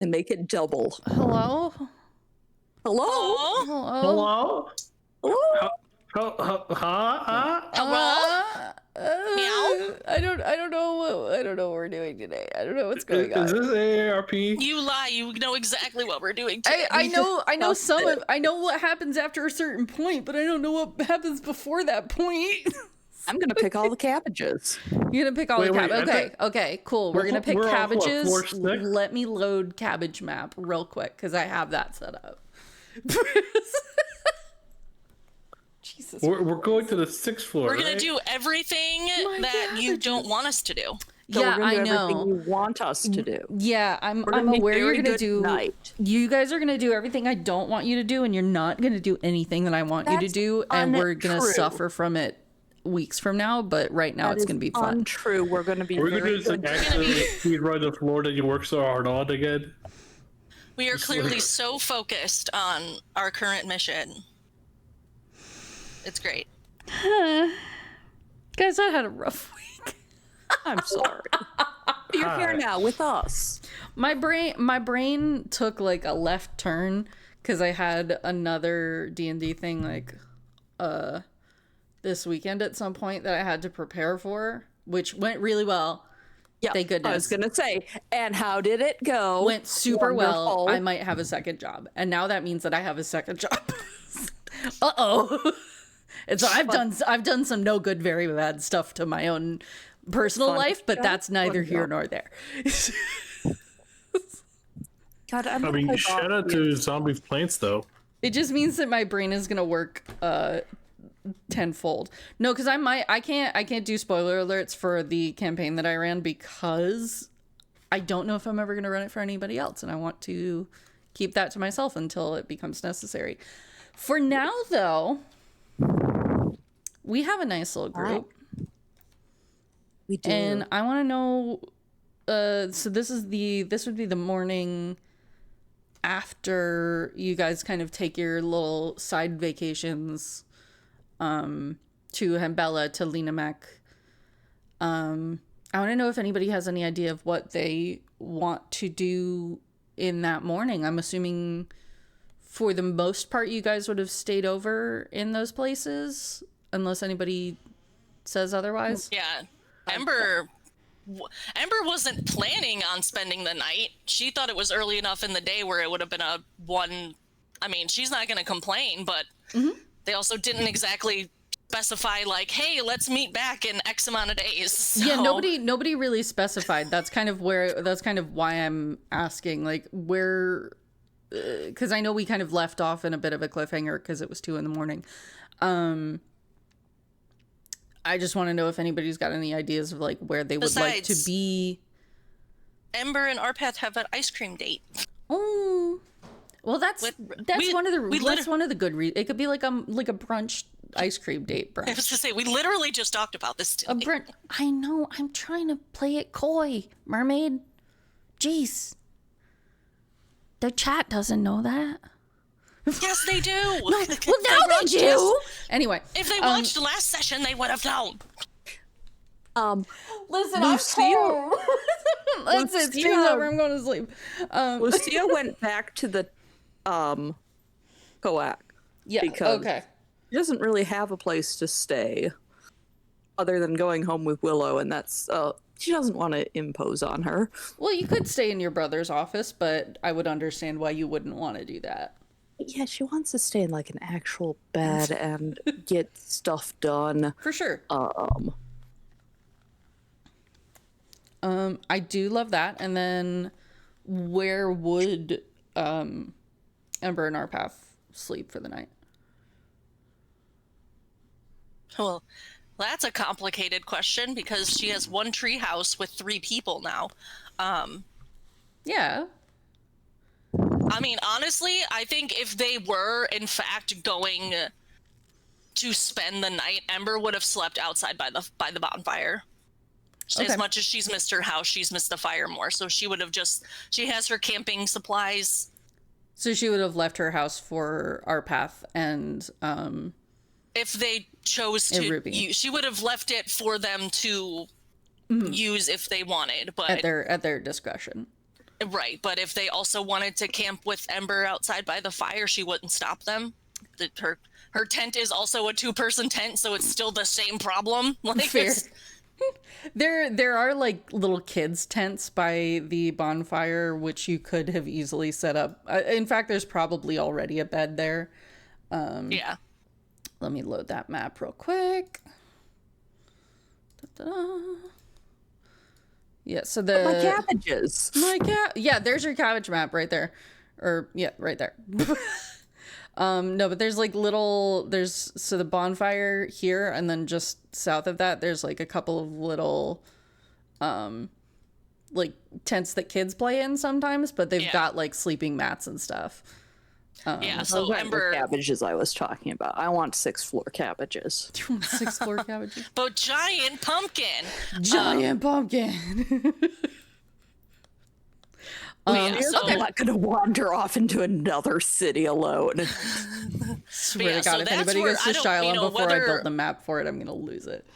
and make it double. Hello? Hello? Hello? Hello? Meow? I don't know what we're doing today. I don't know what's going on. Is this AARP? You lie. You know exactly what we're doing today. I know I know what happens after a certain point, but I don't know what happens before that point. I'm gonna pick all the cabbages. You're gonna pick all the cabbages. Okay, cool. We're gonna pick we're cabbages. off, what, floor 6? Let me load cabbage map real quick because I have that set up. Jesus. We're going to the 6th floor. We're gonna right? do everything that you don't want us to do. So Yeah, we're gonna I do everything know. you want us to do. Yeah, I'm gonna be aware you're very gonna good do. tonight. You guys are gonna do everything I don't want you to do, and you're not gonna do anything that I want you to That's do, and we're gonna untrue. suffer from it weeks from now. But right now, it's gonna be fun. Untrue. We're gonna be We're gonna very do this good. actually speed run the floor that you work so hard on again. We are clearly so focused on our current mission. It's great. Guys, I had a rough week. I'm sorry. You're here now with us. My brain took like a left turn because I had another D&D thing like this weekend at some point that I had to prepare for, which went really well. Yeah, Thank goodness. I was gonna say, and how did it go? Went super well. Wonderful. I might have a second job, and now that means that I have a second job. Uh-oh. And so I've done some no good, very bad stuff to my own personal life, but that's neither here nor there. God, I mean, shout out to Zombie Plants though. It just means that my brain is gonna work tenfold. No, because I can't do spoiler alerts for the campaign that I ran because I don't know if I'm ever gonna run it for anybody else, and I want to keep that to myself until it becomes necessary. For now, though, we have a nice little group. We do. And I want to know, so this would be the morning after you guys kind of take your little side vacations to Hambella, to Linamek. I want to know if anybody has any idea of what they want to do in that morning. I'm assuming for the most part you guys would have stayed over in those places, unless anybody says otherwise. Yeah. Ember wasn't planning on spending the night. She thought it was early enough in the day where it would have been a one. I mean, she's not going to complain, but they also didn't exactly specify like, hey, let's meet back in X amount of days. So. Yeah, nobody really specified. That's kind of why I'm asking, like, where, because I know we kind of left off in a bit of a cliffhanger because it was 2 a.m. I just want to know if anybody's got any ideas of like where they would like to be. Ember and Arpath have an ice cream date. Oh, well, that's one of the good reasons. It could be like a brunch ice cream date brunch. I was to say we literally just talked about this today. I know. I'm trying to play it coy, mermaid. Jeez, the chat doesn't know that. Yes, they do. No, well, now they do. Anyway, if they watched the last session, they would have known. Listen, Lucia, that's it. Stream's over. I'm going to sleep. Lucia went back to the Coac. Yeah. Because okay. she doesn't really have a place to stay, other than going home with Willow, and that's she doesn't want to impose on her. Well, you could stay in your brother's office, but I would understand why you wouldn't want to do that. Yeah, she wants to stay in like an actual bed and get stuff done. For sure. I do love that. And then where would Ember and Arpath sleep for the night? Well, that's a complicated question because she has one tree house with 3 people now. Yeah. I mean, honestly, I think if they were, in fact, going to spend the night, Ember would have slept outside by the bonfire. Okay. As much as she's missed her house, she's missed the fire more. So she would have she has her camping supplies. So she would have left her house for Arpath and... if they chose to, she would have left it for them to use if they wanted. But at their discretion. Right, but if they also wanted to camp with Ember outside by the fire, she wouldn't stop them. Her tent is also a 2-person tent, so it's still the same problem. Like, Fair. There are like little kids tents by the bonfire, which you could have easily set up. In fact, there's probably already a bed there. Yeah. Let me load that map real quick. Da-da. Yeah, so My cabbages. yeah, there's your cabbage map right there. Or yeah, right there. No, but there's like so the bonfire here, and then just south of that there's like a couple of little like tents that kids play in sometimes, but they've got like sleeping mats and stuff. Yeah, Those so aren't the Ember, cabbages I was talking about. I want 6th-floor cabbages. 6th-floor cabbages. but giant pumpkin. Giant pumpkin. Yeah, so, I'm not going to wander off into another city alone. Swear yeah, to God, so if that's anybody where goes to I don't- Shiloh you know, before I whether- build the map for it, I'm gonna lose it.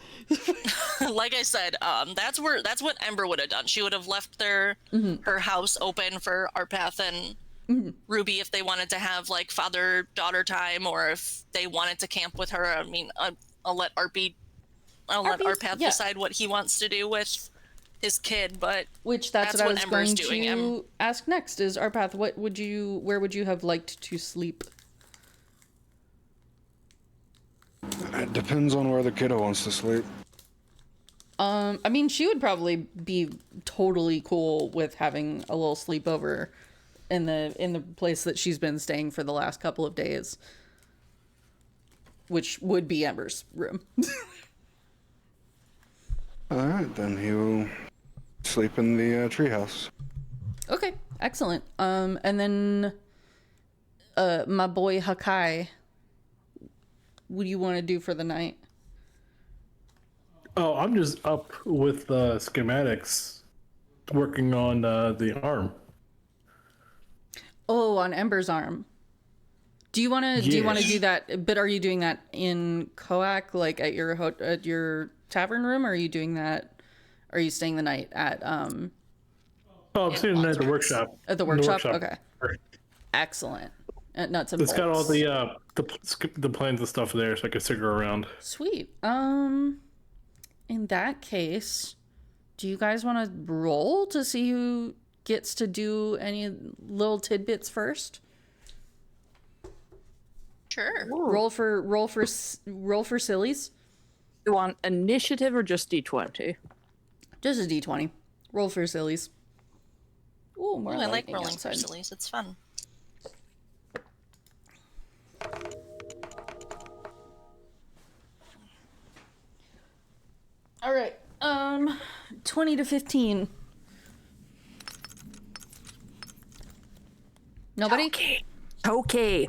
like I said, that's what Ember would have done. She would have left her house open for Arpath and Ruby if they wanted to have like father-daughter time, or if they wanted to camp with her. I mean, I'll let Arpath decide what he wants to do with his kid, but Which that's what I what was Ember's going doing. to ask next. Is Arpath, where would you have liked to sleep? It depends on where the kiddo wants to sleep. I mean, she would probably be totally cool with having a little sleepover in the place that she's been staying for the last couple of days, which would be Ember's room. All right, then he will sleep in the treehouse. Okay, excellent. And then, my boy Hakai, what do you want to do for the night? Oh, I'm just up with schematics, working on the arm. Oh, on Ember's arm. Do you want to Yes. do that? But are you doing that in Coac, like at your tavern room, or are you doing that? Are you staying the night at Oh, I'm sitting at the workshop. At the In workshop? Okay. Excellent. At Nuts and It's Bolts. got all the plans and stuff there, so I can stick around. Sweet. In that case, do you guys want to roll to see who gets to do any little tidbits first? sure. Roll for sillies. You want initiative or just D20? Just a d20. Roll for sillies. Ooh, more Ooh, I like lightning rolling for outside. sillies. It's fun. All right. 20 to 15. Nobody? Okay.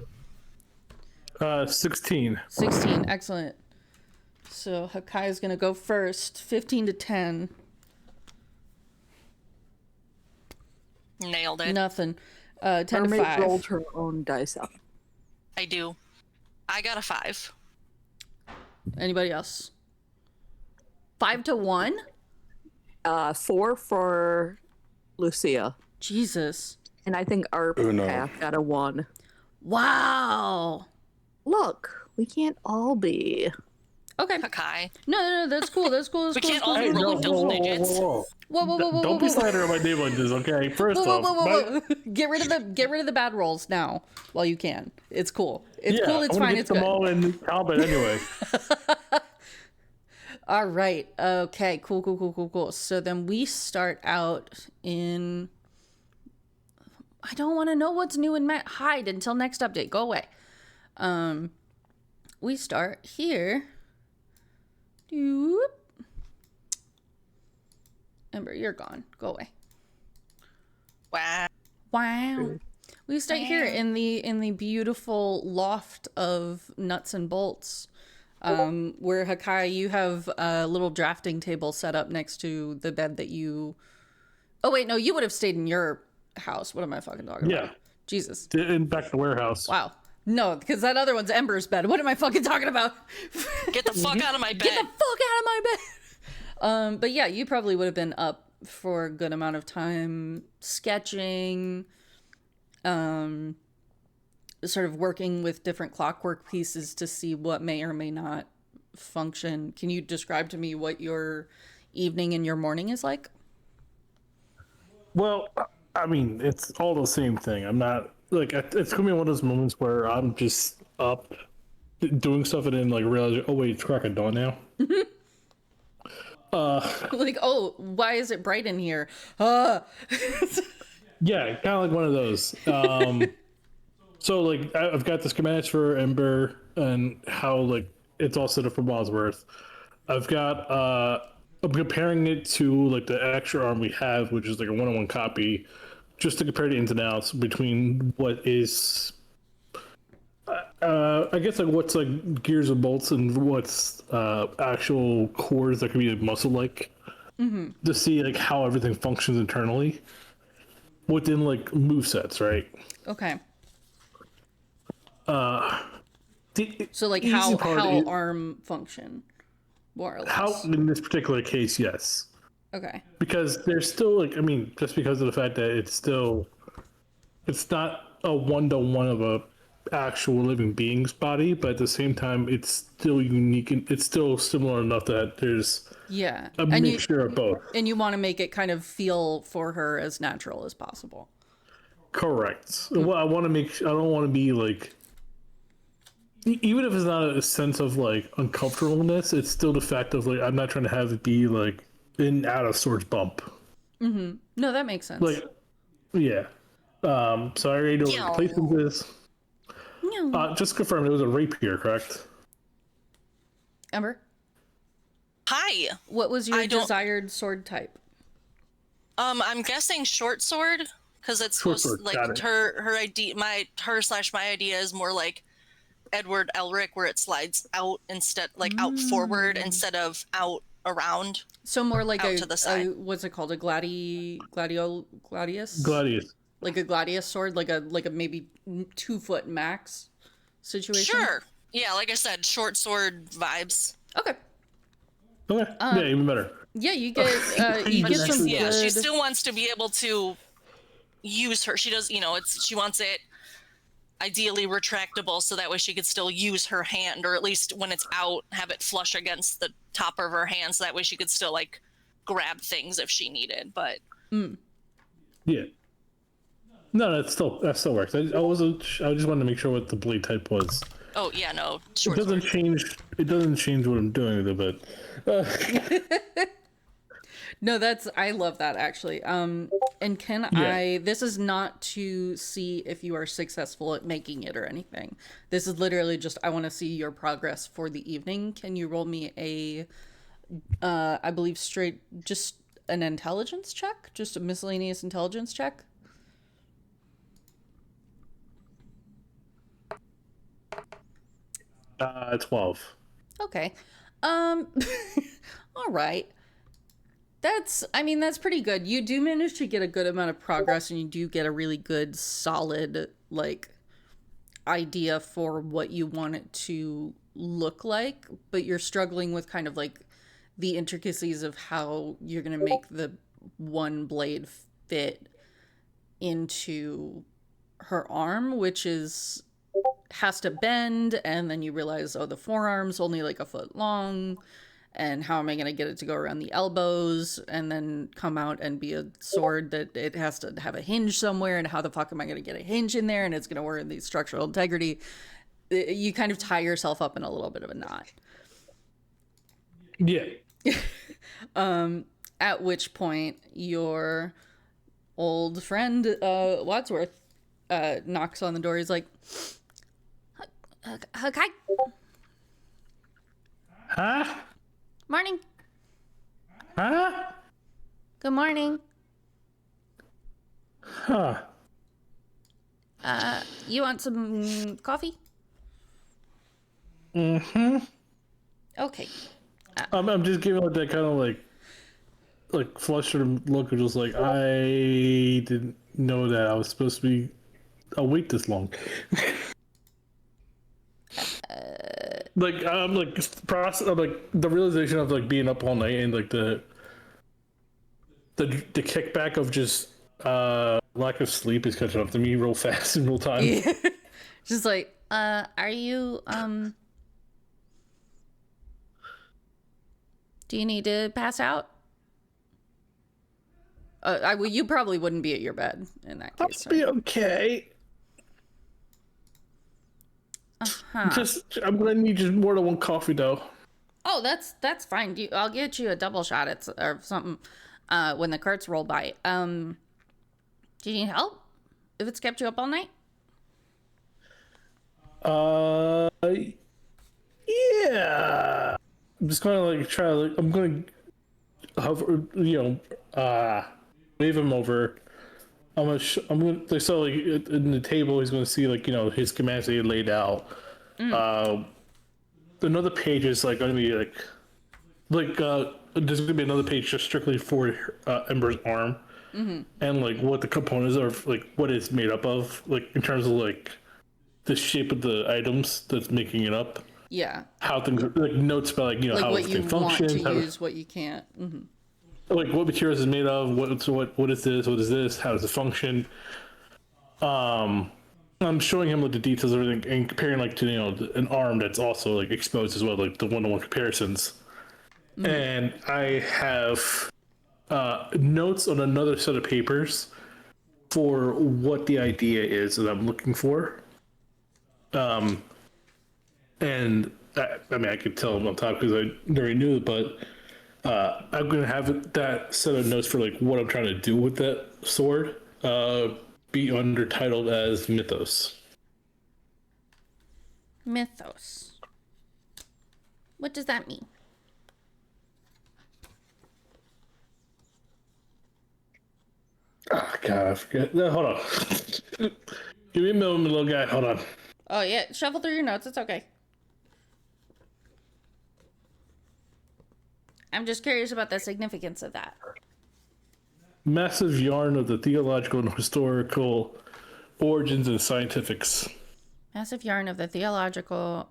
16. 16. Excellent. So Hakai is gonna go first. 15 to 10. Nailed it. Nothing. 10 to Mermaid 5. rolled her own dice out. I do. I got a 5. Anybody else? 5 to 1? 4 for Lucia. Jesus. And I think our Uno. path got a 1. Wow. Look, we can't all be. Okay. Hakai. No, that's cool. That's cool. That's We cool. can't That's cool. all be Hey, rolling double digits. Whoa, whoa, whoa, whoa, Don't be whoa, whoa. slandering my name like this, okay? First Whoa, off, whoa, whoa, whoa. Get rid of the bad rolls now while you can. It's cool. It's cool. It's I wanna fine. get It's them good. all in combat anyway. All right. Okay. Cool. So then we start out in. I don't want to know what's new in hide until next update. Go away. We start here. Doop. Ember, you're gone. Go away. Wow. Wow. We start here in the beautiful loft of Nuts and Bolts. Where Hakai, you have a little drafting table set up next to the bed that you. Oh wait, no, you would have stayed in your house. What am I fucking talking Yeah. about? Jesus. In back to the warehouse. Wow. No, because that other one's Ember's bed. What am I fucking talking about? Get the fuck out of my bed. Get the fuck out of my bed. But yeah, you probably would have been up for a good amount of time sketching, sort of working with different clockwork pieces to see what may or may not function. Can you describe to me what your evening and your morning is like? Well, I mean, it's all the same thing. I'm not like it's gonna be one of those moments where I'm just up doing stuff and then like realize, oh wait, it's crack of dawn now. Like, oh, why is it bright in here? Yeah, kind of like one of those. So like I've got the schematics for Ember and how like it's all set up for Bosworth. I've got I'm comparing it to like the extra arm we have, which is like a one-on-one copy, just to compare the ins and outs between what is I guess like what's like gears and bolts and what's actual cores that can be muscle like, to see like how everything functions internally within like movesets, right? Okay. The So like easy how part is- arm function, more or less. how in this particular case, yes, Okay. because there's still like, I mean, just because of the fact that it's not a one-to-one of a actual living being's body, but at the same time it's still unique and it's still similar enough that there's Yeah. a And mixture of both. you want to make it kind of feel for her as natural as possible. Correct. Well, I want to make I don't want to be like, even if it's not a sense of like uncomfortableness, it's still the fact of like I'm not trying to have it be like an out of sorts bump. No, that makes sense. Like, yeah. So I already know what the replacement is. Just confirm it was a rapier, correct? Ember, Hi. what was your I don't- desired sword type? I'm guessing short sword because it's Short supposed sword, like got it. her idea, my idea is more like Edward Elric, where it slides out instead, like out forward instead of out around. So more like Out to the side. what's it called? A gladius? Gladius. Like a gladius sword, like a maybe 2 foot max situation. Sure. Yeah, like I said, short sword vibes. Okay. Okay. Yeah, even better. Yeah, you get you But get that's- some Yeah, good. she still wants to be able to use her. She does, she wants it ideally retractable so that way she could still use her hand, or at least when it's out, have it flush against the top of her hand so that way she could still like grab things if she needed. But Yeah. No, that still works. I just wanted to make sure what the blade type was. oh yeah, no, It short doesn't sword. change. It doesn't change what I'm doing with it, but No, I love that actually. And can Yeah. this is not to see if you are successful at making it or anything. This is literally just, I want to see your progress for the evening. Can you roll me I believe just an intelligence check? Just a miscellaneous intelligence check? 12. Okay. All right. That's pretty good. You do manage to get a good amount of progress, and you do get a really good, solid, like, idea for what you want it to look like, but you're struggling with kind of like the intricacies of how you're going to make the one blade fit into her arm, which has to bend, and then you realize, oh, the forearm's only like a foot long, and how am I going to get it to go around the elbows and then come out and be a sword that it has to have a hinge somewhere, and how the fuck am I going to get a hinge in there and it's going to work in the structural integrity? You kind of tie yourself up in a little bit of a knot. Yeah. At which point your old friend Wadsworth knocks on the door. He's like, "Okay, Huh? morning. Huh? Good morning. Huh. You want some coffee? Mm-hmm. Okay. I'm just giving like that kind of like flustered look of just like, I didn't know that I was supposed to be awake this long. Like I'm like process of like the realization of like being up all night and like the the kickback of just lack of sleep is catching up to me real fast in real time. Yeah. Just like, are you, do you need to pass out? Well, you probably wouldn't be at your bed in that case. I'll be okay. Uh-huh. Just I'm gonna need just more than one coffee though. Oh, that's fine. I'll get you a double shot or something when the carts roll by. Do you need help? If it's kept you up all night? Yeah. I'm just gonna like try to like I'm gonna hover, wave him over. I'm gonna like, so like in the table he's gonna see like his schematics that he laid out. Another page is like gonna be there's gonna be another page just strictly for Ember's arm, and like what the components are, like what it's made up of, like in terms of like the shape of the items that's making it up. Yeah. How things like notes about like Like how what everything you functions, want to use, what you can't. Mm-hmm. like what materials is made of, what is this, what is this, how does it function. I'm showing him like the details of everything and comparing like to an arm that's also like exposed as well, like the one-to-one comparisons. And I have notes on another set of papers for what the idea is that I'm looking for. And I mean I could tell him on top because I already knew it, but I'm gonna have that set of notes for like what I'm trying to do with that sword be undertitled as Mythos. Mythos. What does that mean? Oh god, I forget. No, hold on. Give me a moment, little guy. Hold on. Oh yeah, shuffle through your notes. It's okay. I'm just curious about the significance of that. Massive yarn of the theological and historical origins and scientifics. Massive yarn of the theological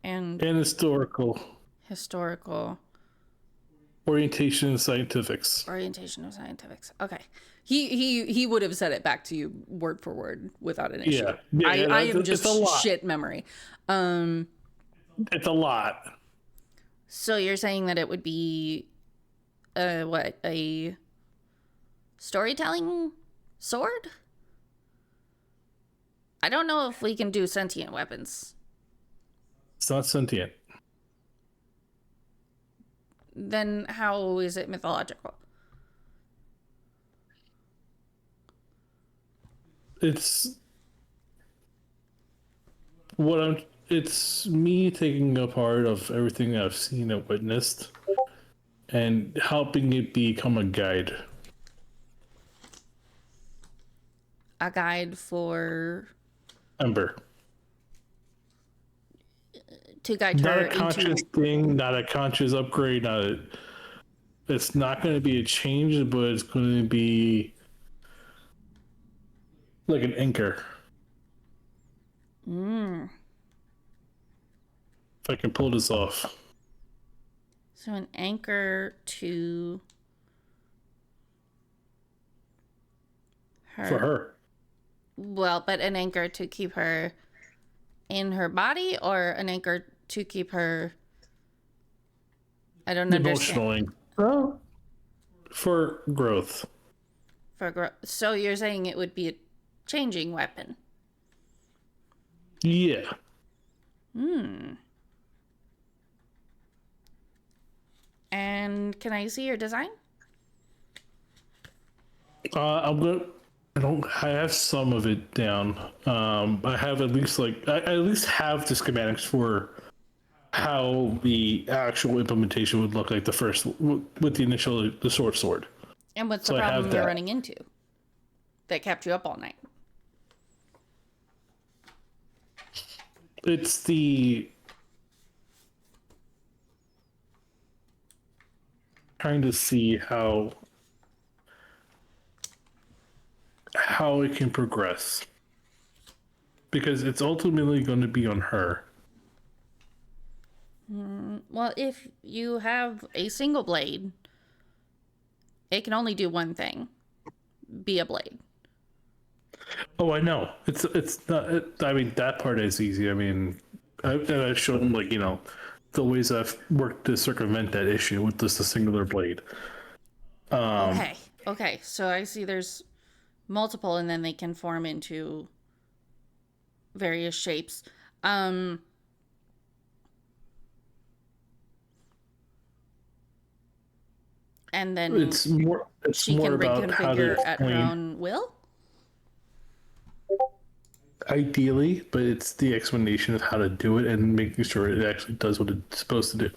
and Historical historical orientation and scientifics. orientation of scientifics. Okay. He would have said it back to you word for word without an issue. Yeah, I am just it's a lot. shit memory. It's a lot. So you're saying that it would be a storytelling sword? I don't know if we can do sentient weapons. It's not sentient. Then how is it mythological? It's me taking a part of everything I've seen and witnessed and helping it become a guide. A guide for Ember. to guide Not her a conscious into thing, not a conscious upgrade, it's not going to be a change, but it's going to be like an anchor. If I can pull this off. so an anchor to her. For her. Well, but an anchor to keep her in her body or an anchor to keep her I don't understand. Emotionally. Well, for growth. So you're saying it would be a changing weapon. Yeah. And can I see your design? I have some of it down. I have at least I at least have the schematics for how the actual implementation would look like the first with the initial the sword. And what's So the I have problem you're that. running into that kept you up all night? It's the trying to see how it can progress, because it's ultimately going to be on her. Well, if you have a single blade It can only do one thing: be a blade. Oh, I know. It's not. I mean, that part is easy. I mean, I've shown them like the ways I've worked to circumvent that issue with just a singular blade. Okay. So I see there's multiple, and then they can form into various shapes. And then It's more. It's she more can about how to reconfigure at her explain. own will. Ideally, but it's the explanation of how to do it and making sure it actually does what it's supposed to do.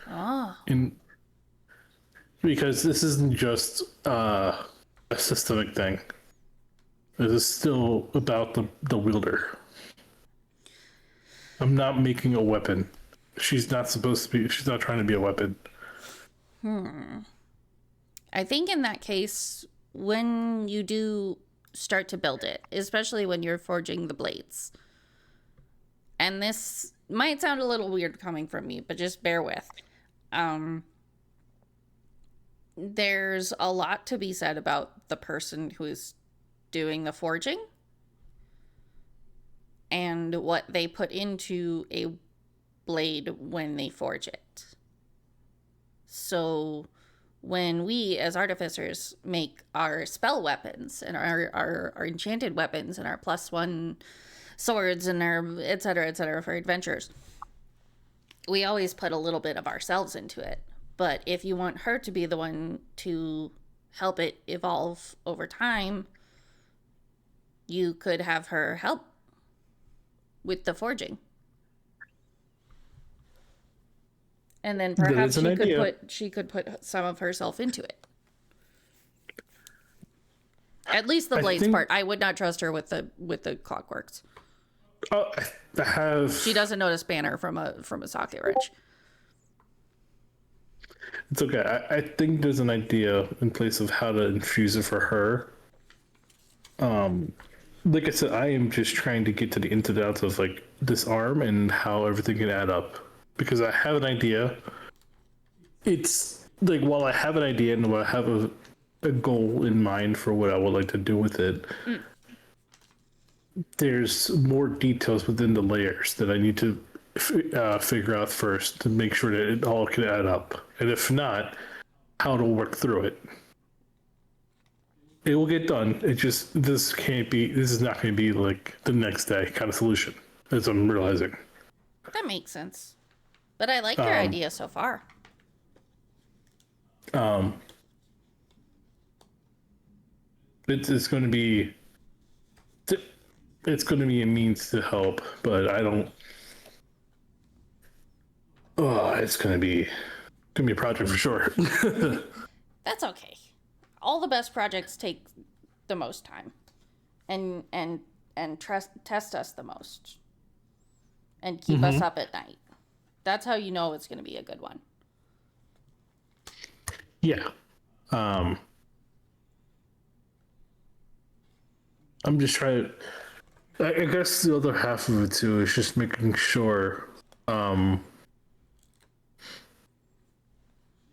Oh, And because this isn't just a systemic thing. This is still about the wielder. I'm not making a weapon. She's not supposed to be. She's not trying to be a weapon. I think in that case, when you do start to build it, especially when you're forging the blades, and this might sound a little weird coming from me, but just bear with. There's a lot to be said about the person who is doing the forging and what they put into a blade when they forge it. So when we as artificers make our spell weapons and our enchanted weapons and our +1 swords and our et cetera for adventures, we always put a little bit of ourselves into it. But if you want her to be the one to help it evolve over time, you could have her help with the forging. And then perhaps she could put some of herself into it. At least the blades part. I would not trust her with the clockworks. Oh, I have. She doesn't know to span her from a socket wrench. It's okay. I think there's an idea in place of how to infuse it for her. Like I said, I am just trying to get to the ins and outs of like this arm and how everything can add up. Because I have an idea. It's like while I have an idea and while I have a goal in mind for what I would like to do with it, there's more details within the layers that I need to figure out first to make sure that it all can add up. And if not, how to work through it. It will get done. This is not going to be like the next day kind of solution, as I'm realizing. That makes sense. But I like your idea so far. It's going to be a means to help, but I don't. Oh, it's going to be a project for sure. That's okay. All the best projects take the most time, and test us the most, and keep us up at night. That's how you know it's going to be a good one. Yeah. I'm just trying to. I guess the other half of it too is just making sure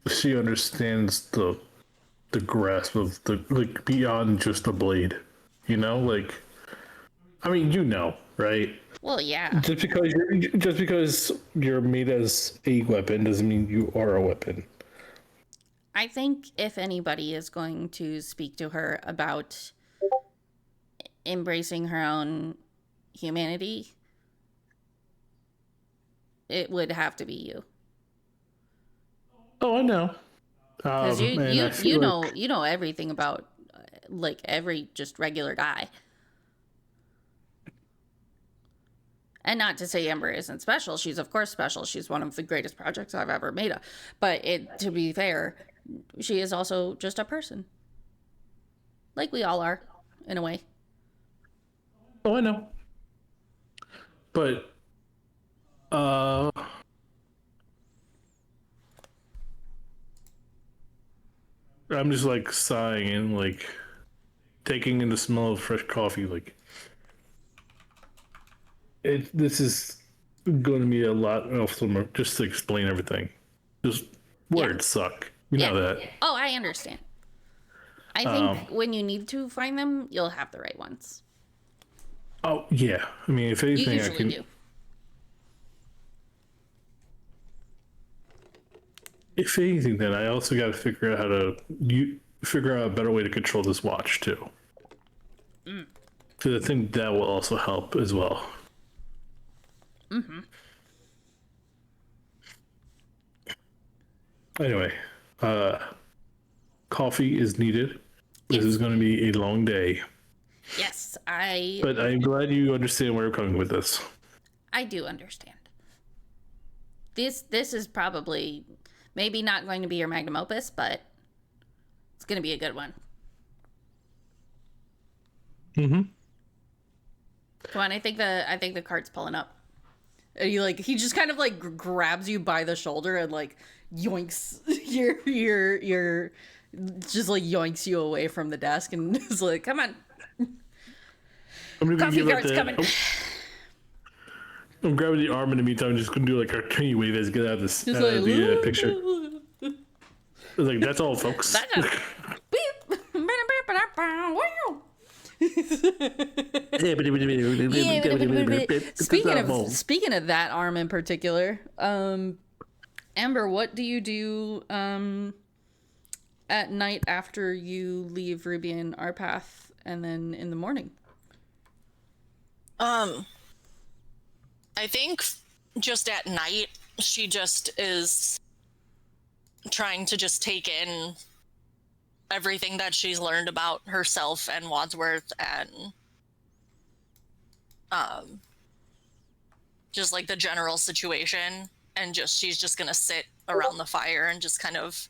she understands the grasp of the like beyond just the blade. Like I mean, right? Well, yeah. Just because you're made as a weapon doesn't mean you are a weapon. I think if anybody is going to speak to her about embracing her own humanity, it would have to be you. Oh, I know. Because you know everything about like every just regular guy. And not to say Ember isn't special. She's of course special. She's one of the greatest projects I've ever made. But to be fair, she is also just a person. Like we all are, in a way. Oh, I know. But I'm just like sighing and like taking in the smell of fresh coffee. Like this is going to be a lot of summer just to explain everything. Just words suck. You know that. Oh, I understand. I think when you need to find them, you'll have the right ones. Oh yeah, I mean, if You anything, I usually can. do. If anything, then I also got to figure out how to figure out a better way to control this watch too. Because I think that will also help as well. Anyway, coffee is needed. This is going to be a long day, Yes, but I'm glad you understand where I'm coming with this. I do understand. This is probably maybe not going to be your magnum opus, but it's going to be a good one. Mm-hmm. Come on, I think the cart's pulling up. And he just kind of like grabs you by the shoulder and like yoinks your just like yoinks you away from the desk and is like, come on, I'm gonna coffee give it cart's coming. I'm grabbing the arm in the meantime. I'm just gonna do like a tiny wave as get out of this Just like, the picture. It's like that's all, folks. That's all. Speaking of that arm in particular, Amber, what do you do at night after you leave Ruby and Arpath, and then in the morning? I think just at night she just is trying to just take in everything that she's learned about herself and Wadsworth, and just like the general situation, and she's just gonna sit around the fire and just kind of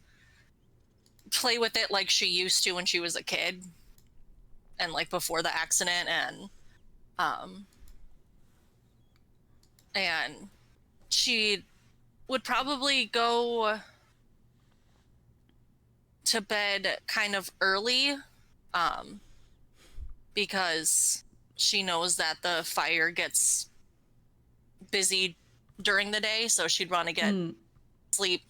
play with it like she used to when she was a kid and like before the accident, and she would probably go to bed kind of early, because she knows that the fire gets busy during the day, so she'd want to get sleep.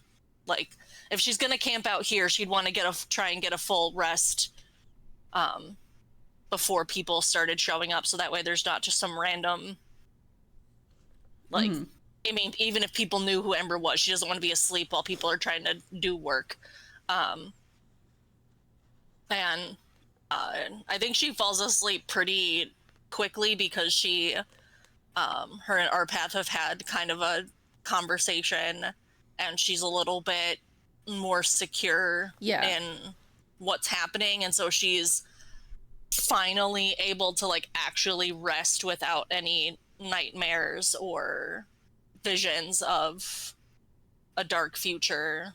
Like if she's gonna camp out here, she'd want to try and get a full rest before people started showing up, so that way there's not just some random like I mean, even if people knew who Ember was, she doesn't want to be asleep while people are trying to do work. And I think she falls asleep pretty quickly because her and Arpath have had kind of a conversation, and she's a little bit more secure in what's happening, and so she's finally able to like actually rest without any nightmares or visions of a dark future.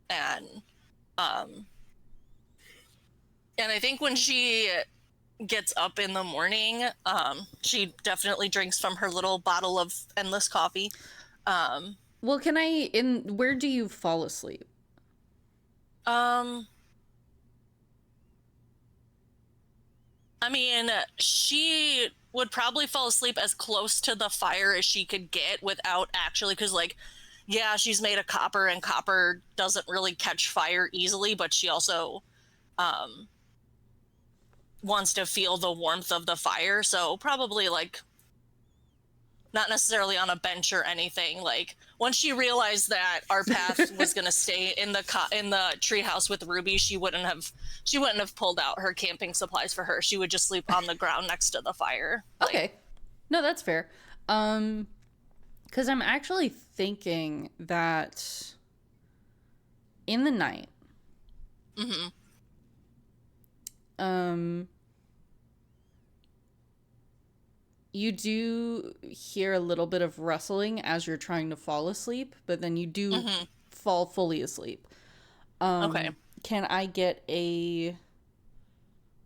And I think when she gets up in the morning, she definitely drinks from her little bottle of endless coffee. Well, where do you fall asleep? I mean, she would probably fall asleep as close to the fire as she could get without actually, because like, yeah, she's made of copper, and copper doesn't really catch fire easily, but she also wants to feel the warmth of the fire, so probably like not necessarily on a bench or anything. Like once she realized that Arpath was going to stay in the treehouse with Ruby, she wouldn't have pulled out her camping supplies for her. She would just sleep on the ground next to the fire. Okay. No, that's fair. Because I'm actually thinking that in the night, you do hear a little bit of rustling as you're trying to fall asleep, but then you do fall fully asleep. Okay. Can I get a...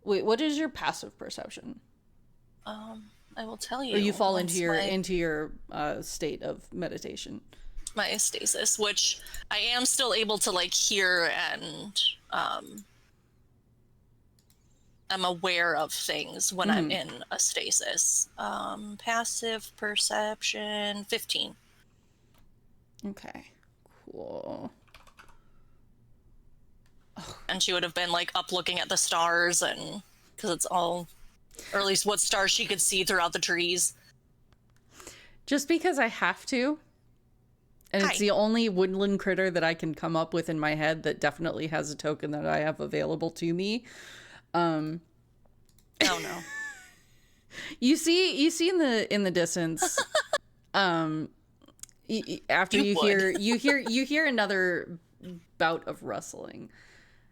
Wait, what is your passive perception? I will tell you. Or you fall into your state of meditation. My stasis, which I am still able to like hear, and I'm aware of things when I'm in a stasis. Passive perception 15. Okay, cool. and she would have been like up looking at the stars, and because it's all, or at least what stars she could see throughout the trees. Just because I have to. And Hi. it's the only woodland critter that I can come up with in my head that definitely has a token that I have available to me. Oh no. You see in the distance, after you hear another bout of rustling.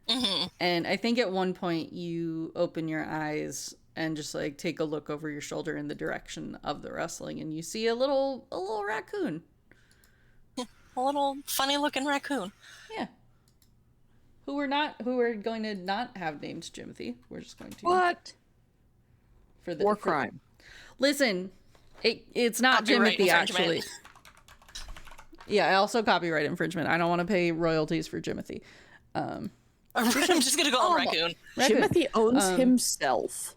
Mm-hmm. And I think at one point you open your eyes and just like take a look over your shoulder in the direction of the rustling, and you see a little raccoon. A little funny looking raccoon. Yeah. Who we're going to not have named Jimothy. We're just going to What? for the War crime. Listen, it's not Copyright Jimothy infringement. actually. Yeah, I also copyright infringement. I don't want to pay royalties for Jimothy. I'm just gonna call him raccoon. Raccoon. Timothy owns himself.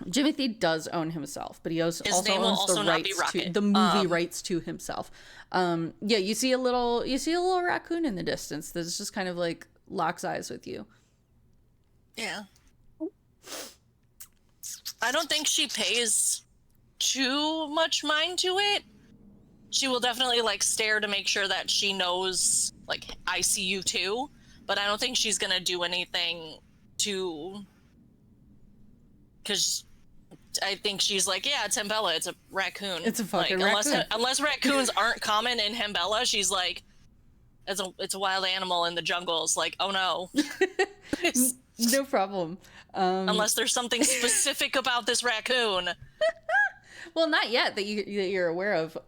Jimothy does own himself, but he also name will owns also the not be rights to Rocket. the movie rights to himself. Yeah, you see a little raccoon in the distance that's just kind of like locks eyes with you. Yeah. I don't think she pays too much mind to it. She will definitely like stare to make sure that she knows like I see you too, but I don't think she's gonna do anything to, because I think she's like, yeah, it's Hembella, it's a raccoon. It's a fucking like, raccoon. Unless raccoons aren't common in Hembella, she's like, it's a wild animal in the jungles. Like, oh no. No problem. Unless there's something specific about this raccoon. Well, not yet that you're aware of.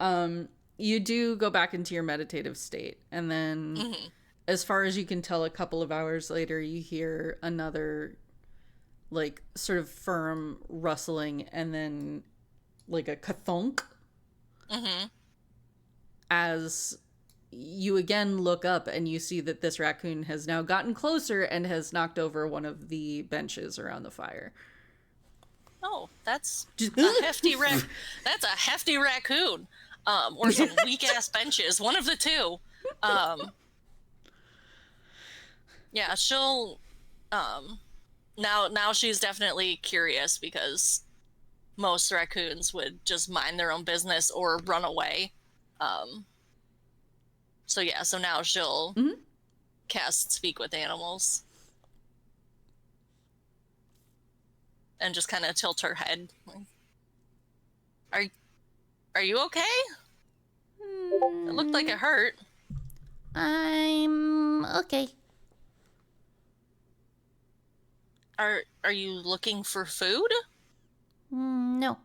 You do go back into your meditative state, and then, as far as you can tell, a couple of hours later, you hear another, like, sort of firm rustling, and then, like, a kathunk. As you again look up, and you see that this raccoon has now gotten closer and has knocked over one of the benches around the fire. Oh, that's a hefty That's a hefty raccoon, or some weak ass benches. One of the two. Yeah, she'll. Now she's definitely curious, because most raccoons would just mind their own business or run away. So yeah, so now she'll cast Speak with Animals. And just kind of tilt her head. Are you okay? It looked like it hurt. I'm okay. Are you looking for food? No.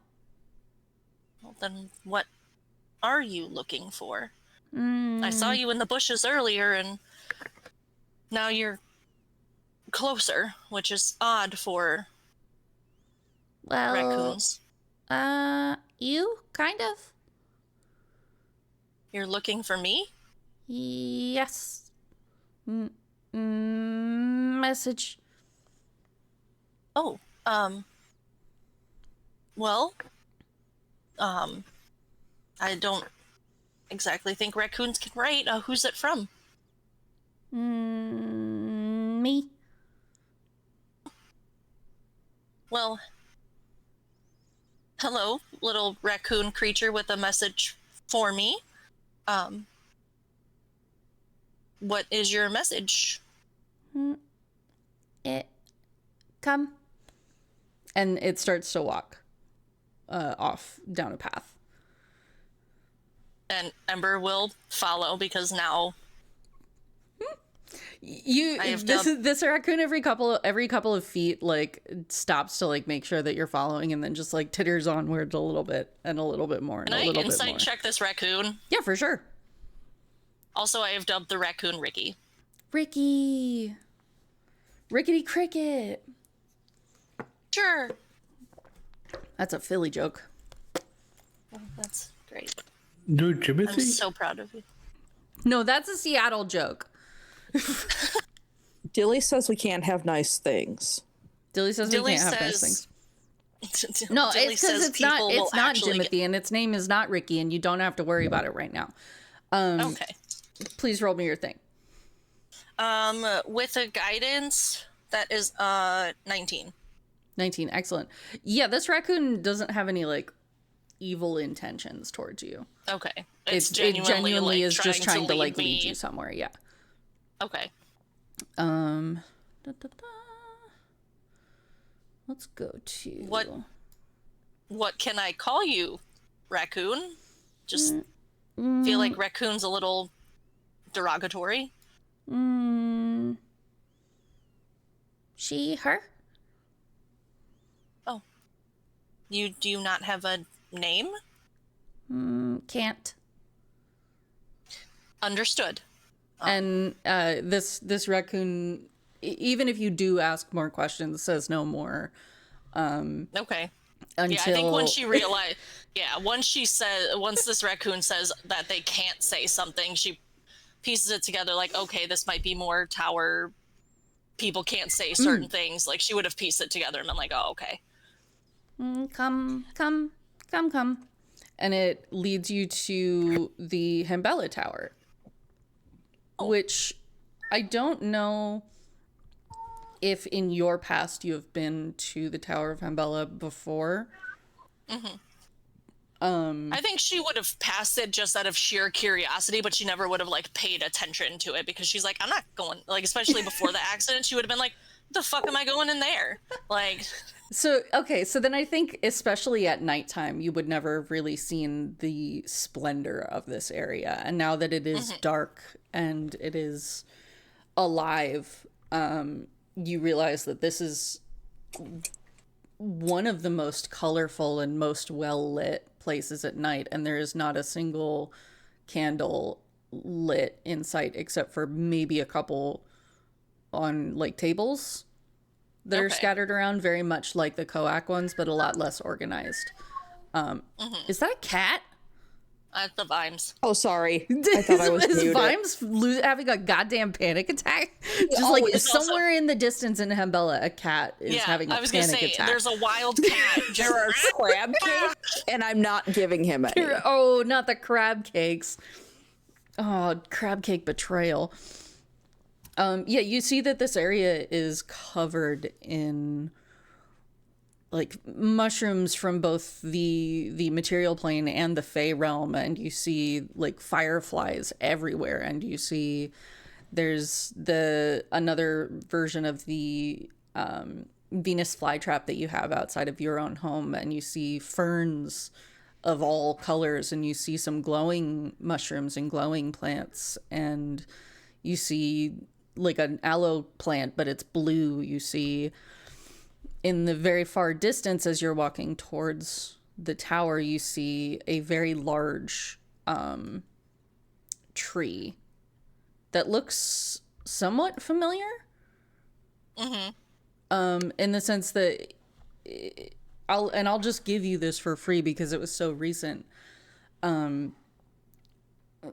Well, then what are you looking for? I saw you in the bushes earlier, and now you're closer, which is odd for Well, raccoons. You kind of? You're looking for me? Yes. Message. Oh, well, I don't exactly think raccoons can write. Who's it from? Me. Well, hello, little raccoon creature with a message for me. What is your message? Come. And it starts to walk off down a path. And Ember will follow, because now I have This raccoon every couple of feet like stops to like make sure that you're following, and then just like titters onwards a little bit and a little bit more and can a I little bit insight more. check this raccoon? Yeah, for sure. Also, I have dubbed the raccoon Ricky. Ricky. Rickety Cricket. Sure. That's a Philly joke. Oh, that's great. No, I'm Timothy? so proud of you. No, that's a Seattle joke. Dilly says we can't have nice things. Dilly says Dilly we can't have nice says- things. No, Dilly it's because says it's not people will actually Timothy, and its name is not Ricky, and you don't have to worry about it right now. Okay. Please roll me your thing. With a guidance, that is 19. 19, excellent. Yeah, this raccoon doesn't have any like evil intentions towards you. Okay. It genuinely like, is just trying to like me. lead you somewhere. Yeah. Okay. Da, da, da. Let's go to What can I call you, raccoon? Just feel like raccoon's a little derogatory. She, her? Oh. Do you not have a name? Can't. Understood. And this raccoon, even if you do ask more questions, says no more. Okay. Until... Yeah, I think once she realized, once this raccoon says that they can't say something, she pieces it together like, okay, this might be more tower. People can't say certain things. Like, she would have pieced it together and been like, oh, okay. Come. And it leads you to the Hambella Tower, which I don't know if in your past you have been to the Tower of Hambella before. I think she would have passed it just out of sheer curiosity, but she never would have like paid attention to it because she's like, I'm not going, like, especially before the accident, she would have been like, the fuck am I going in there? Like, So then I think especially at nighttime, you would never have really seen the splendor of this area. And now that it is dark and it is alive, you realize that this is one of the most colorful and most well-lit places at night. And there is not a single candle lit in sight except for maybe a couple on like tables that are scattered around, very much like the Coac ones, but a lot less organized. Is that a cat? That's the Vimes. Oh, sorry. I thought I was Is muted. Vimes having a goddamn panic attack? Just like somewhere in the distance in Hambella, a cat is having a I was gonna panic say, attack. there's a wild cat. There are crab cakes, and I'm not giving him any. Oh, not the crab cakes. Oh, crab cake betrayal. Yeah, you see that this area is covered in like mushrooms from both the material plane and the Fey realm, and you see like fireflies everywhere, and you see there's another version of the Venus flytrap that you have outside of your own home, and you see ferns of all colors, and you see some glowing mushrooms and glowing plants, and you see like an aloe plant, but it's blue. You see in the very far distance as you're walking towards the tower, you see a very large tree that looks somewhat familiar. In the sense that I'll just give you this for free because it was so recent.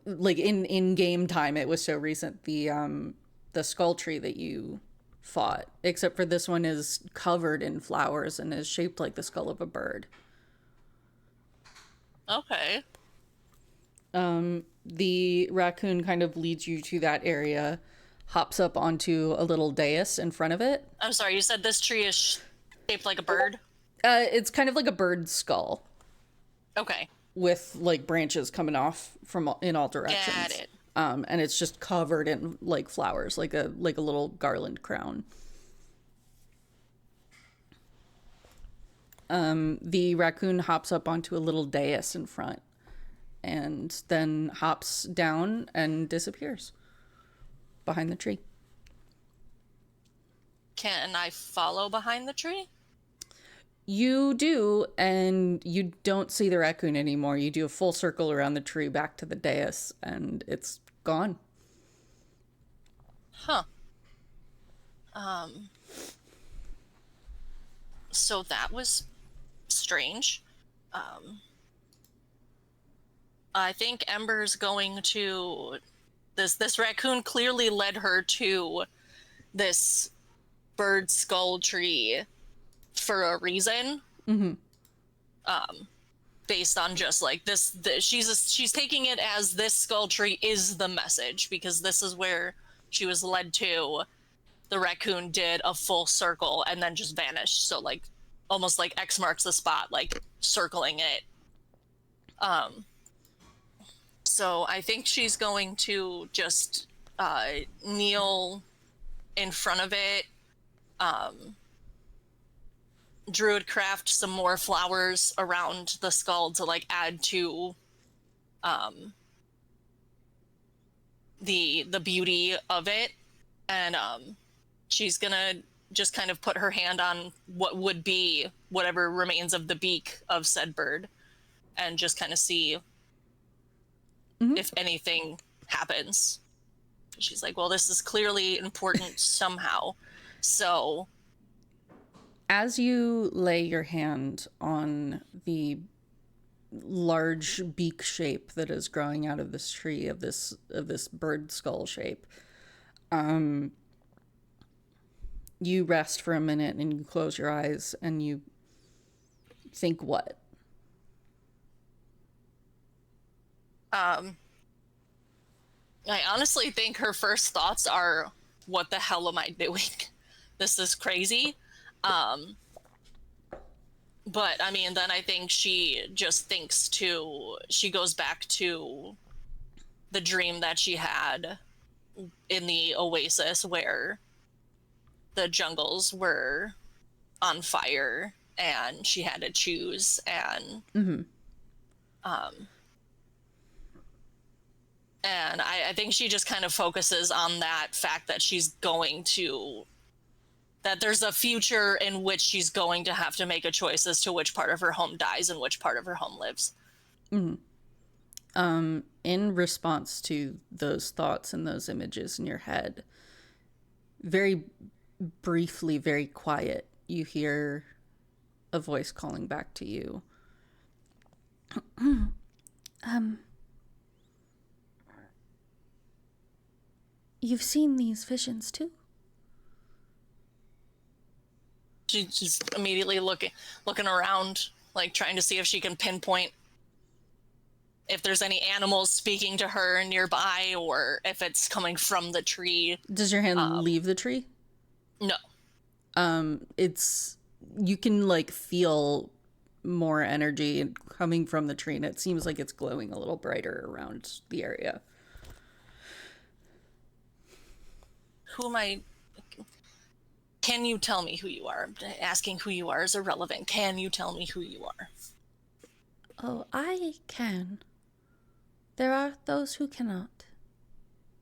Like in game time, it was so recent. The skull tree that you fought, except for this one is covered in flowers and is shaped like the skull of a bird. Okay. The raccoon kind of leads you to that area, hops up onto a little dais in front of it. I'm sorry, you said this tree is shaped like a bird? It's kind of like a bird skull Okay. with like branches coming off from in all directions. Got it. And it's just covered in like flowers, like a little garland crown. The raccoon hops up onto a little dais in front and then hops down and disappears behind the tree. Can I follow behind the tree? You do, and you don't see the raccoon anymore. You do a full circle around the tree back to the dais, and it's gone. Huh. So that was strange. I think Ember's going to... This raccoon clearly led her to this bird skull tree for a reason. Based on just like she's taking it as this skull tree is the message, because this is where she was led to, the raccoon did a full circle and then just vanished. So like almost like X marks the spot, like circling it. So I think she's going to just kneel in front of it, druid craft some more flowers around the skull to like add to the beauty of it, and she's gonna just kind of put her hand on what would be whatever remains of the beak of said bird and just kind of see if anything happens. She's like, well, this is clearly important somehow. So as you lay your hand on the large beak shape that is growing out of this tree, of this bird skull shape, you rest for a minute and you close your eyes and you think what? I honestly think her first thoughts are, what the hell am I doing? This is crazy. But I mean, then I think she just she goes back to the dream that she had in the oasis where the jungles were on fire and she had to choose, and and I think she just kind of focuses on that fact that that there's a future in which she's going to have to make a choice as to which part of her home dies and which part of her home lives. In response to those thoughts and those images in your head, very briefly, very quiet, you hear a voice calling back to you. You've seen these visions too? She's just immediately looking around, like trying to see if she can pinpoint if there's any animals speaking to her nearby or if it's coming from the tree. Does your hand leave the tree? No. You can like feel more energy coming from the tree, and it seems like it's glowing a little brighter around the area. Who am I? Can you tell me who you are? Asking who you are is irrelevant. Can you tell me who you are? Oh, I can. There are those who cannot.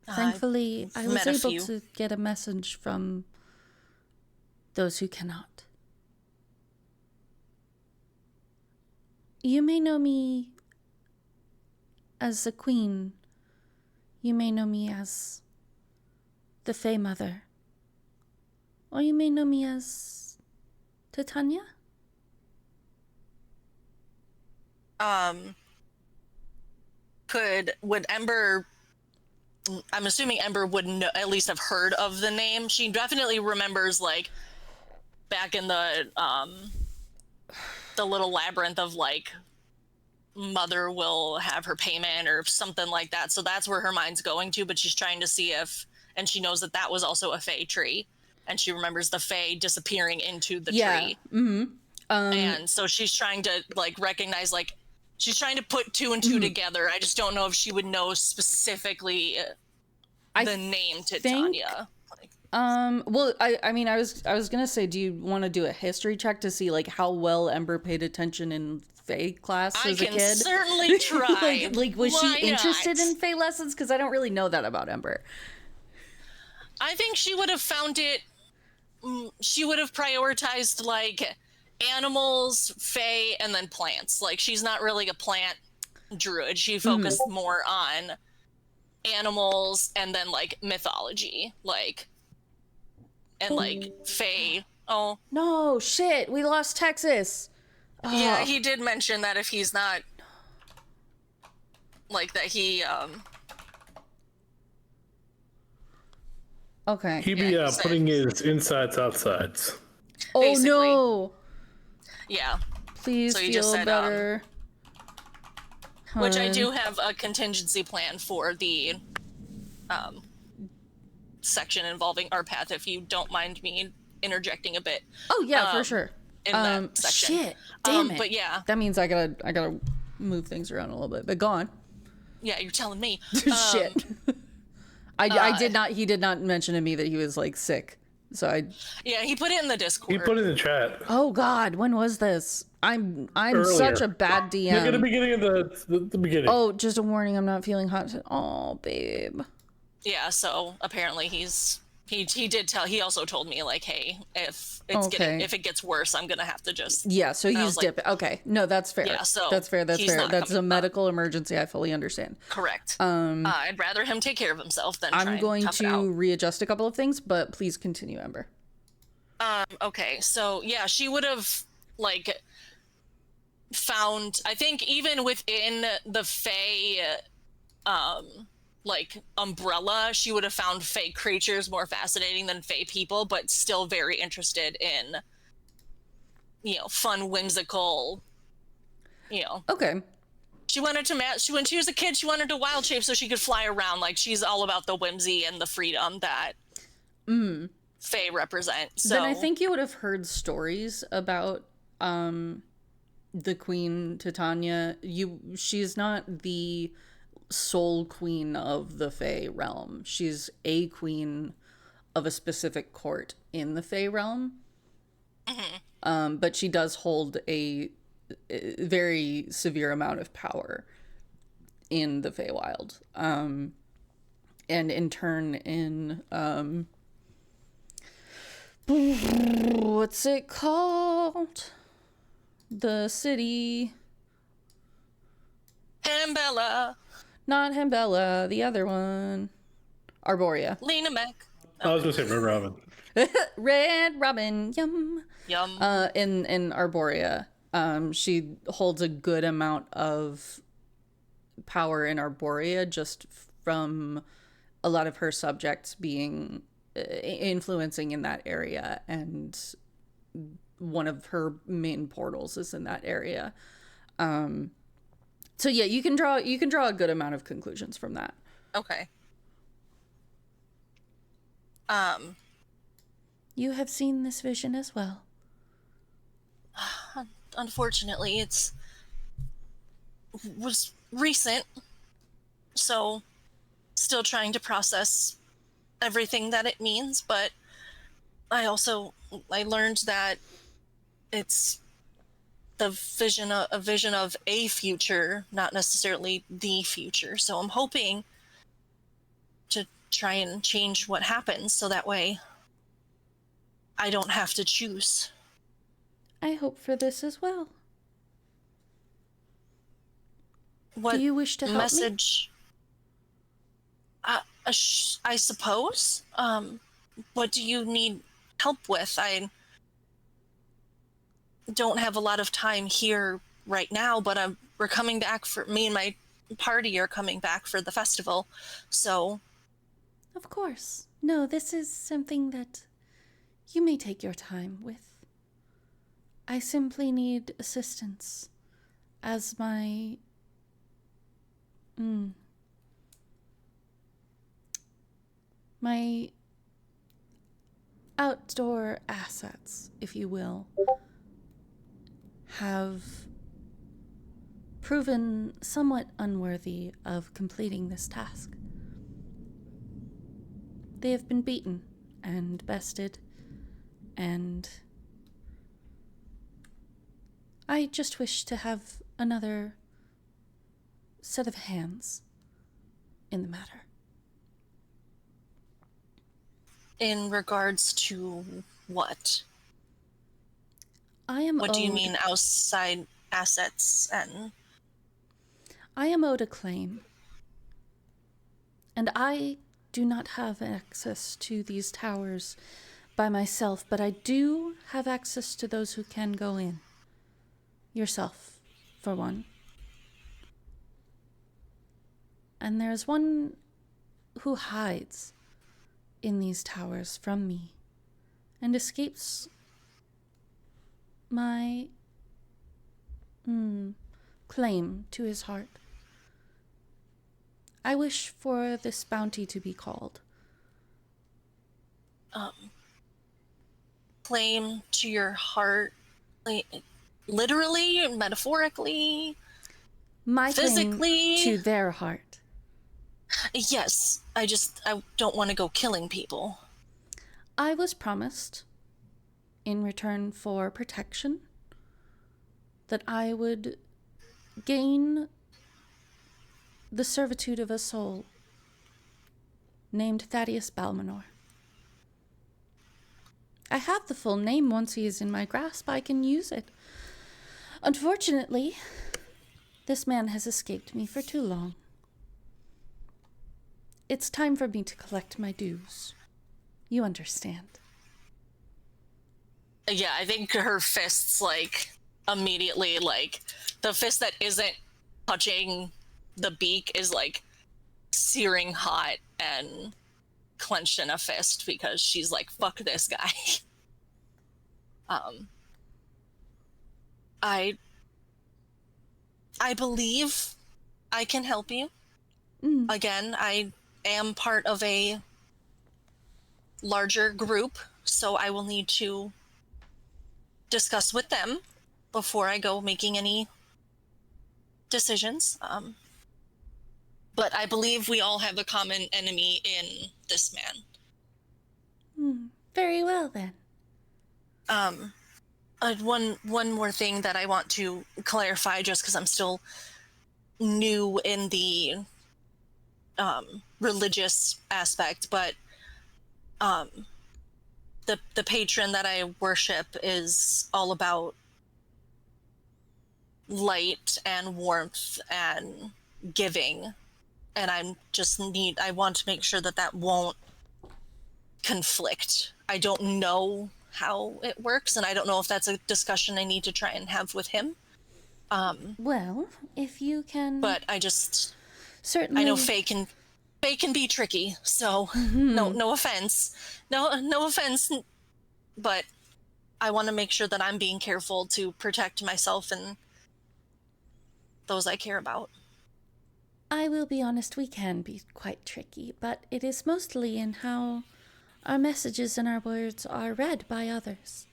Thankfully, I was able to get a message from those who cannot. You may know me as the Queen. You may know me as the Fey Mother. Or you may know me as Titania? Would Ember, I'm assuming Ember would know, at least have heard of the name. She definitely remembers, like, back in the little labyrinth of, like, Mother will have her payment or something like that. So that's where her mind's going to, but she's trying to see if, and she knows that was also a Fey tree. And she remembers the Fae disappearing into the tree. And so she's trying to, like, recognize, like, she's trying to put two and two together. I just don't know if she would know specifically the name Titania. Well, I mean, I was gonna say, do you want to do a history check to see, like, how well Ember paid attention in Fae class as a kid? I can certainly try. like, was Why she interested not? in Fae lessons? Because I don't really know that about Ember. I think she would have found it. She would have prioritized, like, animals, fae, and then plants. Like, she's not really a plant druid. She focused more on animals and then, like, mythology. Like, and, like, fae. Oh. No, shit, we lost Texas. Yeah, he did mention that if he's not, like, that he, Okay. He'd be putting his insides outsides. Oh, basically. no. Yeah. Please So you feel just said, better. Which I do have a contingency plan for the section involving our path, if you don't mind me interjecting a bit. Oh yeah, for sure. In that section. Shit, damn it. But yeah. That means I gotta move things around a little bit. But go on. Yeah, you're telling me. Shit. I did not. He did not mention to me that he was like sick. So Yeah, he put it in the Discord. He put it in the chat. Oh God, when was this? I'm Earlier. such a bad DM. Look at the beginning of the beginning. Oh, just a warning. I'm not feeling hot. Oh, babe. Yeah, so apparently he did tell. He also told me like, hey, if it gets worse, I'm gonna have to just. Yeah, so he's dipping. Okay, no, that's fair. Yeah, so that's fair. That's he's fair. not That's a coming medical emergency. I fully understand. Correct. I'd rather him take care of himself than try I'm and going tough it out. to readjust a couple of things, but please continue, Ember. Okay, so yeah, she would have like found. I think even within the Fae, like umbrella, she would have found Fae creatures more fascinating than Fae people, but still very interested in, fun, whimsical, Okay. She wanted to when she was a kid, she wanted to wild shape so she could fly around. Like, she's all about the whimsy and the freedom that Fae represent. So Then I think you would have heard stories about the Queen Titania. She's not the sole queen of the Fae realm. She's a queen of a specific court in the Fae realm. But she does hold a very severe amount of power in the Feywild. And in turn in what's it called? The city. Hambella, Not Hambella, the other one. Arborea. Lena Mech. I was gonna say Red Robin. Red Robin, yum. Yum. In Arborea, she holds a good amount of power in Arborea just from a lot of her subjects being influencing in that area, and one of her main portals is in that area. So yeah, you can draw a good amount of conclusions from that. Okay. You have seen this vision as well. Unfortunately, was recent, so still trying to process everything that it means, but I learned that it's a vision of a future, not necessarily the future. So I'm hoping to try and change what happens so that way I don't have to choose. I hope for this as well. What Do you wish to help message? I suppose. What do you need help with? I don't have a lot of time here right now, but we're coming back me and my party are coming back for the festival, so. Of course. No, this is something that you may take your time with. I simply need assistance as my my outdoor assets, if you will, have proven somewhat unworthy of completing this task. They have been beaten and bested, and I just wish to have another set of hands in the matter. In regards to what? What do you mean outside assets and? I am owed a claim, and I do not have access to these towers by myself, but I do have access to those who can go in. Yourself, for one. And there's one who hides in these towers from me and escapes my claim to his heart. I wish for this bounty to be called claim to your heart, like, literally, metaphorically, My physically? claim to their heart. Yes, I don't want to go killing people. I was promised, in return for protection, that I would gain the servitude of a soul named Thaddeus Balmanor. I have the full name. Once he is in my grasp, I can use it. Unfortunately, this man has escaped me for too long. It's time for me to collect my dues. You understand. Yeah, I think her fists, like, immediately, like, the fist that isn't touching the beak is, like, searing hot and clenched in a fist because she's like, fuck this guy. I believe I can help you. Again, I am part of a larger group, so I will need to discuss with them before I go making any decisions. But I believe we all have a common enemy in this man. Very well, then. One more thing that I want to clarify, just because I'm still new in the religious aspect, but the patron that I worship is all about light and warmth and giving, and I want to make sure that won't conflict. I don't know how it works, and I don't know if that's a discussion I need to try and have with him. Well, if you can... But I just... Certainly... I know Faye can be tricky, so no offense. No offense, but I want to make sure that I'm being careful to protect myself and those I care about. I will be honest, we can be quite tricky, but it is mostly in how our messages and our words are read by others.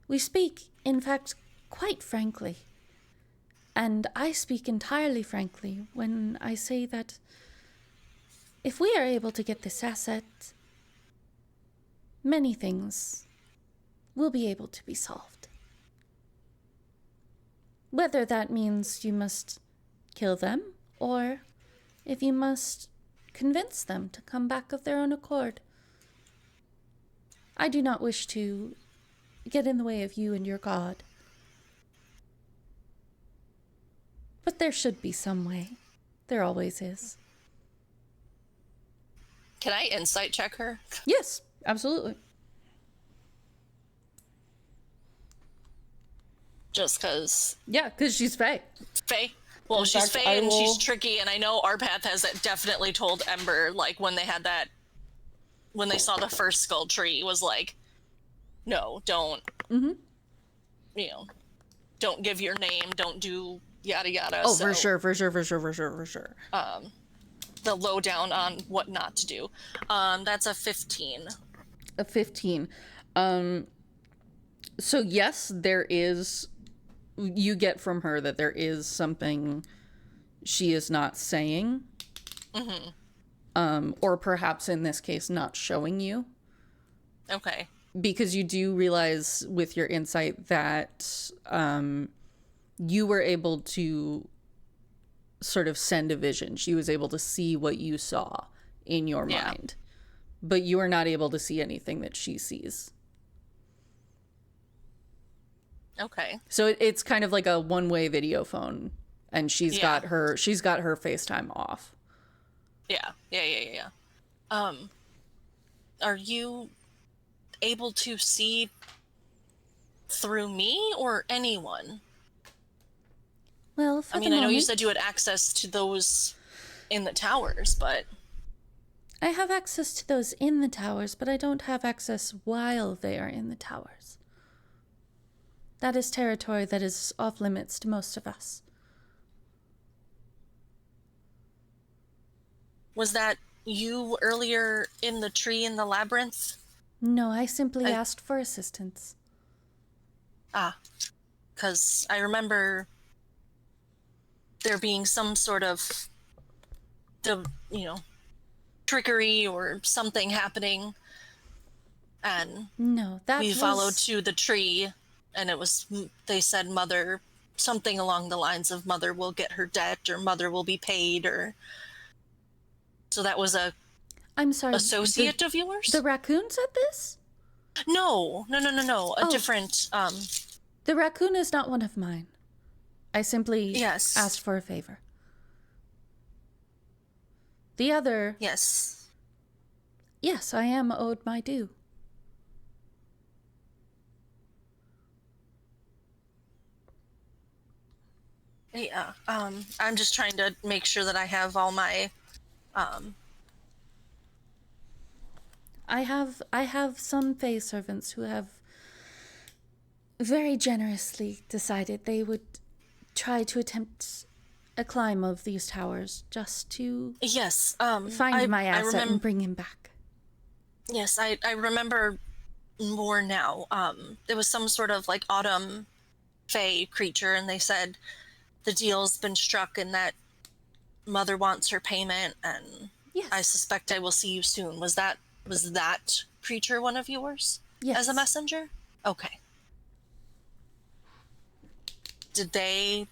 We speak, in fact, quite frankly. And I speak entirely frankly when I say that if we are able to get this asset, many things will be able to be solved. Whether that means you must kill them, or if you must convince them to come back of their own accord. I do not wish to get in the way of you and your god. But there should be some way. There always is. Can I insight check her? Yes, absolutely. Just because... Yeah, because she's Faye. Faye? Well, In she's fact, Faye I and she's will- tricky, and I know Arpath has definitely told Ember, like, when they had that... When they saw the first skull tree, was like, no, don't... You know, don't give your name, don't do yada yada. Oh, so, for sure. the lowdown on what not to do. That's a 15. A 15. So yes, there is... You get from her that there is something she is not saying. Or perhaps in this case, not showing you. Okay. Because you do realize with your insight that you were able to sort of send a vision. She was able to see what you saw in your mind. But you are not able to see anything that she sees. Okay. So it's kind of like a one-way video phone, and she's got her FaceTime off. Yeah. Are you able to see through me or anyone? Well, for I the mean, I know you moment, said you had access to those in the towers, but... I have access to those in the towers, but I don't have access while they are in the towers. That is territory that is off limits to most of us. Was that you earlier in the tree in the labyrinth? No, I simply asked for assistance. Ah, because I remember there being some sort of trickery or something happening, and No, that we was... followed to the tree, and they said Mother, something along the lines of Mother will get her debt, or Mother will be paid, or... So that was a I'm sorry. associate of yours? The raccoon said this? No. A different, The raccoon is not one of mine. I simply Yes. asked for a favor. The other... Yes. Yes, I am owed my due. Yeah, I'm just trying to make sure that I have all my, I have some Fae servants who have very generously decided they would try to attempt a climb of these towers just to yes, find my asset and bring him back. Yes, I remember more now. There was some sort of, like, autumn fae creature, and they said the deal's been struck and that Mother wants her payment, and Yes. I suspect I will see you soon. Was that creature one of yours? Yes. As a messenger? Okay. Did they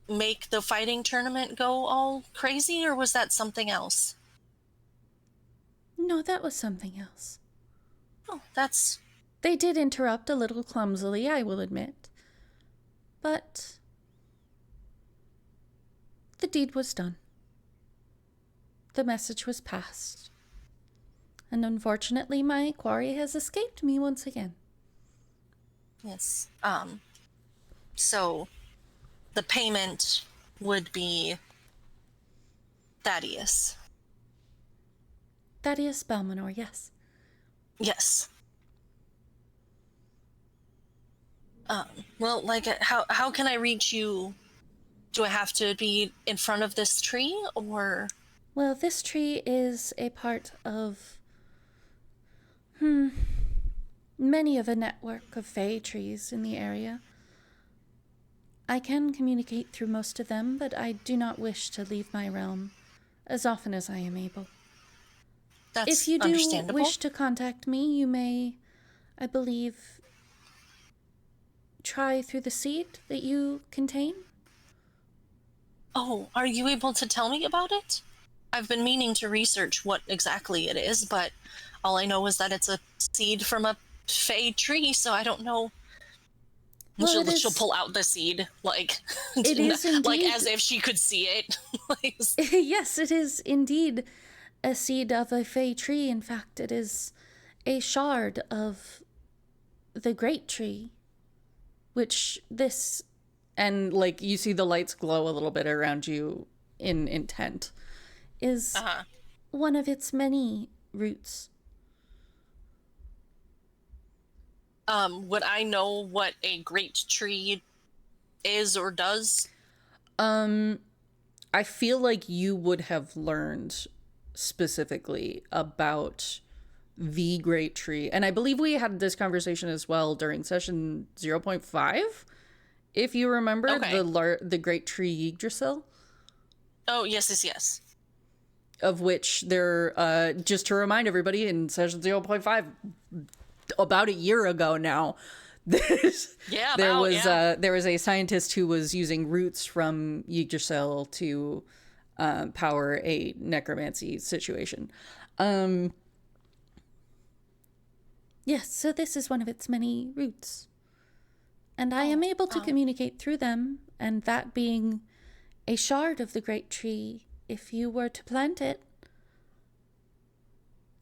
make the fighting tournament go all crazy, or was that something else? No, that was something else. Oh, that's... They did interrupt a little clumsily, I will admit. But the deed was done. The message was passed. And unfortunately, my quarry has escaped me once again. Yes. So the payment would be Thaddeus. Thaddeus Belmanor, yes. Yes. Well, like, how can I reach you? Do I have to be in front of this tree, or? Well, this tree is a part of many of a network of Fae trees in the area. I can communicate through most of them, but I do not wish to leave my realm as often as I am able. That's If you do understandable. wish to contact me, you may, I believe, try through the seed that you contain. Oh, are you able to tell me about it? I've been meaning to research what exactly it is, but all I know is that it's a seed from a Fae tree, so I don't know. Well, She'll pull out the seed, like, It is like indeed. as if she could see it. Like, Yes, it is indeed a seed of a Fae tree. In fact, it is a shard of the great tree, which this... And, like, you see the lights glow a little bit around you in intent. is one of its many roots. Would I know what a great tree is or does? I feel like you would have learned specifically about the great tree. And I believe we had this conversation as well during session 0.5. If you remember, Okay. the great tree Yggdrasil. Oh, yes. Of which there, just to remind everybody, in session 0.5, about a year ago now, there was a scientist who was using roots from Yggdrasil to power a necromancy situation. Yes, so this is one of its many roots. And I am able to communicate through them, and that being a shard of the great tree, if you were to plant it,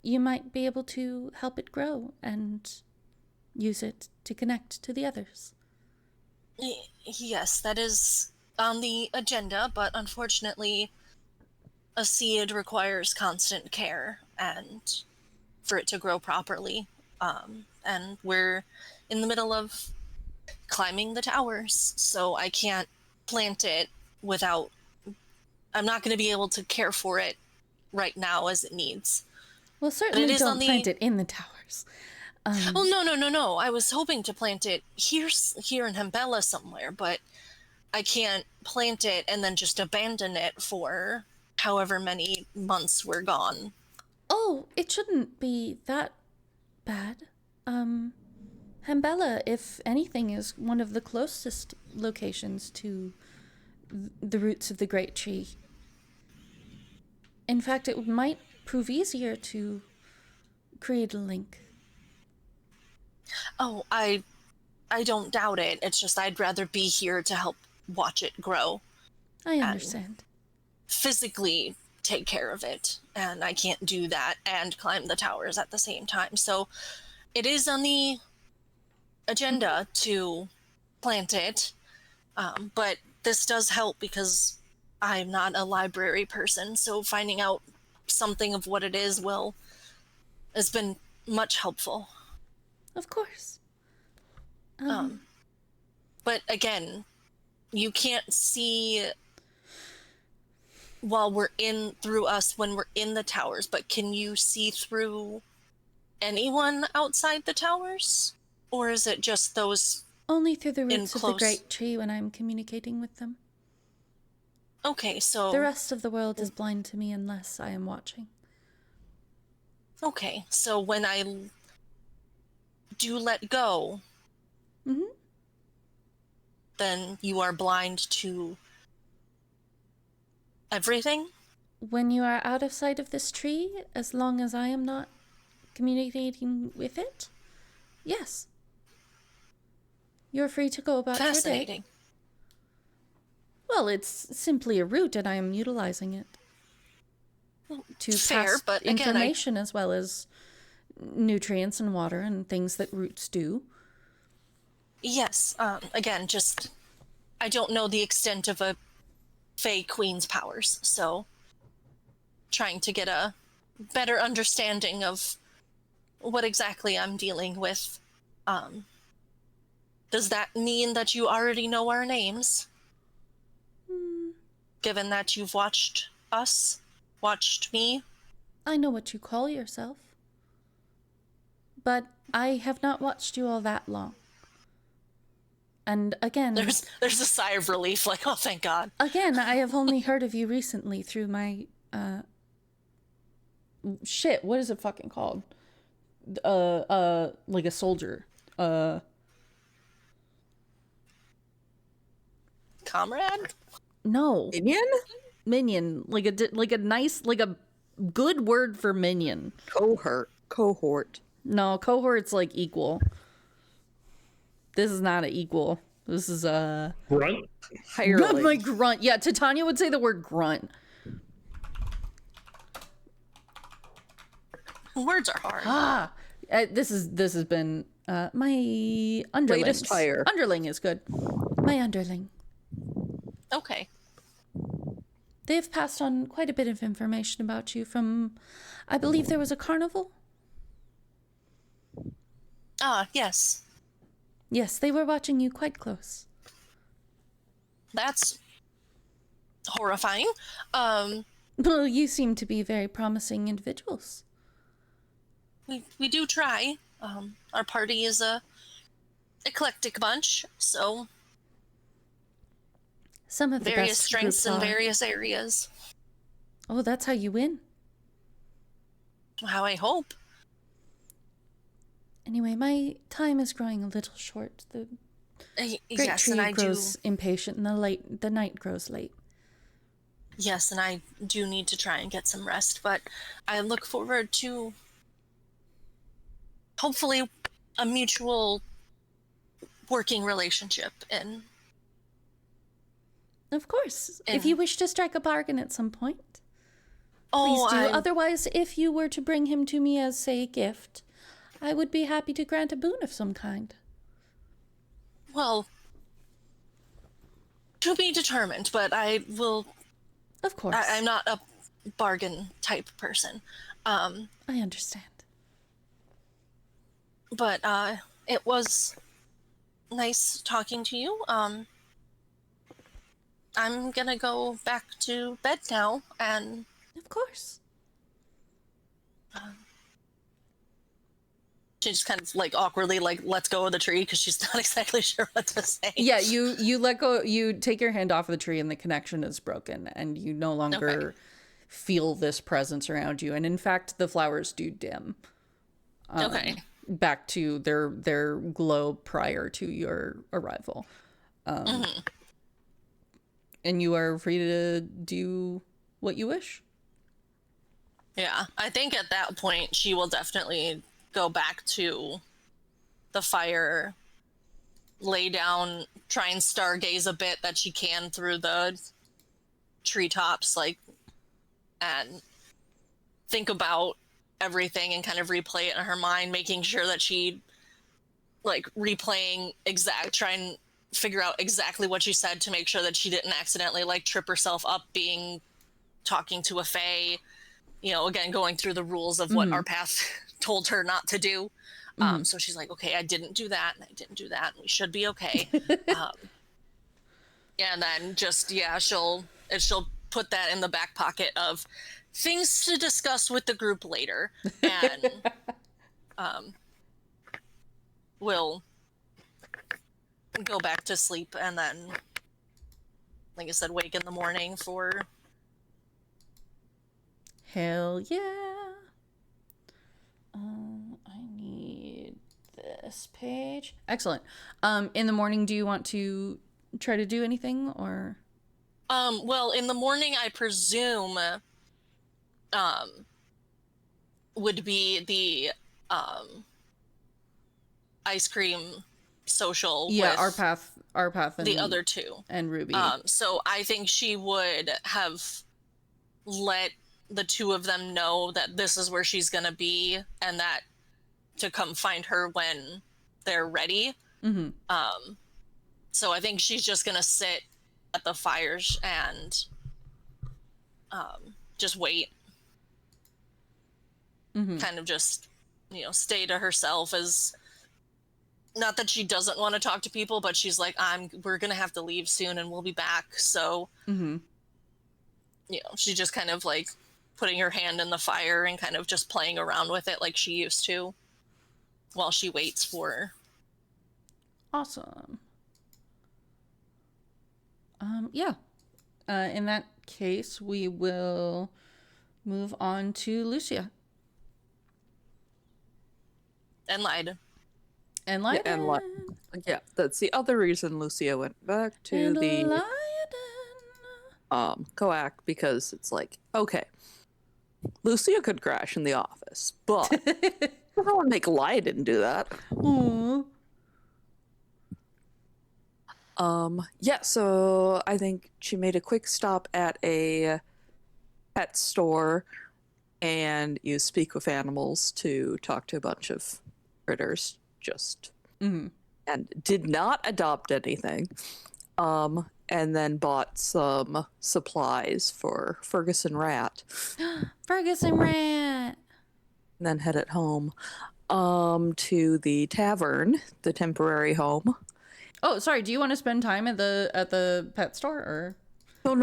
you might be able to help it grow and use it to connect to the others. Yes, that is on the agenda, but unfortunately, a seed requires constant care and for it to grow properly. And we're in the middle of climbing the towers, so I can't plant it without... I'm not going to be able to care for it right now as it needs. Well, certainly is on don't the- plant it in the towers. course. Oh, no. I was hoping to plant it here in Hembella somewhere, but I can't plant it and then just abandon it for however many months we're gone. Oh, it shouldn't be that bad. Hambella, if anything, is one of the closest locations to the roots of the great tree. In fact, it might prove easier to create a link. Oh, I don't doubt it. It's just I'd rather be here to help watch it grow. I understand. Physically take care of it, and I can't do that and climb the towers at the same time. So it is on the agenda to plant it, but this does help because I'm not a library person, so finding out something of what it is has been much helpful. Of course. But again, you can't see while we're through us when we're in the towers, but can you see through anyone outside the towers? Or is it just those? Only through the roots of the close- great tree when I'm communicating with them. Okay, so The rest of the world is blind to me unless I am watching. okay, so when I do let go, Mm-hmm. then you are blind to everything? When you are out of sight of this tree, as long as I am not communicating with it, yes. You're free to go about your day. Fascinating. Well, it's simply a root, and I am utilizing it to Fair, pass but again, information as well as nutrients and water and things that roots do. Yes, again, just I don't know the extent of a Fey Queen's powers, so trying to get a better understanding of what exactly I'm dealing with. Does that mean that you already know our names? Given that you've watched me? I know what you call yourself, but I have not watched you all that long. And again, There's a sigh of relief, like, oh, thank God. Again, I have only heard of you recently through my, shit, what is it fucking called? Like a soldier. Comrade? No. Minion? Minion. Like a nice, like a good word for minion. Cohort. No, cohort's like equal. This is not an equal. This is a... Grunt? Hireling. My grunt. Yeah, Titania would say the word grunt. Words are hard. This has been my underling. Latest hire. Underling is good. My underling. Okay. They've passed on quite a bit of information about you from, I believe there was a carnival? Yes. Yes, they were watching you quite close. That's horrifying. Well, you seem to be very promising individuals. We do try. Our party is a eclectic bunch, so Some of the various best strengths groups in are. various areas. Oh, that's how you win. How I hope. Anyway, my time is growing a little short. The great Yes, tree and I grows impatient, and the night grows late. Yes, and I do need to try and get some rest, but I look forward to hopefully a mutual working relationship and Of course, if you wish to strike a bargain at some point, oh, please do. I'm- Otherwise, if you were to bring him to me as, say, a gift, I would be happy to grant a boon of some kind. well, to be determined, but I will. Of course. I'm not a bargain type person. I understand. But it was nice talking to you. I'm gonna go back to bed now, and Of course. She just kind of like awkwardly like lets go of the tree because she's not exactly sure what to say. Yeah, you let go. You take your hand off of the tree, and the connection is broken, and you no longer feel this presence around you. And in fact, the flowers do dim. Okay. Back to their glow prior to your arrival. And you are free to do what you wish. Yeah, I think at that point she will definitely go back to the fire, lay down, try and stargaze a bit that she can through the treetops, like, and think about everything and kind of replay it in her mind, making sure that she, like, try and figure out exactly what she said to make sure that she didn't accidentally, like, trip herself up talking to a fae, you know, again, going through the rules of what our path told her not to do. So she's like, okay, I didn't do that, and I didn't do that, and we should be okay. And then just, she'll put that in the back pocket of things to discuss with the group later, and we'll go back to sleep, and then, like I said, wake in the morning for... Hell yeah. I need this page. Excellent. In the morning, do you want to try to do anything, or? Well, in the morning, I presume, would be the, ice cream social Yeah, with our path and the other two. and Ruby. So I think she would have let the two of them know that this is where she's gonna be, and that to come find her when they're ready. So I think she's just gonna sit at the fires and just wait. Kind of just, you know, stay to herself. As not that she doesn't want to talk to people, but she's like, we're gonna have to leave soon and we'll be back. So you know, she just kind of like putting her hand in the fire and kind of just playing around with it like she used to while she waits for... Awesome. In that case, we will move on to Lucia. And lied. And Leiden. Yeah, yeah, that's the other reason Lucia went back to the Coac, because it's like, okay, Lucia could crash in the office, but I don't want to make Leiden do that. Aww. Yeah, so I think she made a quick stop at a pet store and used Speak with Animals to talk to a bunch of critters, and did not adopt anything. And then bought some supplies for Ferguson Rat. Ferguson Rat. And then headed home to the tavern, the temporary home. Oh, sorry. Do you want to spend time at the pet store, or? No.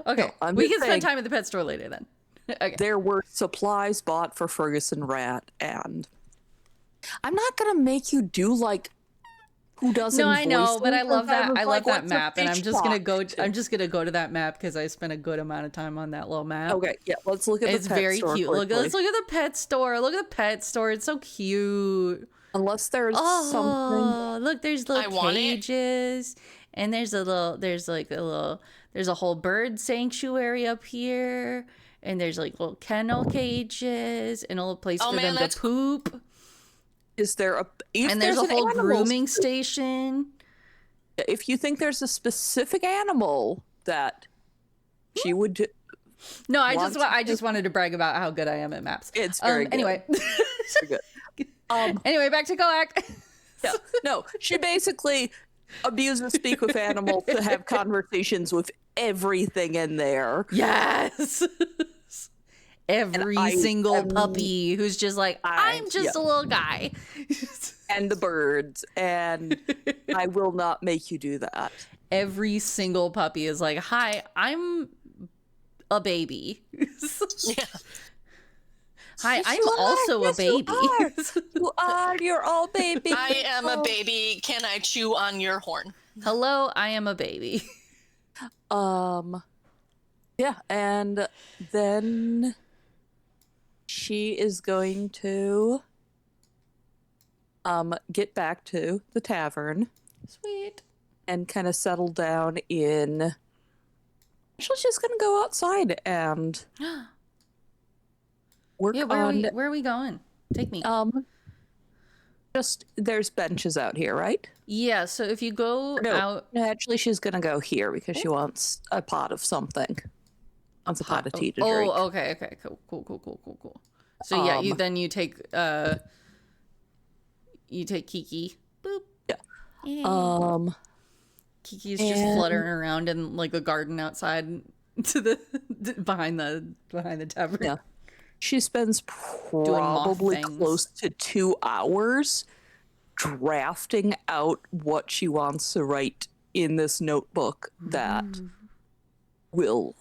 Okay, No, we can spend time at the pet store later then. Okay. There were supplies bought for Ferguson Rat, and I'm not gonna make you do like who doesn't. No, I know, but I voices, love that. I love like, that what's a map, and I'm fish just gonna talk go. to? I'm just gonna go to that map because I spent a good amount of time on that little map. Okay, yeah, let's look at It's the pet very store cute. quickly. Let's look at the pet store. Look at the pet store. It's so cute. Unless there's something. Oh, look, there's I little want it. cages, and there's a whole bird sanctuary up here, and there's like little kennel cages, and a little place for them that's to poop. Is there a? If And there's a an whole animal- grooming station. If you think there's a specific animal that she would do, No, I Want just wanted to brag about how good I am at maps. it's very good. Anyway. Very good. Anyway, back to Koak. Yeah, no, she basically abuses Speak with Animals to have conversations with everything in there. Yes. Every I single am- puppy who's just like, I'm just a little guy. And the birds, and I will not make you do that. Every single puppy is like, hi, I'm a baby. Yeah. Hi, Yes, I'm you are. also Yes, a you baby. are. You are. You're all baby. I am a baby. Can I chew on your horn? Hello, I am a baby. Yeah, and then she is going to get back to the tavern Sweet. and kind of settle down in. Actually, she's gonna go outside and work Yeah, on. where are we going? Take me. Just there's benches out here, right? Yeah, so if you go out No, actually, she's gonna go here because she wants a pot of something. Wants a pot of tea to drink. Oh, okay, cool. So yeah, you take Kiki. Boop. Yeah. Kiki's just fluttering around in like a garden outside to the behind the tavern. Yeah. She spends probably things. close to 2 hours drafting out what she wants to write in this notebook that will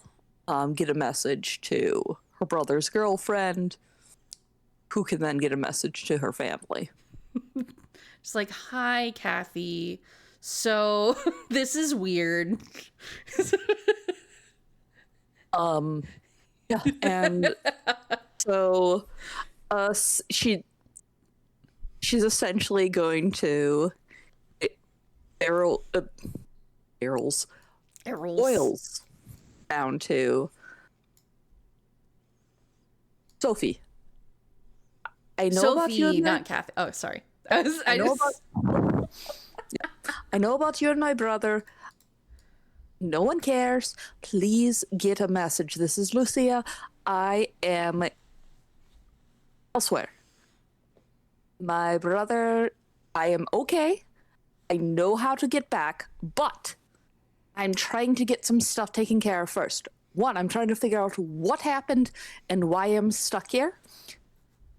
get a message to her brother's girlfriend, who can then get a message to her family. It's like, hi, Kathy. So this is weird. Yeah, and so she's essentially going to oils down to Sophie. I know about you, Sophie, not Kathy. Oh, sorry. I know about you and my brother. No one cares. Please get a message. This is Lucia. I am elsewhere. My brother, I am okay. I know how to get back, but I'm trying to get some stuff taken care of first. One, I'm trying to figure out what happened and why I'm stuck here.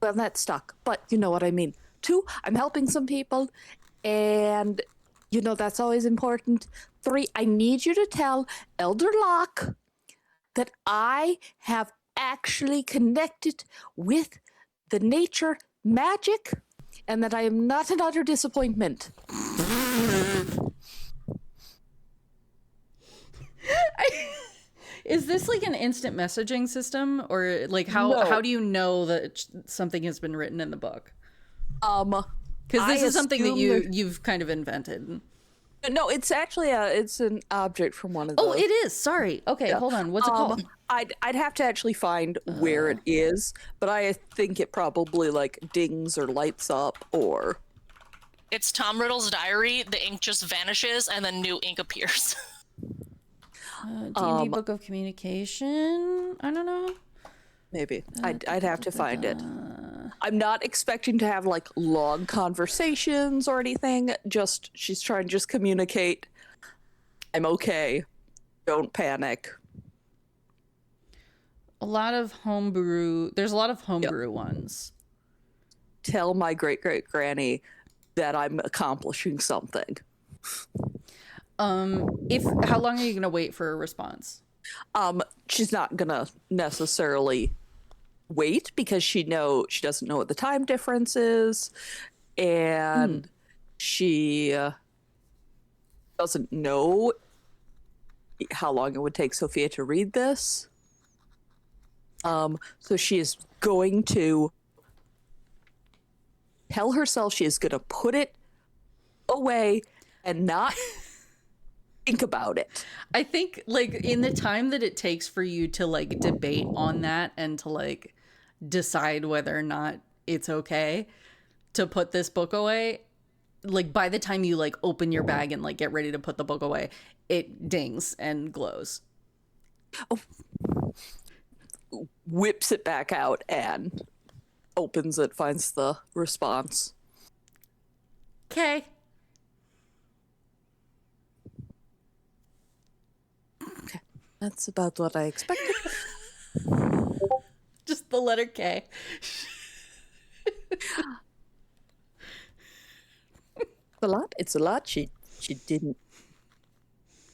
Well, not stuck, but you know what I mean. Two, I'm helping some people, and you know that's always important. Three, I need you to tell Elder Locke that I have actually connected with the nature magic and that I am not an utter disappointment. Is this like an instant messaging system, or like how do you know that something has been written in the book? Because this is something that you've kind of invented. No, it's actually it's an object from one of those. Oh, it is. Sorry. Okay, hold on. What's it called? I'd have to actually find where it is, but I think it probably like dings or lights up or. It's Tom Riddle's diary. The ink just vanishes and then new ink appears. D&D Book of Communication. I don't know. Maybe I'd have to find it. I'm not expecting to have like long conversations or anything. Just she's trying to just communicate. I'm okay. Don't panic. A lot of homebrew. There's a lot of homebrew ones. Tell my great great granny that I'm accomplishing something. How long are you gonna wait for a response? She's not gonna necessarily wait because she doesn't know what the time difference is, and she doesn't know how long it would take Sophia to read this. So she is going to tell herself she is going to put it away and not think about it. I think like in the time that it takes for you to like debate on that and to like decide whether or not it's okay to put this book away, like by the time you like open your bag and like get ready to put the book away, it dings and glows. Whips it back out and opens it, finds the response. Okay. Okay, that's about what I expected. Just the letter K. It's a lot. She didn't.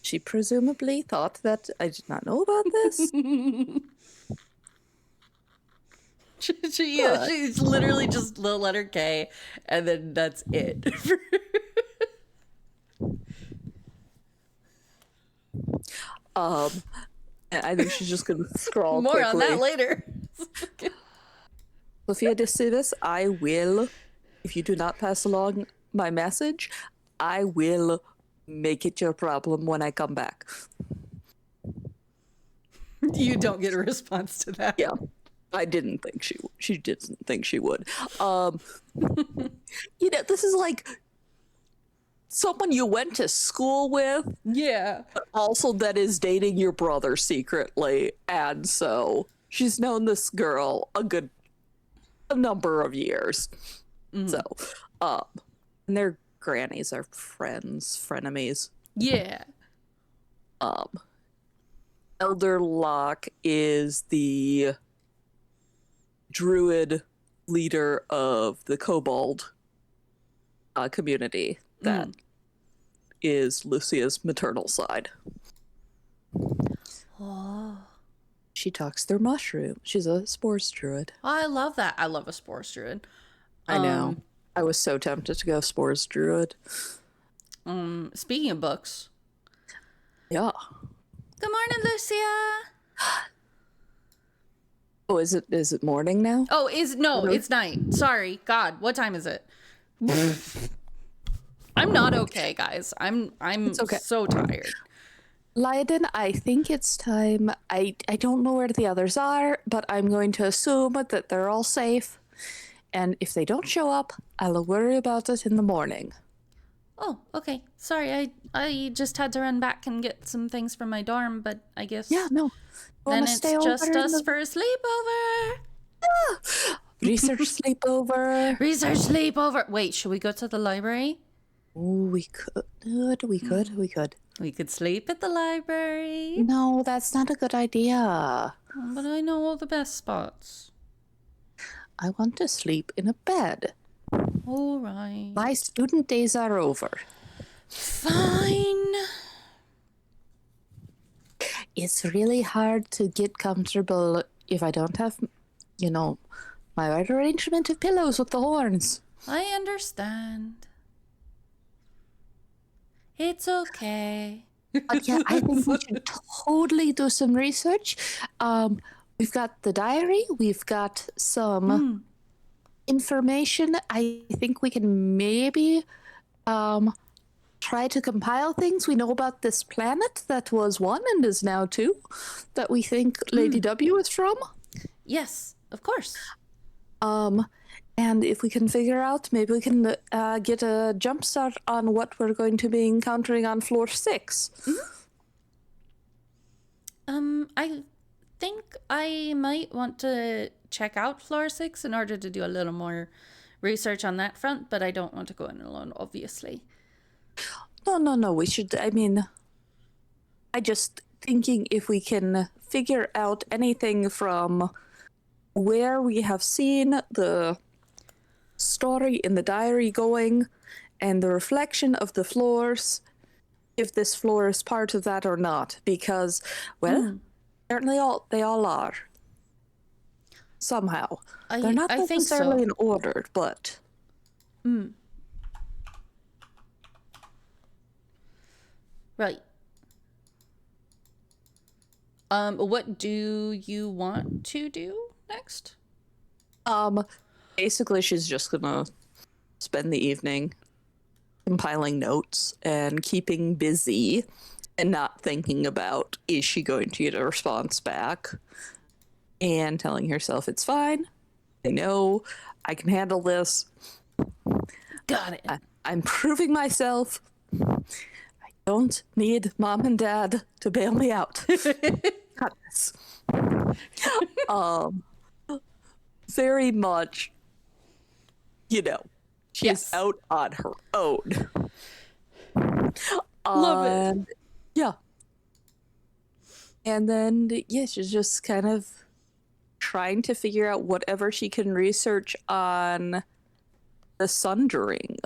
She presumably thought that I did not know about this. She's literally just the letter K, and then that's it. And I think she's just gonna scroll More quickly. on that later. Sophia Decivis, I will, if you do not pass along my message, I will make it your problem when I come back. You don't get a response to that. Yeah. I didn't think she didn't think she would. You know, this is like someone you went to school with, Yeah. but also that is dating your brother secretly, and so she's known this girl a number of years. So, and their grannies are frenemies. Yeah. Elder Locke is the druid leader of the kobold community that is Lucia's maternal side. Oh, She talks through mushroom. She's a spores druid. I love that. I love a spores druid. I know. I was so tempted to go spores druid. Speaking of books, Yeah. good morning, Lucia. Oh, is it morning now? oh, it's night. Sorry, God, what time is it? I'm not okay, guys. I'm okay. so tired. Lyden, I think it's time. I don't know where the others are, but I'm going to assume that they're all safe. And if they don't show up, I'll worry about it in the morning. Oh, okay. Sorry, I just had to run back and get some things from my dorm, but I guess Yeah, no. then Wanna it's stay just over in us the- for a sleepover. Research sleepover. Research sleepover. Wait, should we go to the library? Ooh, we could. We could. We could sleep at the library, No, that's not a good idea. but I know all the best spots. I want to sleep in a bed. All right. My student days are over. Fine. It's really hard to get comfortable if I don't have, my right arrangement of pillows with the horns. I understand. It's okay. But yeah, I think we should totally do some research. We've got the diary. We've got some information. I think we can maybe try to compile things. We know about this planet that was 1 and is now 2 that we think Lady W is from. Yes, of course. And if we can figure out, maybe we can get a jump start on what we're going to be encountering on floor 6. I think I might want to check out floor 6 in order to do a little more research on that front, but I don't want to go in alone, obviously. No, we should, I just thinking if we can figure out anything from where we have seen the story in the diary going and the reflection of the floors, if this floor is part of that or not, because, well, apparently they all are. Somehow. They're not I think so. necessarily in order, but... Right. What do you want to do next? Basically, she's just gonna spend the evening compiling notes and keeping busy and not thinking about is she going to get a response back, and telling herself it's fine. I know I can handle this. Got it. I'm proving myself. I don't need mom and dad to bail me out. Got this. Very much, she's Yes. out on her own. Love it. Yeah. And then, she's just kind of trying to figure out whatever she can research on the Sundering.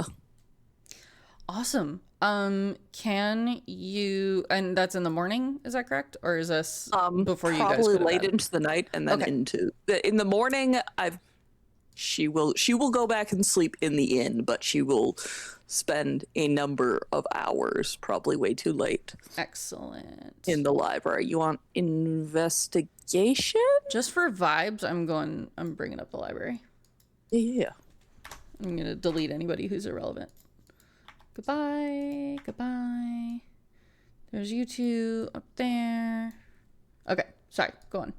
Awesome. Can you, and that's in the morning, is that correct? Or is this before you guys Probably go to late bed? into the night, and then in the morning. She will go back and sleep in the inn, but she will spend a number of hours, probably way too late, Excellent. in the library. You want investigation? Just for vibes, I'm bringing up the library. Yeah. I'm going to delete anybody who's irrelevant. Goodbye. Goodbye. There's you two up there. Okay. Sorry. Go on.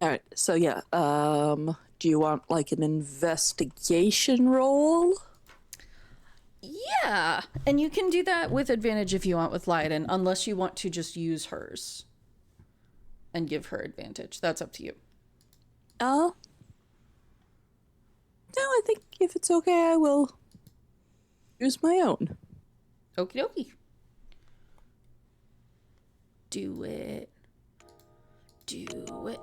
All right. So yeah. Do you want like an investigation roll? Yeah. And you can do that with advantage if you want with Lyden, unless you want to just use hers and give her advantage. That's up to you. No, I think if it's okay, I will use my own. Okie dokie. Do it. Do it.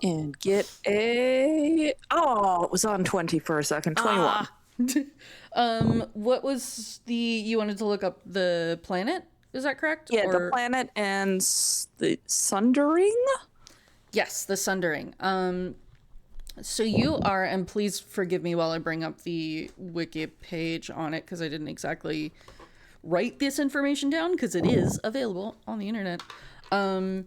And get a... Oh, it was on 20 for a second. 21. What was you wanted to look up the planet? Is that correct? Yeah, the planet and the sundering? Yes, the sundering. So you are, and please forgive me while I bring up the wiki page on it, because I didn't exactly write this information down, because it is available on the internet. And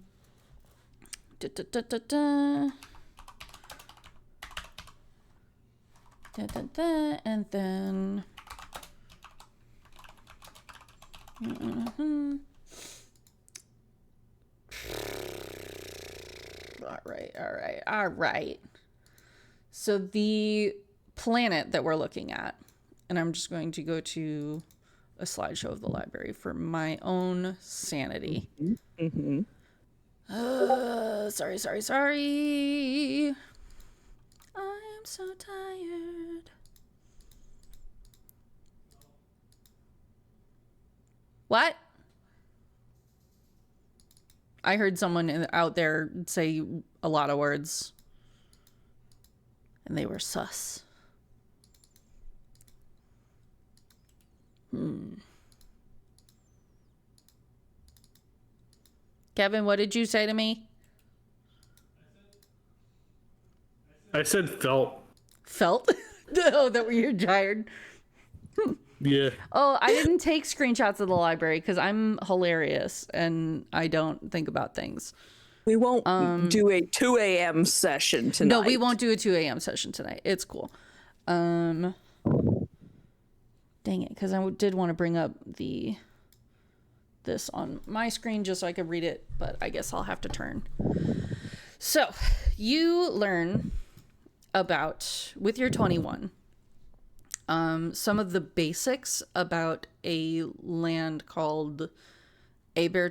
then... All right. So the planet that we're looking at, and I'm just going to go to a slideshow of the library for my own sanity. Mm-hmm. Sorry. I'm so tired. What? I heard someone out there say a lot of words. And they were sus. Kevin, what did you say to me? I said felt. Felt? Oh, that you're tired. Yeah. Oh, I didn't take screenshots of the library because I'm hilarious and I don't think about things. We won't do a 2 a.m. session tonight. No, we won't do a 2 a.m. session tonight. It's cool. Dang it, because I did want to bring up this on my screen just so I could read it, but I guess I'll have to turn. So, you learn about, with your 21, some of the basics about a land called Aber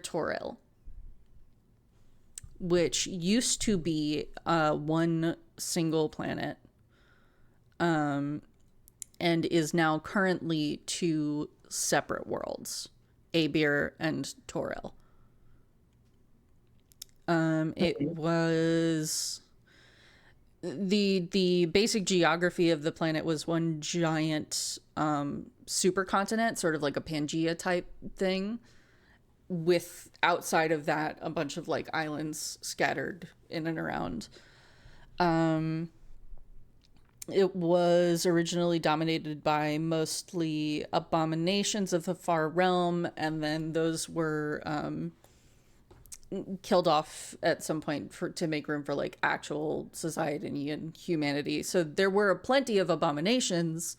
which used to be one single planet, and is now currently two separate worlds, Aber and Toril. It was the basic geography of the planet was one giant supercontinent, sort of like a Pangea type thing, with outside of that a bunch of like islands scattered in and around. It was originally dominated by mostly abominations of the far realm, and then those were killed off at some point to make room for like actual society and humanity. So there were plenty of abominations,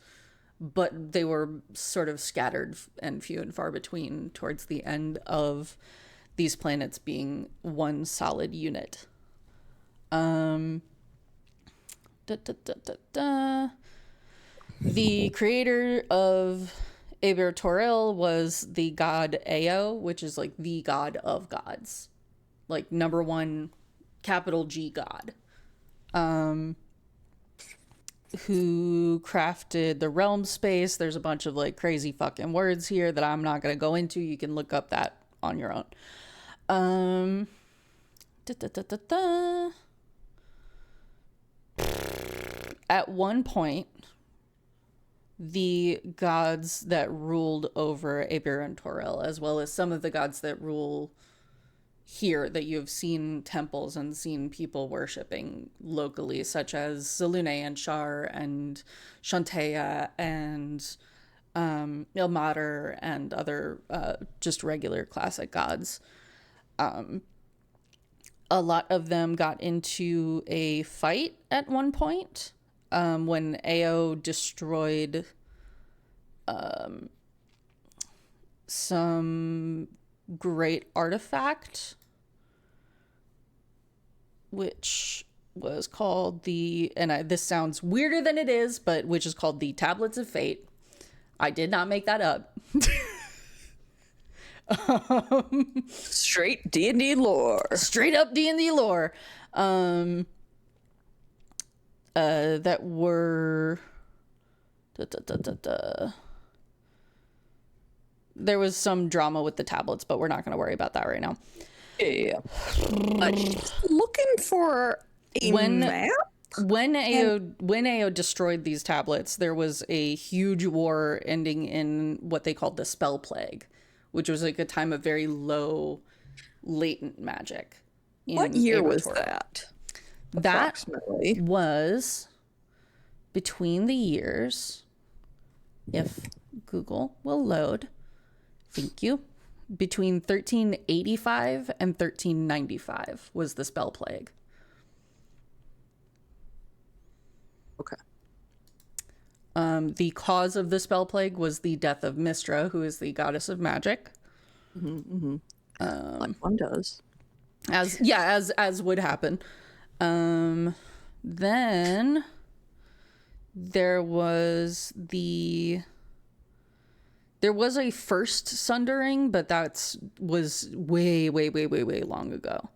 but they were sort of scattered and few and far between towards the end of these planets being one solid unit. The creator of Aber was the god Ao, which is like the god of gods, like number one capital G god, who crafted the realm space. There's a bunch of like crazy fucking words here that I'm not going to go into. You can look up that on your own. At one point, the gods that ruled over BeHere and Toril, as well as some of the gods that rule here that you've seen temples and seen people worshipping locally, such as Zelune and Shar and Shantea and Ilmater and other just regular classic gods. A lot of them got into a fight at one point when Ao destroyed some great artifact, which was called this sounds weirder than it is, but which is called the Tablets of Fate. I did not make that up. Straight D&D lore. Straight up D&D lore. That were there was some drama with the tablets, but we're not going to worry about that right now. Yeah. Looking for a map? When Ao destroyed these tablets, there was a huge war ending in what they called the Spell Plague, which was like a time of very low latent magic. What year was that? That was between the years, if Google will load, thank you, between 1385 and 1395 was the Spell Plague. Okay. The cause of the Spell Plague was the death of Mystra, who is the goddess of magic. Like one does. As would happen. Then there was a first sundering, but that was way long ago.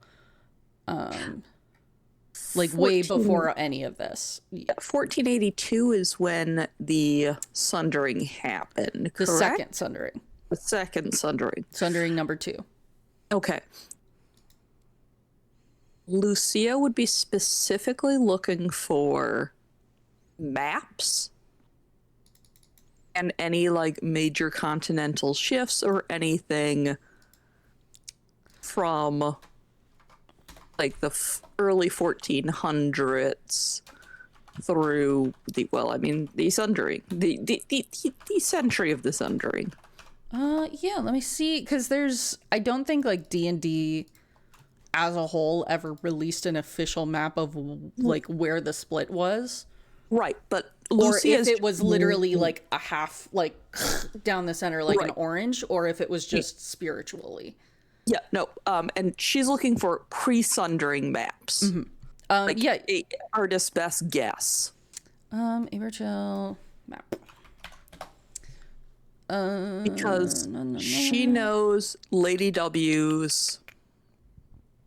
Like way before any of this. Yeah, 1482 is when the sundering happened, correct? The second sundering. The second sundering. Sundering number 2. Okay. Lucia would be specifically looking for maps and any like major continental shifts or anything from like the early 1400s through the sundering, the century of the sundering. Yeah, let me see, because I don't think like D&D as a whole ever released an official map of like where the split was. Right, but Or Lucia's, if it was literally like a half, like down the center, like an orange, or if it was just spiritually. Yeah, no, and she's looking for pre-sundering maps. Artist's best guess. Abergel map. Because she knows Lady W's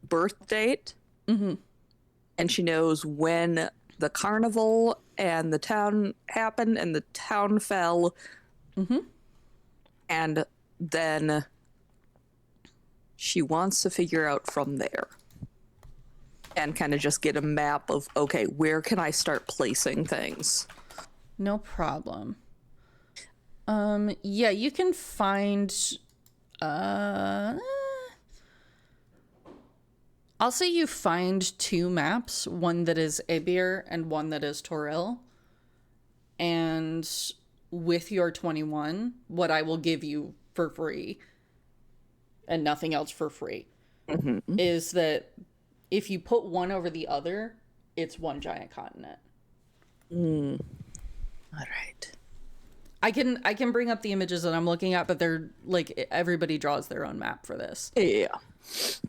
birth date, and she knows when the carnival and the town happened and the town fell, and then she wants to figure out from there and kind of just get a map of, okay, where can I start placing things? No problem. Yeah, you can find I'll say you find 2 maps, one that is BeHere and one that is Toril. And with your 21, what I will give you for free, and nothing else for free, is that if you put one over the other, it's one giant continent. All right. I can bring up the images that I'm looking at, but they're like, everybody draws their own map for this. Yeah.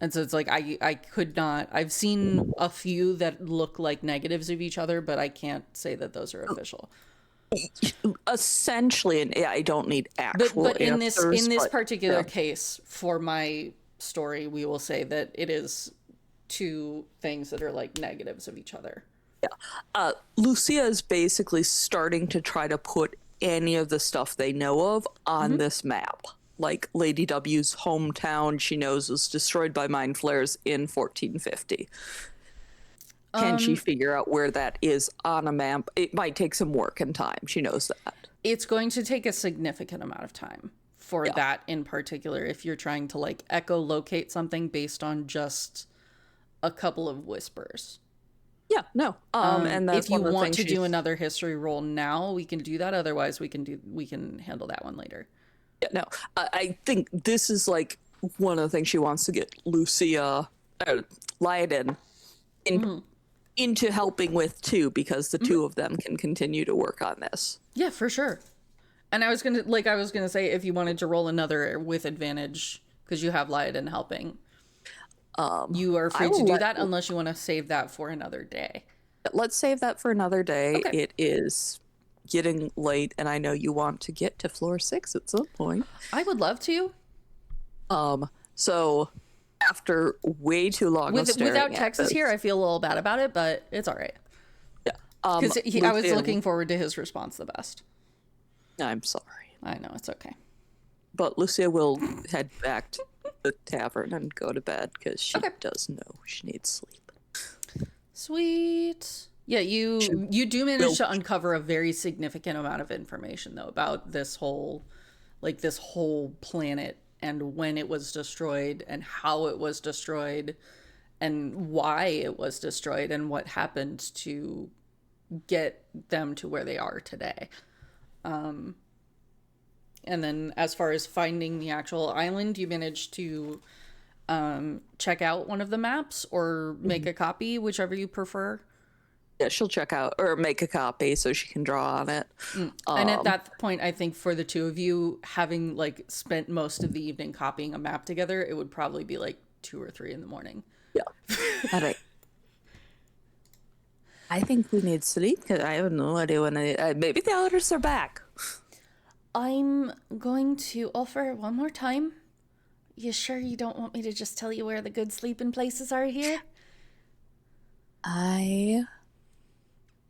And so it's like, I could not, I've seen a few that look like negatives of each other, but I can't say that those are official. Essentially, and I don't need actual But in answers, this particular case, for my story, we will say that it is 2 things that are like negatives of each other. Yeah. Lucia is basically starting to try to put any of the stuff they know of on this map. Like Lady W's hometown, she knows, was destroyed by mind flares in 1450. Can she figure out where that is on a map? It might take some work and time. She knows that. It's going to take a significant amount of time for that in particular, if you're trying to like echolocate something based on just a couple of whispers. Yeah, no. And that's if you one of the want things to do another history roll now, we can do that. Otherwise, we can handle that one later. Yeah, no. I think this is like one of the things she wants to get Lucia, Lyden, into helping with too, because the two of them can continue to work on this. Yeah, for sure. And I was gonna say, if you wanted to roll another with advantage because you have Lyden helping, you are free to do that unless you want to save that for another day. Let's save that for another day. Okay. It is getting late, and I know you want to get to floor 6 at some point. I would love to. So after way too long of staring Without at Texas this- here, I feel a little bad about it, but it's all right. Yeah. Because I was Lucia- looking forward to his response the best. I'm sorry. I know, it's okay. But Lucia will head back to the tavern and go to bed because she does know she needs sleep. Sweet. Yeah, you do manage to uncover a very significant amount of information though about this whole planet and when it was destroyed and how it was destroyed and why it was destroyed and what happened to get them to where they are today. And then as far as finding the actual island, you managed to check out one of the maps or make a copy, whichever you prefer. Yeah, she'll check out or make a copy so she can draw on it. And at that point, I think for the two of you, having like spent most of the evening copying a map together, it would probably be like 2 or 3 in the morning. Yeah. All right. I think we need sleep because I have no idea when maybe the others are back. I'm going to offer one more time. You sure you don't want me to just tell you where the good sleeping places are here? I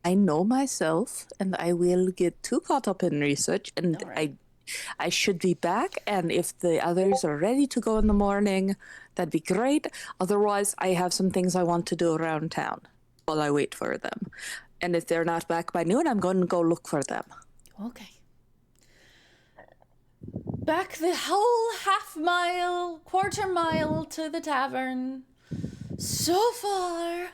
know myself, and I will get too caught up in research, and I should be back, and if the others are ready to go in the morning, that'd be great. Otherwise, I have some things I want to do around town while I wait for them. And if they're not back by noon, I'm going to go look for them. Okay. Back the whole half-mile, quarter-mile to the tavern. So far.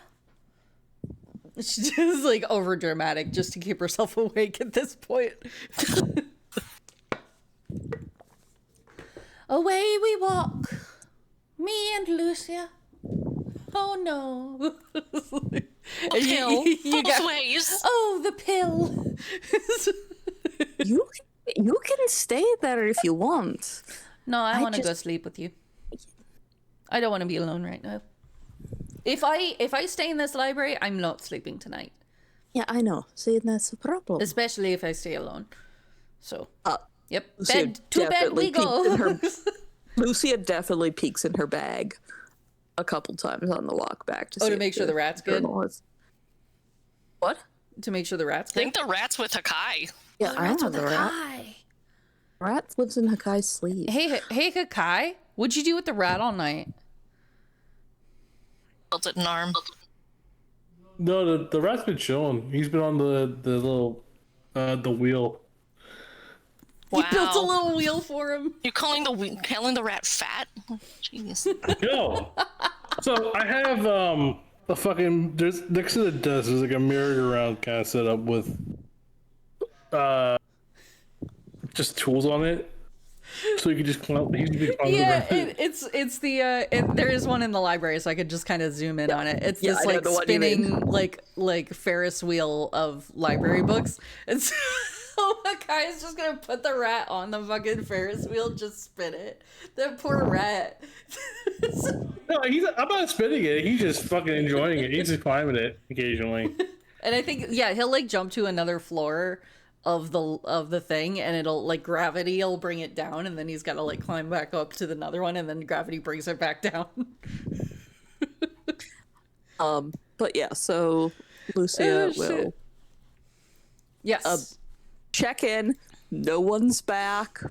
She's just like over dramatic just to keep herself awake at this point. Away we walk. Me and Lucia. Oh no. Pill. You Both got- ways. Oh, the pill. You can stay there if you want. No, I want to go just- sleep with you. I don't want to be alone right now. If I stay in this library, I'm not sleeping tonight. Yeah, I know. See, that's a problem. Especially if I stay alone. So, yep. Lucia To bed we definitely peeked in go. her- Lucia definitely peeks in her bag a couple times on the walk back to see to if make sure the rat's good? journal is- What? To make sure the rat's I good. think the rat's with Hakai. Yeah, I don't have the rat. Hi. Rat lives in Hakai's sleeve. Hey, Hakai, what'd you do with the rat all night? Built it an arm. No, the rat's been chilling. He's been on the little the wheel. Wow. You built a little wheel for him. You're calling the rat fat? Jeez. Yo. So I have a fucking there's next to the desk there's like a merry-go-round kind of set up with just tools on it. So you can just climb. He used to be climbing Yeah, around. it's the there is one in the library, so I could just kind of zoom in on it. It's Yeah, this I know like the one you mean. spinning like Ferris wheel of library books. And so a guy is just gonna put the rat on the fucking Ferris wheel, just spin it. That poor rat. No, I'm not spinning it. He's just fucking enjoying it. He's just climbing it occasionally. And I think he'll like jump to another floor of the thing, and it'll like gravity will bring it down, and then he's got to like climb back up to another one, and then gravity brings it back down. But yeah, so Lucia shit. will Yes. check in. No one's back.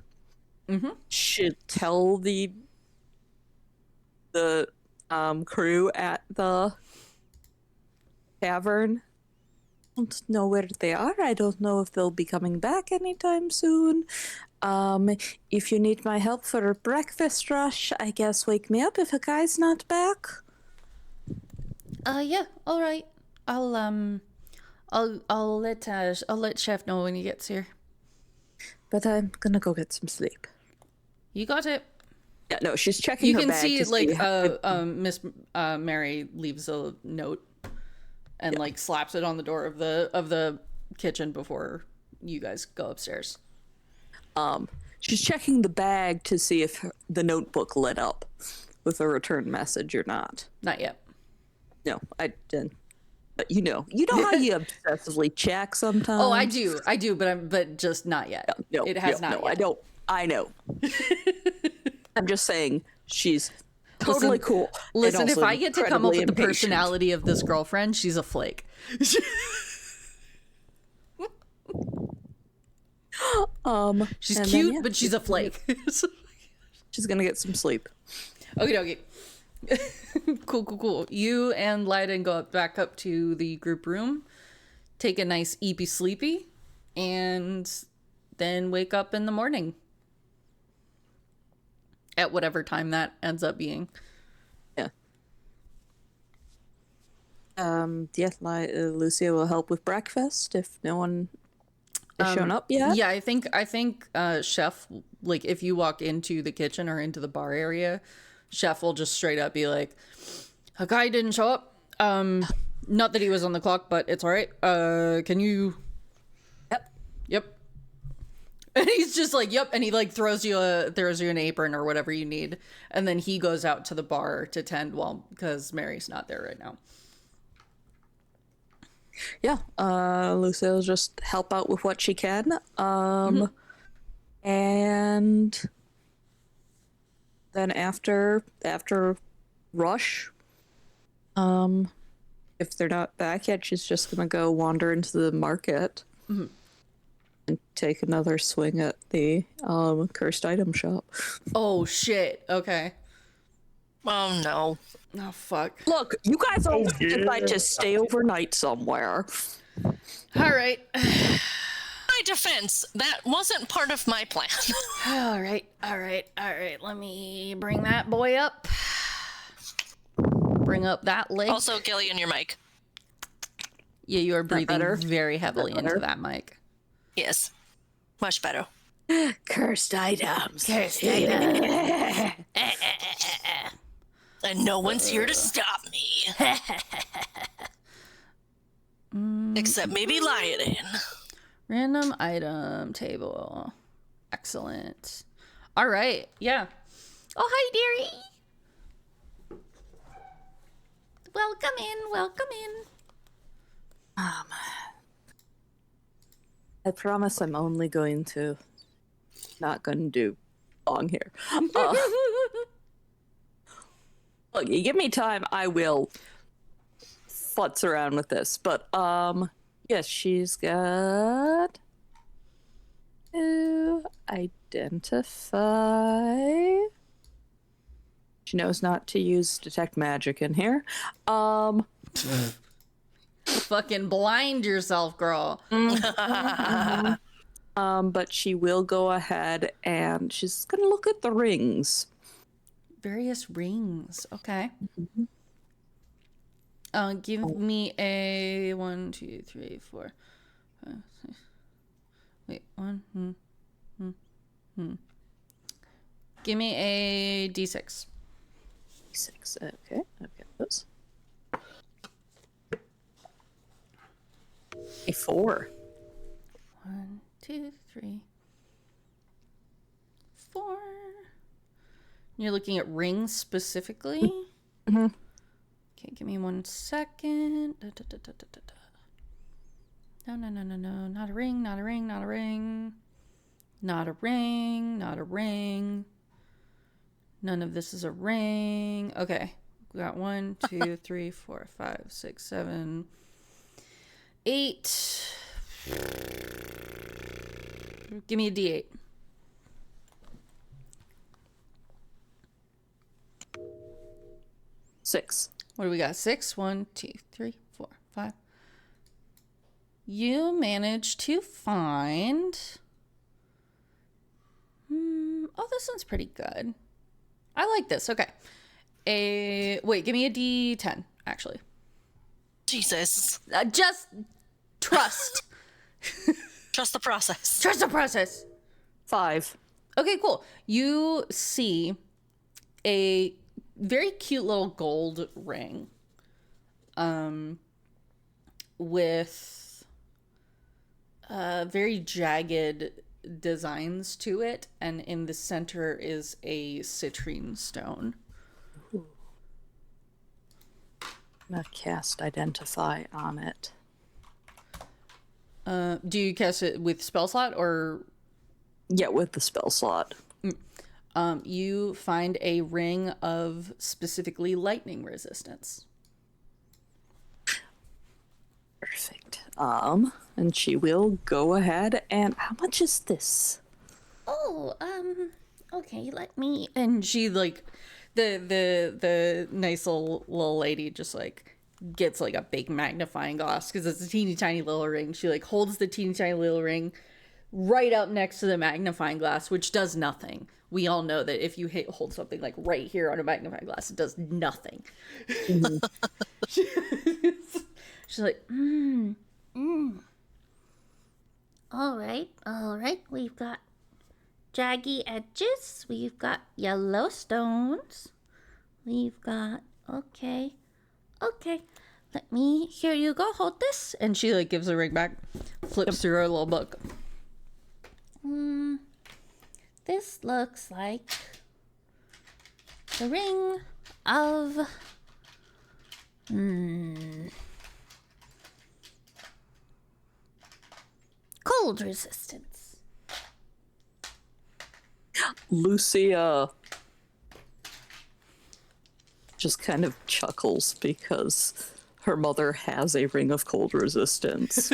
Should tell the crew at the tavern don't know where they are. I don't know if they'll be coming back anytime soon. If you need my help for a breakfast rush, I guess wake me up if a guy's not back. Yeah, all right. I'll let Chef know when he gets here. But I'm gonna go get some sleep. You got it. Yeah, no, she's checking You her can bag see to like see Miss Mary leaves a note and like slaps it on the door of the kitchen before you guys go upstairs. she's checking the bag to see if the notebook lit up with a return message or not. Not yet. No, I didn't. But you know how you obsessively check sometimes. Oh, I do, but just not yet. No, it has no, not no, yet. I don't. I know. I'm just saying she's totally cool. and Listen, if also I get to come up incredibly with the impatient. personality of this girlfriend, she's a flake. She's and then, cute, yeah, but she's a flake. she's gonna get some sleep. Okay. Cool. You and Lyden go back up to the group room, take a nice eepy sleepy, and then wake up in the morning. At whatever time that ends up being. Yeah. Lucia will help with breakfast if no one has shown up yet. Yeah, I think Chef, like if you walk into the kitchen or into the bar area, Chef will just straight up be like, a guy didn't show up. Not that he was on the clock, but it's all right. Can you? Yep. And he's just like, yep, and he like throws you an apron or whatever you need, and then he goes out to the bar to tend because Mary's not there right now. Yeah, Lucia will just help out with what she can. And then after rush, if they're not back yet, she's just gonna go wander into the market and take another swing at the cursed item shop. Oh shit. Okay. Oh no. Oh fuck. Look, you guys all yeah. decide to stay overnight somewhere. All right. My defense, that wasn't part of my plan. All right. Let me bring that boy up. Bring up that leg. Also, Gillian, your mic. Yeah, you are breathing better? very heavily into better? that mic. Yes. Much better. Cursed items. And no one's here to stop me. Except maybe Lyden. Random item table. Excellent. All right. Yeah. Oh, hi, dearie. Welcome in. I promise I'm only going to not going to do long here. Look, you give me time, I will futz around with this. But yes, she's got to identify. She knows not to use detect magic in here. Fucking blind yourself, girl. But she will go ahead and she's gonna look at the rings. Various rings. Okay. Give me a 1, 2, 3, 4, 5, 6. Wait, 1. Give me a D6. 6. Okay, I've got those. A 4. 1, 2, 3, 4. You're looking at rings specifically? Mm-hmm. Okay, give me 1 second. No. Not a ring. Not a ring. None of this is a ring. Okay. We got 1, 2, 3, 4, 5, 6, 7, 8. Give me a D8. Six. What do we got? 6. 1, 2, 3, 4, 5. you manage to find... oh, this one's pretty good. I like this. Okay. Wait, give me a D10, actually. Jesus. Just trust. Trust the process. Trust the process. 5. Okay, cool. You see a very cute little gold ring with very jagged designs to it, and in the center is a citrine stone. I'm gonna cast Identify on it. Do you cast it with spell slot or? Yeah, with the spell slot. You find a ring of specifically lightning resistance. Perfect. And she will go ahead and how much is this? Oh, okay, let me. And she like the nice little lady just like gets like a big magnifying glass because it's a teeny tiny little ring. She like holds the teeny tiny little ring right up next to the magnifying glass, which does nothing. We all know that if you hold something like right here on a magnifying glass, it does nothing. Mm-hmm. She's like, All right. We've got jaggy edges. We've got yellow stones. We've got, okay. Here you go, hold this. and she like gives the ring back, flips through her little book. This looks like the ring of cold resistance. Lucia just kind of chuckles because her mother has a ring of cold resistance.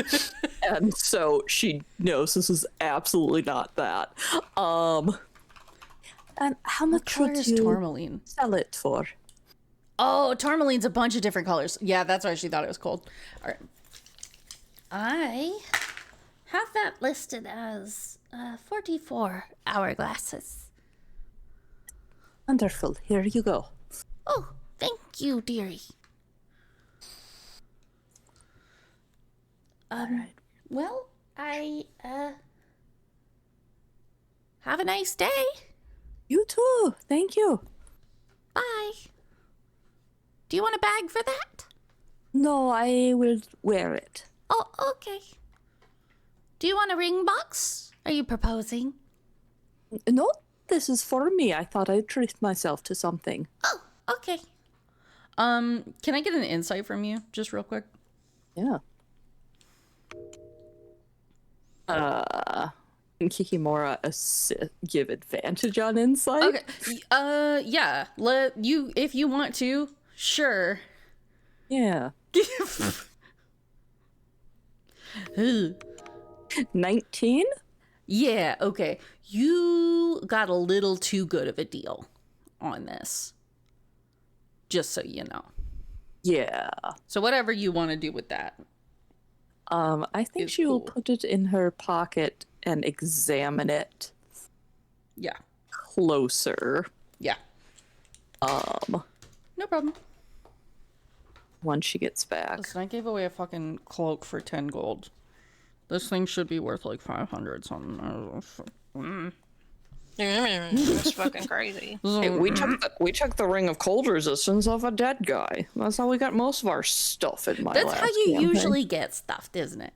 And so she knows this is absolutely not that. And how much Color would is you tourmaline. sell it for? Oh, tourmaline's a bunch of different colors. Yeah, that's why she thought it was cold. All right. I have that listed as 44 hourglasses. Wonderful. Here you go. Oh, thank you, dearie. All right. Well, I have a nice day. You too. Thank you. Bye. Do you want a bag for that? No, I will wear it. Oh, okay. Do you want a ring box? Are you proposing? No, this is for me. I thought I'd treat myself to something. Oh, okay. Can I get an insight from you, just real quick? Yeah. Can Kikimora give advantage on insight? Okay. Yeah. If you want to, sure. Yeah. 19? Yeah, okay. You got a little too good of a deal on this. Just so you know. Yeah. So whatever you want to do with that. I think Is she will cool. put it in her pocket and examine it Yeah. closer. Yeah. No problem. Once she gets back. Listen, I gave away a fucking cloak for 10 gold. This thing should be worth like 500 something. That's fucking crazy. Hey, we took the ring of cold resistance off a dead guy. That's how we got most of our stuff in my That's last how you campaign. usually get stuffed, isn't it?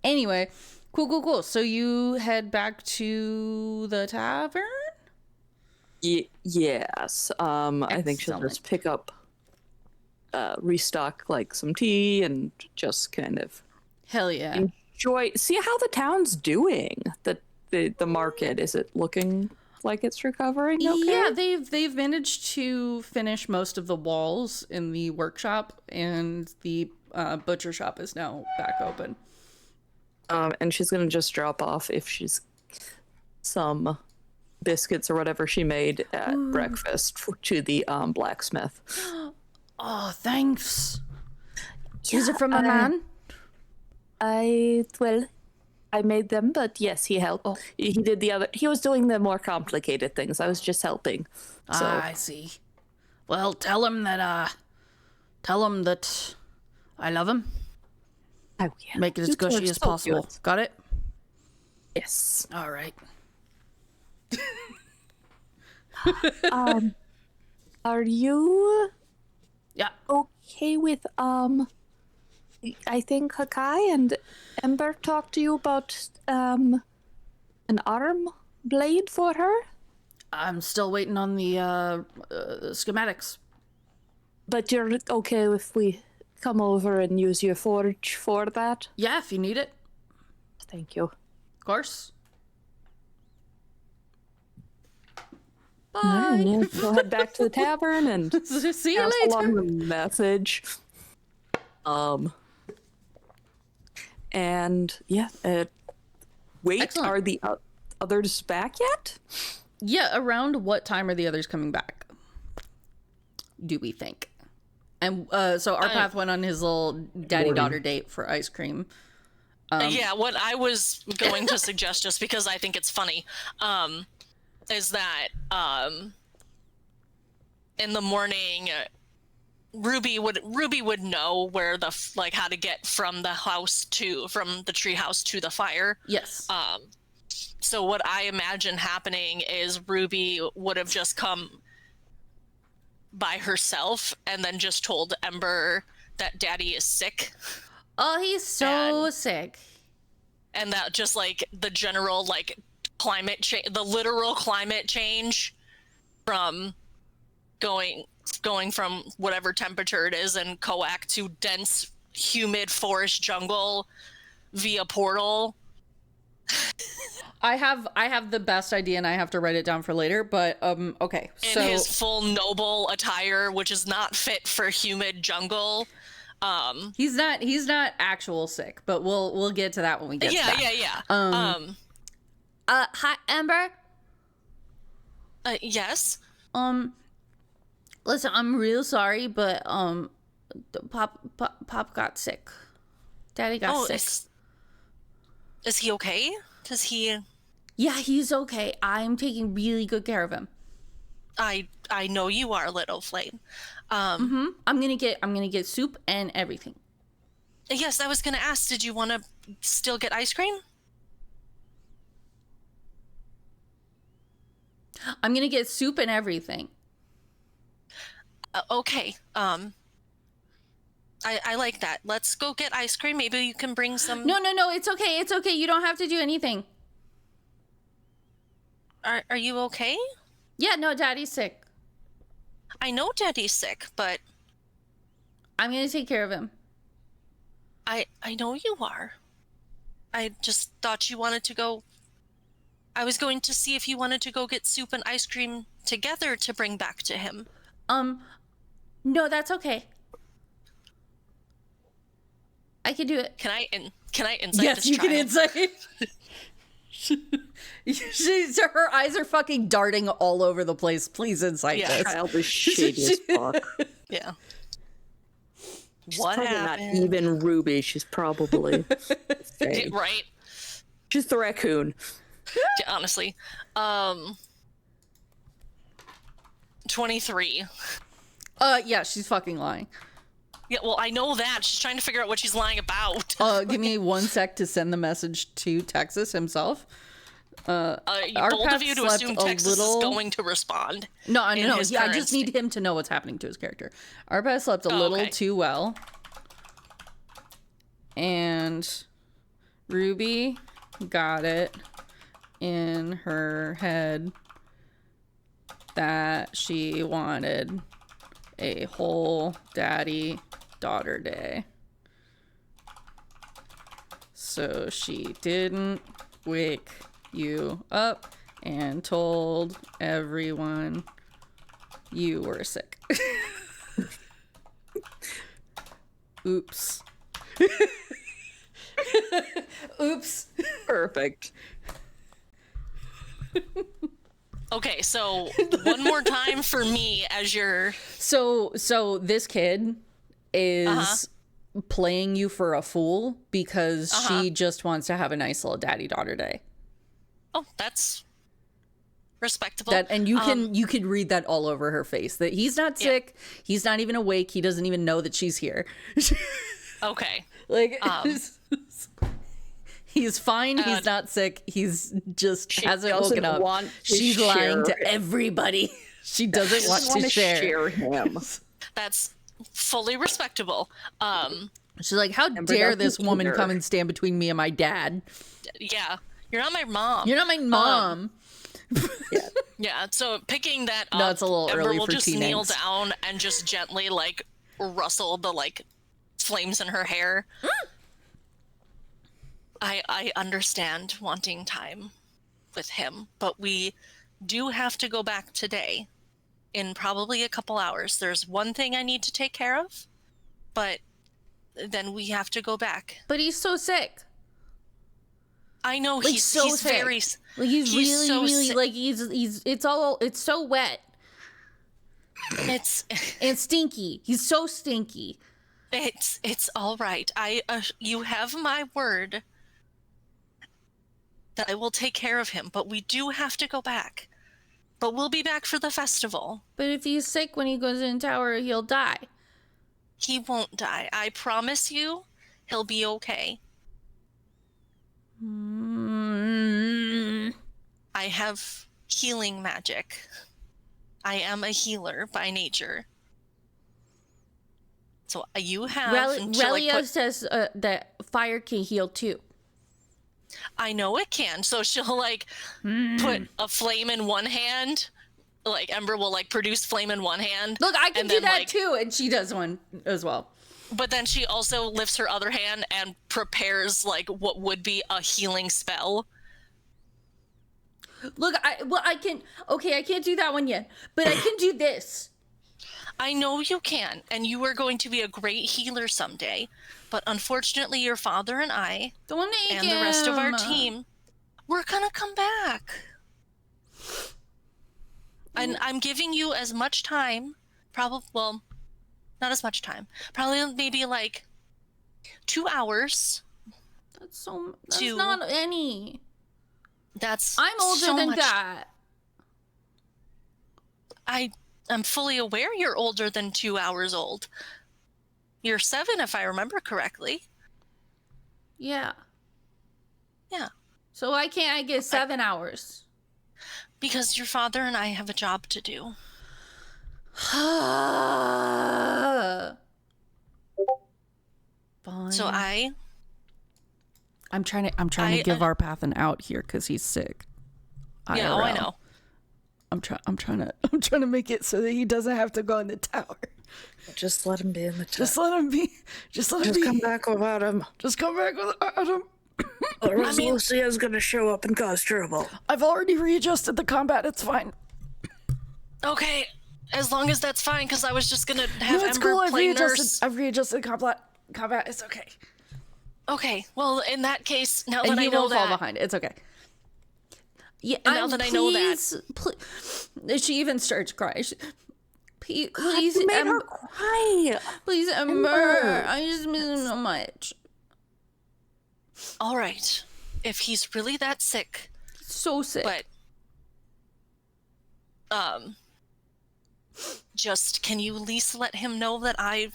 Anyway, cool. So you head back to the tavern? Yes. I think she'll just pick up, restock like some tea and just kind of Hell yeah. enjoy. See how the town's doing. The market, is it looking like it's recovering? Okay. Yeah, they've managed to finish most of the walls in the workshop, and the butcher shop is now back open. And she's gonna just drop off if she's some biscuits or whatever she made at breakfast to the blacksmith. Oh, thanks. Is it from a man? I made them, but yes, he helped. Oh. He did the other. He was doing the more complicated things. I was just helping. So I see. Well, tell him that I love him. oh, yeah. Make it as You two are gushy as so possible. good. Got it? Yes. All right. Are you Yeah. okay with I think Hakai and Ember talked to you about an arm blade for her, I'm still waiting on the schematics. but you're okay if we come over and use your forge for that? Yeah, if you need it, Thank you. of course. Alright, Bye. yeah, we'll head back to the tavern and See you pass later. along the message. And yeah, wait, Excellent. are the others back yet? Yeah, around what time are the others coming back? Do we think? And so our path went on his little daddy-daughter date for ice cream. Yeah, what I was going to suggest, just because I think it's funny, is that in the morning, Ruby would know where how to get from the tree house to the fire. Yes. So what I imagine happening is Ruby would have just come by herself and then just told Ember that Daddy is sick. Oh, he's so sick. And that just like the general like climate change, the literal climate change from going from whatever temperature it is in Coac to dense, humid forest jungle via portal. I have the best idea and I have to write it down for later, but okay. So In his full noble attire, which is not fit for humid jungle. he's not actual sick, but we'll get to that when we get to that. Hi Amber. Yes. Listen, I'm real sorry, but Pop got sick. Daddy got sick. Is he okay? Does he? Yeah, he's okay. I'm taking really good care of him. I know you are, Little Flame. I'm gonna get soup and everything. Yes, I was gonna ask. Did you want to still get ice cream? I'm gonna get soup and everything. Okay. I like that. Let's go get ice cream. Maybe you can bring some. No, it's okay. It's okay. You don't have to do anything. Are you okay? Yeah, no, Daddy's sick. I know Daddy's sick, but I'm gonna take care of him. I know you are. I just thought you wanted to go. I was going to see if you wanted to go get soup and ice cream together to bring back to him. No, that's okay. I can do it. Can I insight Yes, this you child? can insight. Her eyes are fucking darting all over the place. Please insight Yeah. this. Child is shady as fuck. Yeah. She's What probably happened? not even Ruby. She's probably fake. Right. She's the raccoon. Yeah, honestly. 23. Yeah, she's fucking lying. Yeah, well, I know that. She's trying to figure out what she's lying about. Give me 1 sec to send the message to Texas himself. Bold Arpath of you to slept assume a Texas is going to respond. No, I know. his Yeah, I current just need him to know what's happening to his character. Arpath slept a Oh, little okay. too well. And Ruby got it in her head that she wanted a whole daddy-daughter day. So she didn't wake you up and told everyone you were sick. Oops. Oops. Perfect. Okay, so one more time for me as your... So this kid is playing you for a fool because she just wants to have a nice little daddy-daughter day. Oh, that's respectable. And you can read that all over her face, that he's not sick, he's not even awake, he doesn't even know that she's here. Okay. Like, he's fine, he's not sick, he's just hasn't woken up. She's lying to everybody. She doesn't want to share him. That's fully respectable. She's like, how dare this woman come and stand between me and my dad? Yeah. You're not my mom. You're not my mom. Yeah, so picking that up, No, it's a little Ember early will for just teen kneel angst. down and just gently, like, rustle the, like, flames in her hair. I understand wanting time with him, but we do have to go back today in probably a couple hours. There's one thing I need to take care of, but then we have to go back. But he's so sick. I know Like, he's so sick. very Like, he's really, so really, sick. like, it's so wet It's and stinky. He's so stinky. it's all right. You have my word that I will take care of him, but we do have to go back. But we'll be back for the festival. But if he's sick when he goes in the tower, he'll die. He won't die. I promise you, he'll be okay. I have healing magic. I am a healer by nature. So you have until I Relio put- says that fire can heal too. I know it can. So she'll like put a flame in one hand. Like Ember will like produce flame in one hand. Look, I can and do then, that like, too, and she does one as well. But then she also lifts her other hand and prepares like what would be a healing spell. Look, I can't do that one yet, but I can do this. I know you can, and you are going to be a great healer someday. But unfortunately, your father and I Don't make and the rest of our him. team, we're gonna come back. And I'm giving you as much time, well, not as much time. Probably maybe like 2 hours. That's Two. not any. That's I'm older so than much. that. I'm fully aware you're older than 2 hours old. You're 7, if I remember correctly. Yeah. Yeah, So why can't I get 7 hours? because your father and I have a job to do. Fine. So I'm trying to give our path an out here because he's sick. yeah, oh, I IRL. know. I'm trying to make it so that he doesn't have to go in the tower. Just let him be in the tower. Just let him be. Just let him Just be. come back without him. Just come back without him. Or else Lucia's gonna show up and cause trouble. I've already readjusted the combat. It's fine. Okay, as long as that's fine, because I was just gonna have No, it's Ember cool. I've play readjusted. nurse. I've readjusted combat. It's okay. Okay, well, in that case, now And that I he know won't fall that, behind. It's okay. Yeah, And now that I know that- She even starts crying. please, You made her cry. please, Ember. I just miss him so much. all right, if he's really that sick, So sick. but just can you at least let him know that I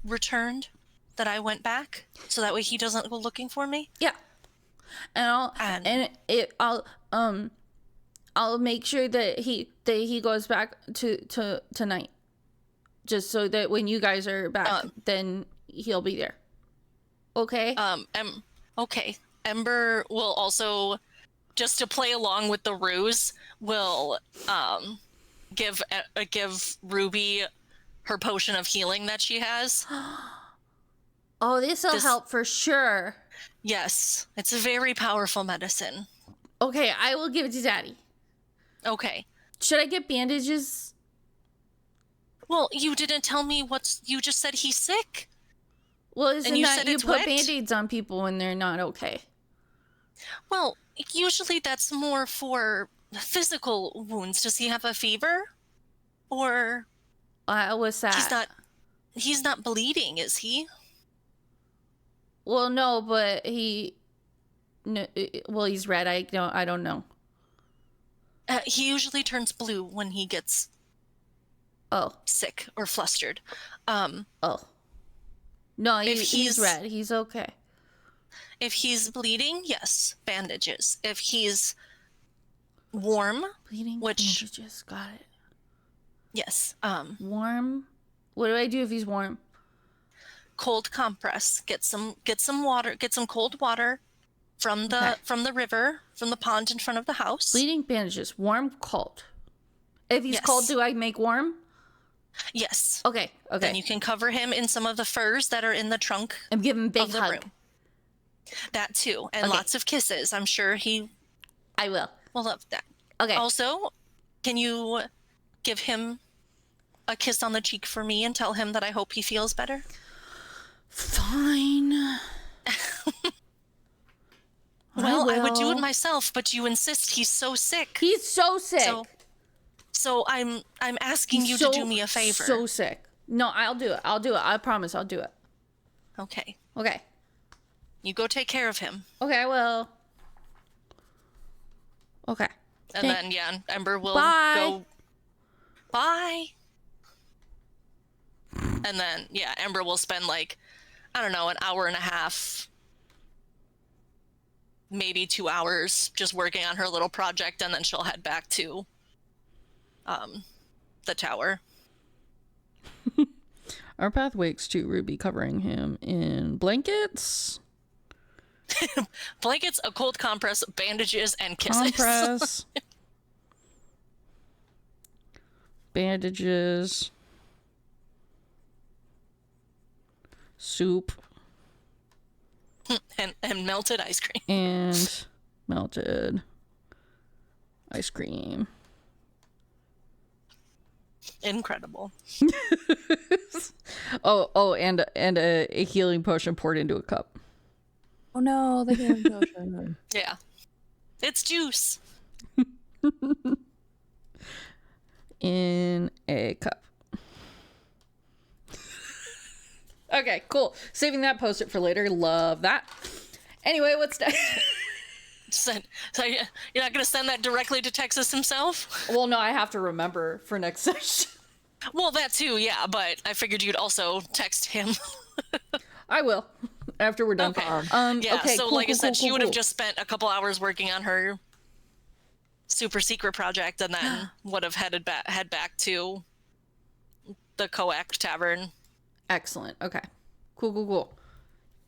returned, that I went back, so that way he doesn't go looking for me? Yeah. And I'll make sure that he goes back to tonight. Just so that when you guys are back, then he'll be there. Okay? Okay. Ember will also, just to play along with the ruse, will give Ruby her potion of healing that she has. Oh, this'll this- help for sure. Yes, it's a very powerful medicine. Okay, I will give it to Daddy. Okay. Should I get bandages? Well, you didn't tell me you just said he's sick. Well, isn't you that said you it's put wet? band-aids on people when they're not okay? Well, usually that's more for physical wounds. Does he have a fever? Or What's that? he's not bleeding, is he? Well, no, but no, well, he's red. I don't know. He usually turns blue when he gets Oh, sick or flustered. oh. No, If he's he's- red. He's okay. If he's bleeding, yes, bandages. If he's warm, Bleeding which- bandages. Got it. yes, Warm. What do I do if he's warm? cold compress. Get some water. Get some cold water from the river, from the pond in front of the house. Bleeding bandages. Warm, cold. If he's Yes. cold, do I make warm? Yes. Okay. Then you can cover him in some of the furs that are in the trunk I'm giving him a big of the hug. room. That too, and Okay. lots of kisses. I'm sure he I will. will love that. Okay. Also, can you give him a kiss on the cheek for me and tell him that I hope he feels better? Fine. Well, I would do it will. myself, but you insist. He's so sick. He's so sick. So I'm asking you to do me a favor. So sick. No, I'll do it. I promise I'll do it. Okay. Okay. You go take care of him. Okay, I will. Okay. And then, yeah, Ember will Bye. go. Bye. And then, yeah, Ember will spend like, I don't know, an hour and a half, maybe 2 hours just working on her little project, and then she'll head back to the tower. Our path wakes to Ruby covering him in blankets, Blankets, a cold compress, bandages, and kisses. compress, bandages, soup, and melted ice cream. and melted ice cream. Incredible. Oh, and a healing potion poured into a cup. Oh no, the healing potion. Yeah. It's juice. In a cup. Okay, cool. Saving that post-it for later. Love that. Anyway, what's next? So you're not going to send that directly to Texas himself? Well, no, I have to remember for next session. Well, that too, yeah, but I figured you'd also text him. I will after we're done. Okay. Yeah, okay, so cool, like I cool, said, cool, she cool, would have cool. just spent a couple hours working on her super secret project and then would have head back to the Coac Tavern. Excellent. Okay. Cool.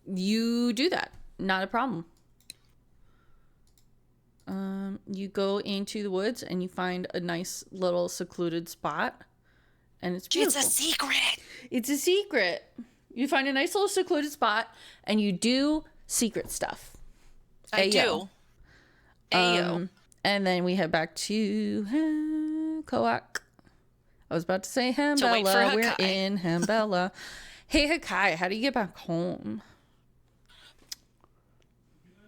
You do that. Not a problem. You go into the woods and you find a nice little secluded spot, and it's beautiful. It's a secret. It's a secret. You find a nice little secluded spot, and you do secret stuff. I Ayo. do. Ayo. And then we head back to Coac. I was about to say wait for Hambella. We're Hakai. in Hambella. Hey, Hakai, how do you get back home?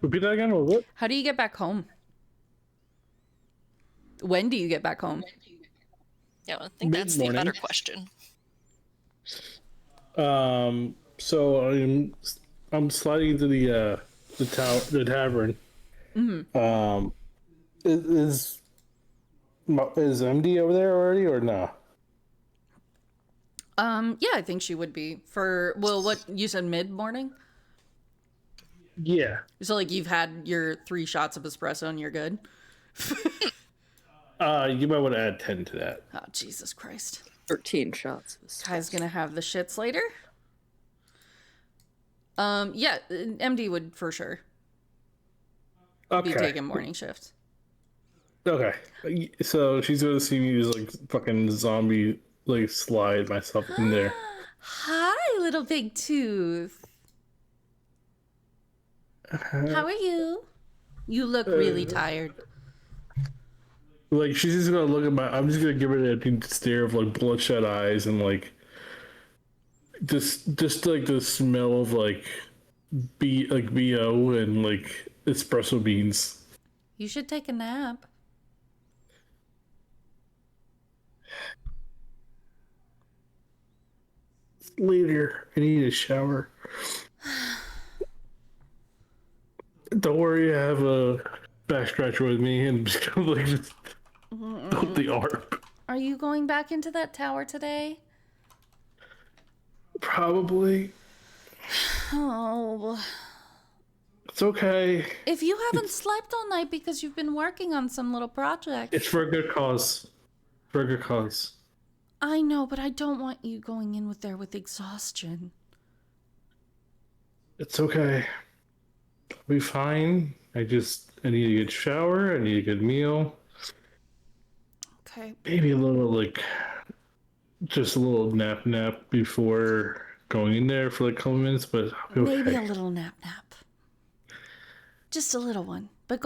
Repeat that again, or what? How do you get back home? When do you get back home? Yeah, I think that's the Mid-morning. better question. So I'm sliding into the tavern. Mm-hmm. Is MD over there already or no? Yeah, I think she would be for what you said mid-morning. Yeah. So like you've had your 3 shots of espresso and you're good. You might want to add 10 to that. Oh Jesus Christ! 13 shots. Kai's gonna have the shits later. Yeah, MD would for sure be Okay. taking morning shifts. Okay. So she's gonna see me as like fucking zombie, like slide myself in there. Hi, little big tooth. How are you? You look really tired. Like she's just gonna look at my. I'm just gonna give her that stare of like bloodshot eyes and like just like the smell of like BO and like espresso beans. You should take a nap. Later, I need a shower. Don't worry, I have a back scratcher with me and just like the ARP. Are you going back into that tower today? Probably. Oh. It's okay. If you haven't slept all night because you've been working on some little project. It's for a good cause. For a good cause. I know, but I don't want you going in there with exhaustion. It's okay. I'll be fine. I need a good shower. I need a good meal. Okay. Maybe a little, just a little nap before going in there for like a couple minutes, but I'll be okay. Maybe a little nap. Just a little one. But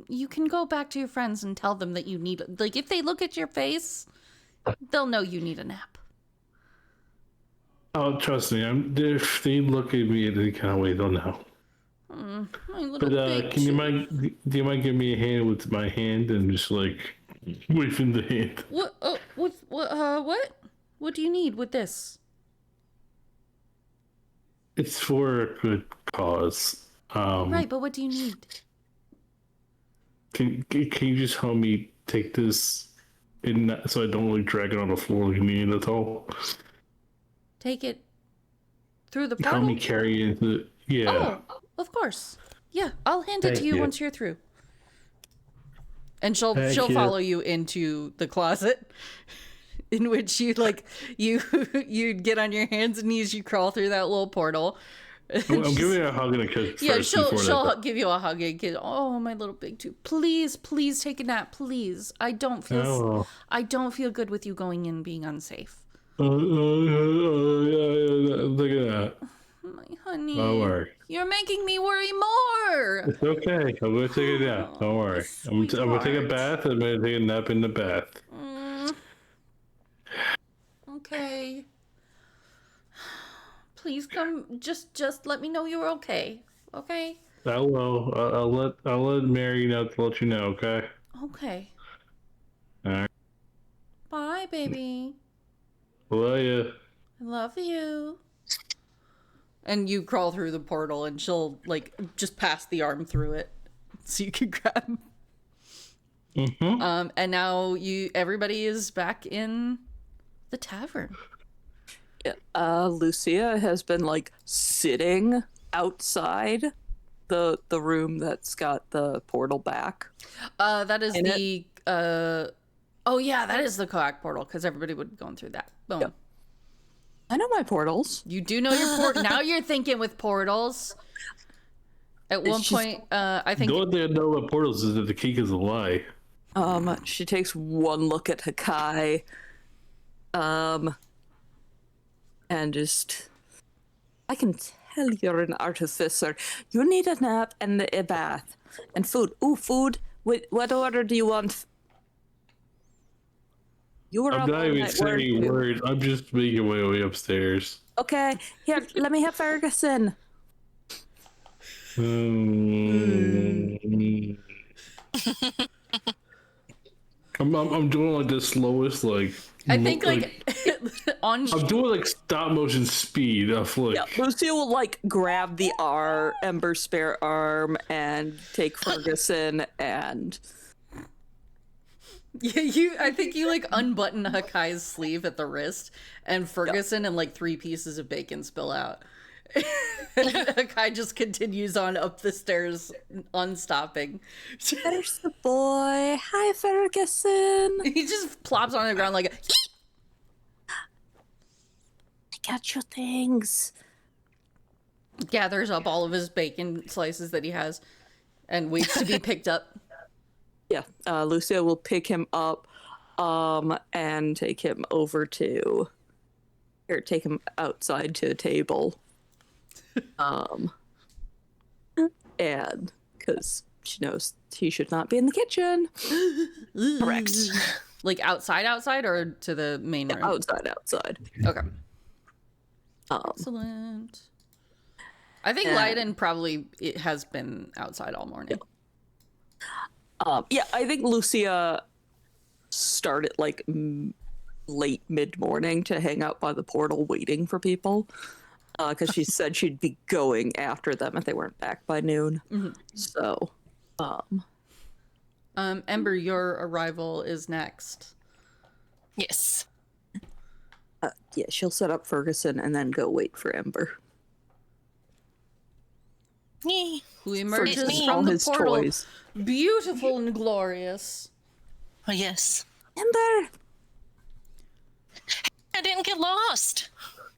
you can go back to your friends and tell them that you need, if they look at your face, they'll know you need a nap. Oh, trust me. If they look at me in any kind of way, they'll know. My little But big do you mind giving me a hand with my hand and just waving the hand? What? What? What do you need with this? It's for a good cause. Right, but what do you need? Can you just help me take this so I don't drag it on the floor like me at all? Take it through the portal? Help me carry it into Oh, of course. Yeah, I'll hand it to you once you're through. And she'll follow you into the closet, in which you get on your hands and knees, you crawl through that little portal. I'm giving her a hug and a kiss. Yeah, first she'll give you a hug and kiss. Oh, my little big tooth. Please take a nap, please. I don't feel good with you going in being unsafe. Look at that. My honey. Don't worry. You're making me worry more. It's okay. I'm gonna take a nap. Don't worry. I'm gonna take a bath. I'm gonna take a nap in the bath. Okay. Please come. Just let me know you're okay. Okay. I will. I'll let Mary know to let you know. Okay. Okay. All right. Bye, baby. Love you. I love you. And you crawl through the portal, and she'll just pass the arm through it, so you can grab. Mm-hmm. And now everybody is back in the tavern. Lucia has been sitting outside the room that's got the portal back. That is oh yeah, that is the coax portal, because everybody would have gone through that. Boom. Yep. I know my portals. You do know your port. Now you're thinking with portals. At one point, I think. The only thing I know about portals is that the cake is a lie. She takes one look at Hakai, and just, I can tell you're an artificer. You need a nap and a bath and food. Ooh, food. What order do you want? You were I'm up not all even night, saying weren't you? words. I'm just making my way upstairs. Okay, here, let me have Ferguson. I'm doing the slowest I think on. I'm doing stop motion speed of Yeah, Lucia will grab the Ember spare arm and take Ferguson and. Yeah, I think you unbutton Hakai's sleeve at the wrist, and Ferguson and 3 pieces of bacon spill out. Hakai just continues on up the stairs, unstopping. There's the boy. Hi, Ferguson. He just plops on the ground I got your things. Gathers up all of his bacon slices that he has, and waits to be picked up. Yeah, Lucia will pick him up, and take him over to, or take him outside to a table, and because she knows he should not be in the kitchen. Correct. Outside, or to the main room? Outside. Okay. Excellent. I think Leiden probably has been outside all morning. Yeah, I think Lucia started late mid-morning to hang out by the portal waiting for people. because she said she'd be going after them if they weren't back by noon. So, Ember, your arrival is next. Yes. yeah, she'll set up Ferguson and then go wait for Ember. Yay. Who emerges me. from All the his portal, toys. beautiful and glorious. Oh, yes. Ember, I didn't get lost.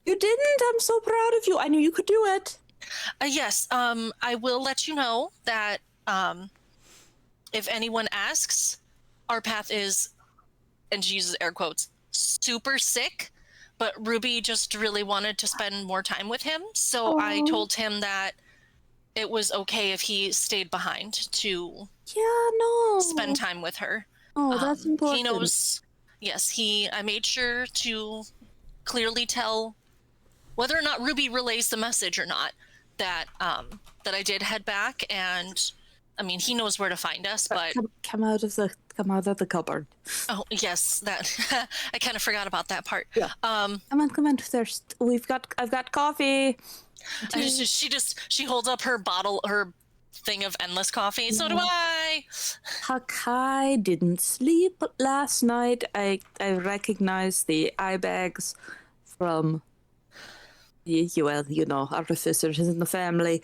you didn't. I'm so proud of you. I knew you could do it. Yes, I will let you know that if anyone asks, our path is, and she uses air quotes, super sick, but Ruby just really wanted to spend more time with him. So I told him that it was okay if he stayed behind to Yeah, no. spend time with her. Oh, that's important. He knows, yes, I made sure to clearly tell whether or not Ruby relays the message or not, that I did head back, and I mean, he knows where to find us, but Come out of the cupboard. oh yes, that I kind of forgot about that part. Yeah. Come on. There's I've got coffee. She holds up her bottle, her thing of endless coffee. So do I. Hakai didn't sleep last night. I recognized the eye bags from artificers in the family.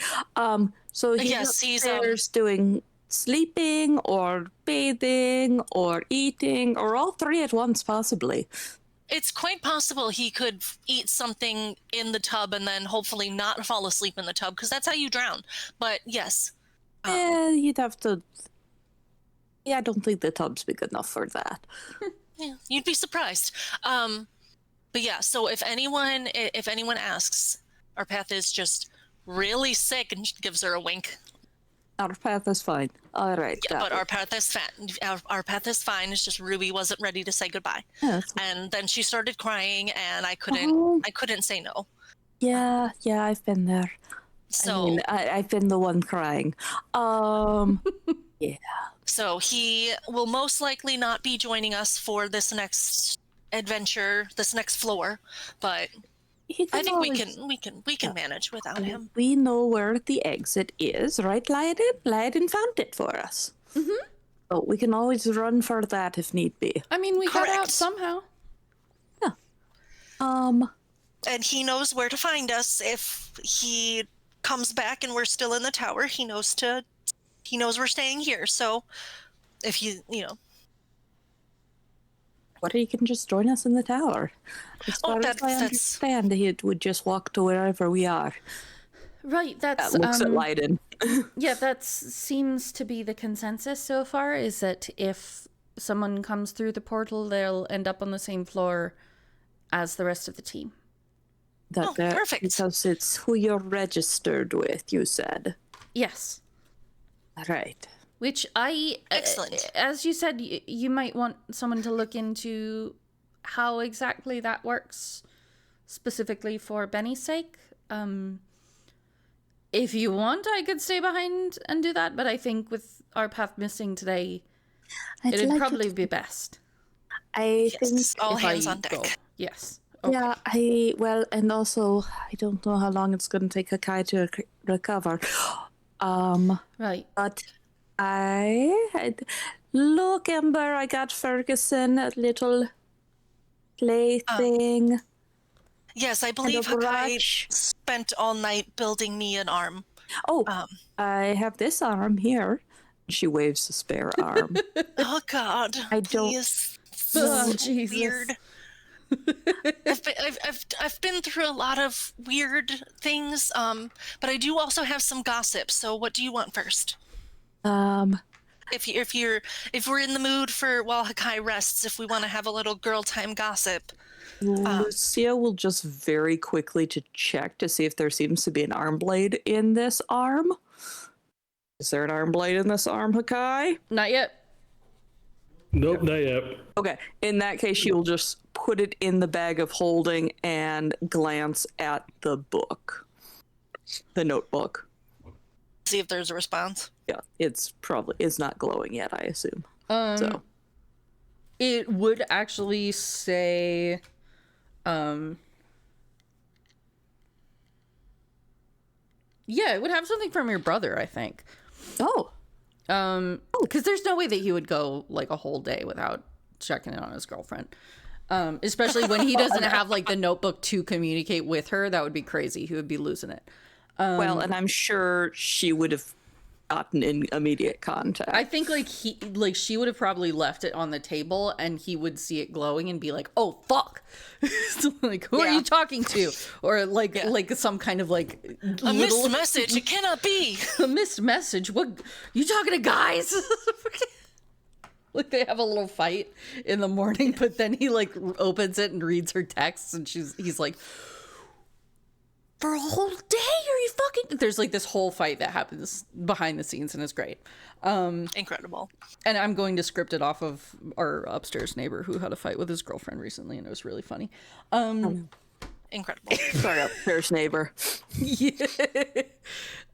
So Yes, he's upstairs doing sleeping or bathing or eating or all three at once, possibly. It's quite possible he could eat something in the tub and then hopefully not fall asleep in the tub, because that's how you drown. But yes. Yeah, you'd have to. Yeah, I don't think the tub's big enough for that. Yeah, you'd be surprised. But yeah, so if anyone asks, our path is just really sick, and she gives her a wink. Our path is fine. All right. Yeah, but our path is fine. Our path is fine. It's just Ruby wasn't ready to say goodbye, and then she started crying, and I couldn't say no. Yeah, I've been there. So I've been the one crying. Yeah. So he will most likely not be joining us for this next adventure, this next floor, but I think we can manage without him. We know where the exit is, right, Lyden? Lyden found it for us. Mm-hmm. So we can always run for that if need be. I mean, we got out Correct. somehow. Yeah. And he knows where to find us if he comes back and we're still in the tower. He knows we're staying here. So if What, he can just join us in the tower. As far as I understand, he would just walk to wherever we are. Right, that's That looks at Lyden. yeah, that seems to be the consensus so far, is that if someone comes through the portal, they'll end up on the same floor as the rest of the team. Perfect. Because it's who you're registered with, you said. Yes. Right. Which Excellent. As you said, you might want someone to look into how exactly that works, specifically for Benny's sake. If you want, I could stay behind and do that, but I think with our path missing today, it'd probably be best. I think all if hands I on deck. go. Yes. Okay. Yeah, and also, I don't know how long it's going to take Hakai to recover. Right. But look, Ember, I got Ferguson a little plaything. Yes, I believe Hakai spent all night building me an arm. I have this arm here. She waves a spare arm. Oh God! I don't. Please. Oh, So Jesus. weird. I've been through a lot of weird things, but I do also have some gossip. So, what do you want first? If we're in the mood for while Hakai rests, if we want to have a little girl time gossip. Lucia will just very quickly to check to see if there seems to be an arm blade in this arm. Is there an arm blade in this arm, Hakai? Not yet. Nope, not yet. Okay, in that case, she will just put it in the bag of holding and glance at the book. The notebook. See if there's a response. Yeah, it's not glowing yet, I assume. So It would actually say, Yeah, it would have something from your brother, I think. Oh, Because there's no way that he would go like a whole day without checking in on his girlfriend. Especially when he doesn't have like the notebook to communicate with her. That would be crazy. He would be losing it. well, and I'm sure she would have gotten in immediate contact. I think she would have probably left it on the table and he would see it glowing and be like, "Oh fuck." So, like, who are you talking to? Or like some kind of like A missed message. It cannot be. a missed message. What, you talking to guys? Like they have a little fight in the morning, but then he like opens it and reads her texts and he's like, for a whole day, are you fucking? There's like this whole fight that happens behind the scenes and it's great. Incredible. And I'm going to script it off of our upstairs neighbor who had a fight with his girlfriend recently and it was really funny. Incredible. Sorry, upstairs neighbor. Yeah.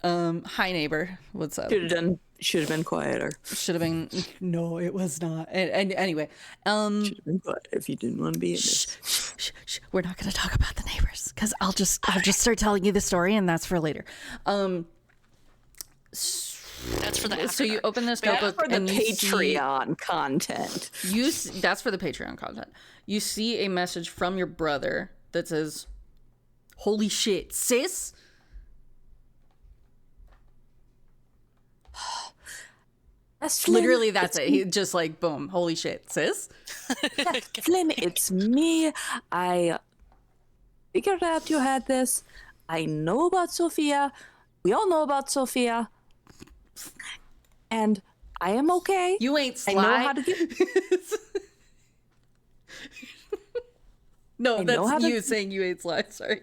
Hi neighbor, what's up? Should have been quieter. Should have been. No, it was not. And anyway, Should have been quiet if you didn't want to be in this. shh, we're not going to talk about the neighbors because I'll just start telling you the story and that's for later. That's for the So you after open this That's notebook for the and you see, Patreon content. that's for the Patreon content. You see a message from your brother that says, "Holy shit, sis." Literally, that's it. He just like, boom, holy shit, sis. Flynn, it's me. I figured out you had this. I know about Sophia. We all know about Sophia. And I am okay. You ain't I sly. know how to get. No, I know how that's to- you saying you ain't sly. Sorry.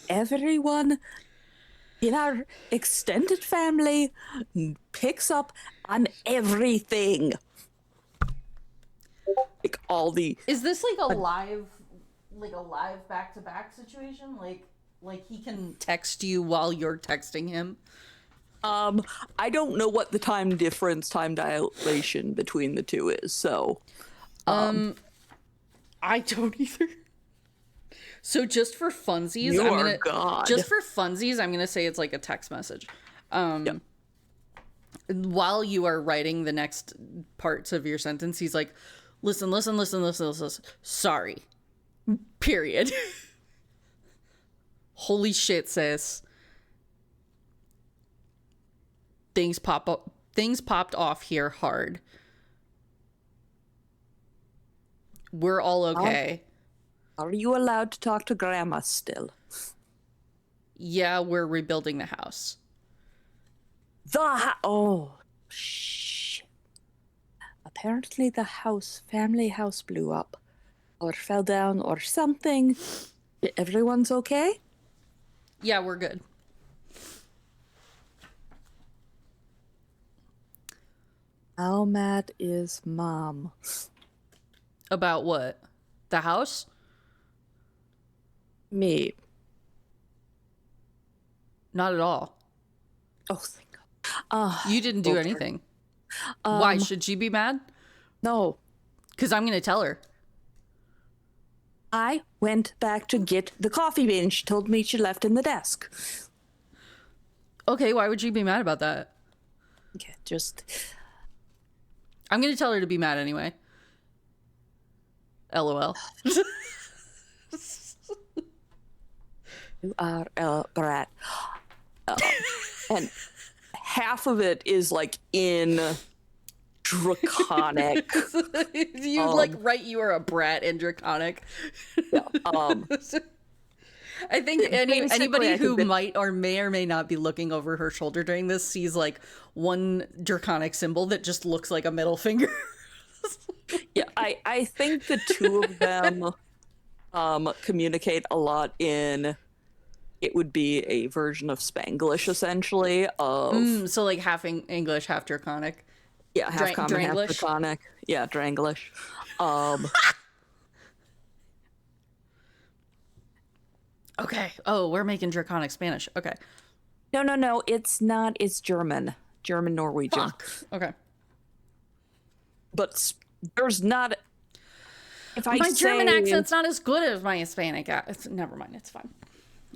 Everyone in our extended family picks up on everything. Like all the Is this like a live back-to-back situation? Like he can text you while you're texting him? I don't know what the time dilation between the two is, so I don't either. So just for funsies, You I'm are gonna God. just for funsies, I'm gonna say it's like a text message. Yep. While you are writing the next parts of your sentence, he's like, listen. Sorry. Period. Holy shit, sis. Things popped off here hard. We're all okay. are you allowed to talk to Grandma still? Yeah, we're rebuilding the house. Oh, shit. Apparently the family house blew up. Or fell down or something. Everyone's okay? Yeah, we're good. How mad is Mom? About what? The house? Me. Not at all. Oh, thank God. You didn't do okay. anything. Why should she be mad? No. Because I'm going to tell her. I went back to get the coffee bean she told me she left in the desk. Okay, why would she be mad about that? Okay, just... I'm going to tell her to be mad anyway. LOL. You are a brat. And half of it is like in draconic. You like write you are a brat in draconic. I think anybody who might or may not be looking over her shoulder during this sees like one draconic symbol that just looks like a middle finger. Yeah, I think the two of them communicate a lot in... It would be a version of Spanglish, essentially, of... So like half English, half draconic. Yeah, half common, half Dranglish? draconic. Yeah, Dranglish. Okay. Oh, we're making draconic Spanish. Okay. No, it's not. It's German. German Norwegian. Okay. But there's not if I My German say- accent's not as good as my Hispanic. Never mind, it's fine.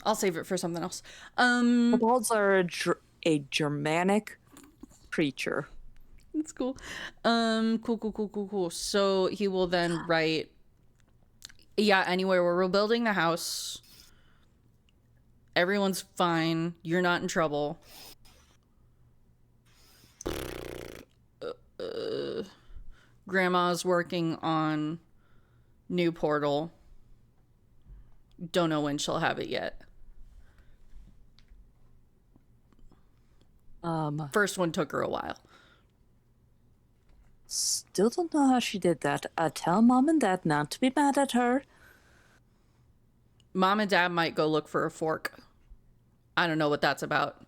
I'll save it for something else. Kobolds are a Germanic creature. It's cool. Cool. So he will then write, yeah, anywhere where we're building the house, everyone's fine, you're not in trouble. Grandma's working on new portal. Don't know when she'll have it yet. First one took her a while. Still don't know how she did that. Tell Mom and Dad not to be mad at her. Mom and Dad might go look for a fork. I don't know what that's about.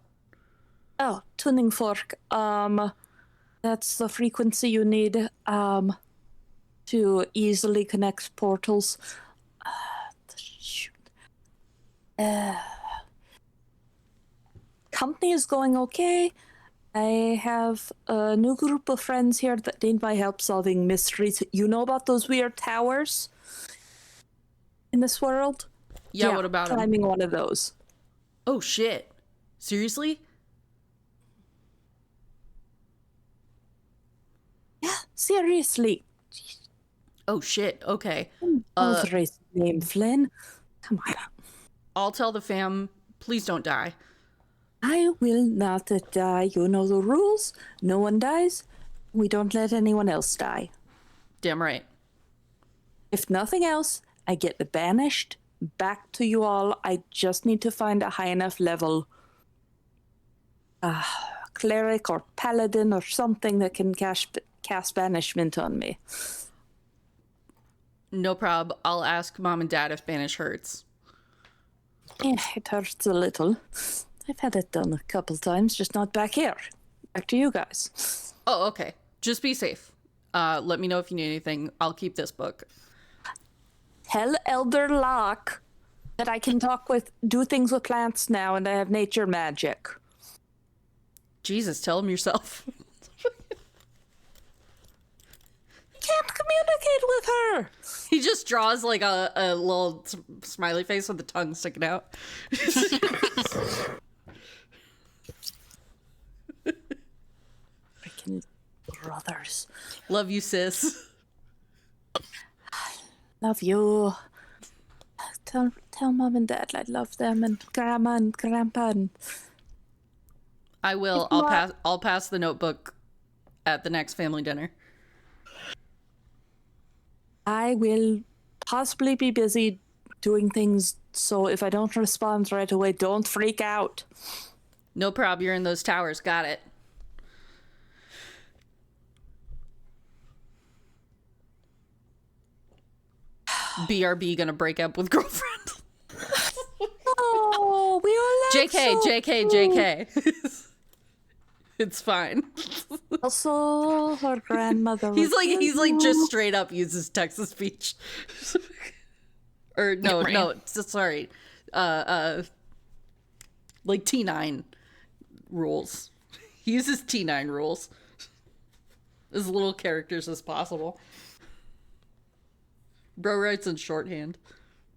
Oh, tuning fork. That's the frequency you need, to easily connect portals. Shoot. Company is going okay. I have a new group of friends here that need my help solving mysteries. You know about those weird towers in this world? Yeah, what about 'em? Climbing one of those. Oh, shit. Seriously? Yeah, seriously. Oh, shit. Okay. Author's name, Flynn. Come on. I'll tell the fam, please don't die. I will not die. You know the rules. No one dies. We don't let anyone else die. Damn right. If nothing else, I get banished back to you all. I just need to find a high enough level cleric or paladin or something that can cast banishment on me. No prob. I'll ask Mom and Dad if banish hurts. Yeah, it hurts a little. I've had it done a couple times, just not back here. Back to you guys. Oh, okay. Just be safe. Let me know if you need anything. I'll keep this book. Tell Elder Locke that I can do things with plants now, and I have nature magic. Jesus, tell him yourself. Can't communicate with her. He just draws like a little smiley face with the tongue sticking out. Freaking brothers. Love you, sis. Love you. Tell Mom and Dad I love them, and Grandma and Grandpa. And I will. I'll pass the notebook at the next family dinner. I will possibly be busy doing things, so if I don't respond right away, don't freak out. No prob. You're in those towers. Got it. BRB gonna break up with girlfriend. Oh, we all JK. It's fine. Also, her grandmother. He's like just straight up uses text to speech. Or no, sorry. Like T9 rules. He uses T9 rules. As little characters as possible. Bro writes in shorthand.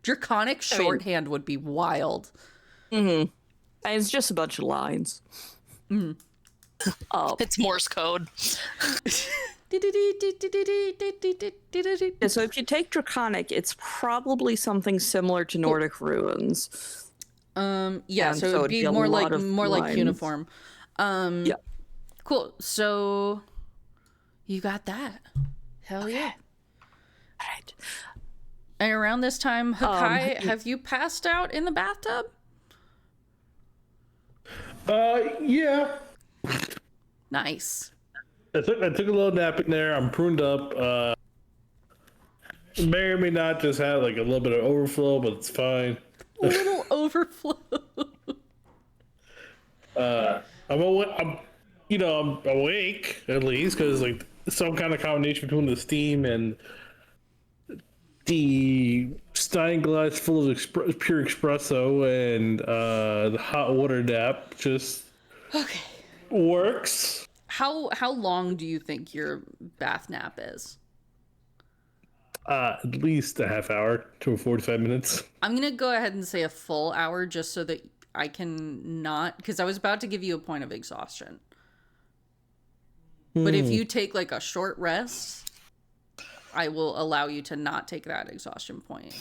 Draconic shorthand would be wild. Mm-hmm. And it's just a bunch of lines. Mm-hmm. It's Morse code. Yeah, so if you take Draconic, it's probably something similar to Nordic runes. Yeah, And so so it'd be it'd be a more lot of like lines. uniform. Yeah. Cool. So you got that. Hell yeah. All right. And around this time, Hakai, have you passed out in the bathtub? Yeah. Nice. I took a little nap in there. I'm pruned up. May or may not just have like a little bit of overflow, but it's fine. A little overflow. I'm awake at least because like some kind of combination between the steam and the Stein glass full of pure espresso and the hot water nap just works. How long do you think your bath nap is? At least a half hour to 45 minutes. I'm gonna go ahead and say a full hour just so that I can not, because I was about to give you a point of exhaustion. But if you take like a short rest, I will allow you to not take that exhaustion point.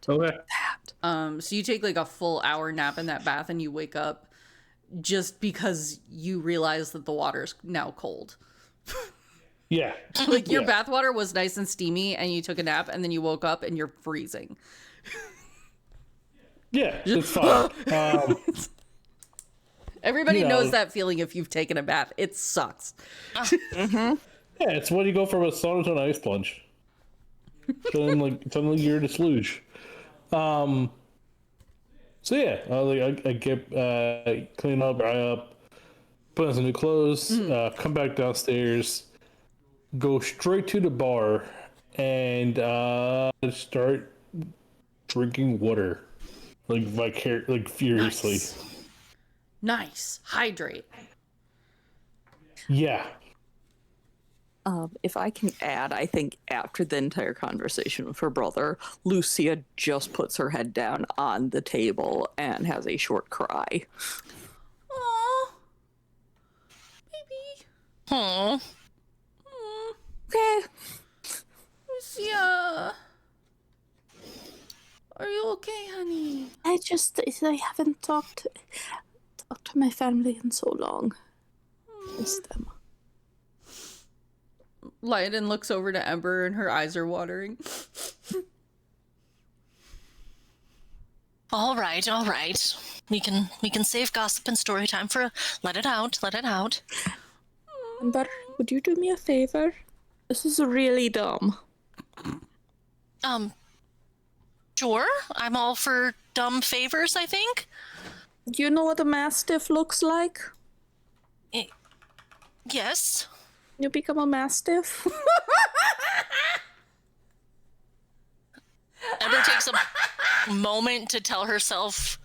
Do that. Okay. So you take like a full hour nap in that bath and you wake up just because you realize that the water's now cold. Yeah. Like your Yeah. bath water was nice and steamy and you took a nap and then you woke up and you're freezing. Yeah, it's fine. Everybody You know. knows that feeling if you've taken a bath. It sucks. Yeah, it's when you go from a sauna to an ice plunge. Suddenly you're in a sludge. So yeah, I get clean up, dry up, put on some new clothes, come back downstairs, go straight to the bar, and start drinking water, like furiously. Nice. Hydrate. Yeah. If I can add, I think after the entire conversation with her brother, Lucia just puts her head down on the table and has a short cry. Aww. Baby. Hmm. Okay. Lucia. Are you okay, honey? I haven't talked to my family in so long. Miss them. Lyden looks over to Ember and her eyes are watering. All right, all right. We can save gossip and story time for let it out. Amber, would you do me a favor? This is really dumb. Sure. I'm all for dumb favors, I think. Do you know what a mastiff looks like? Yes. You become a mastiff? Ember takes a moment to tell herself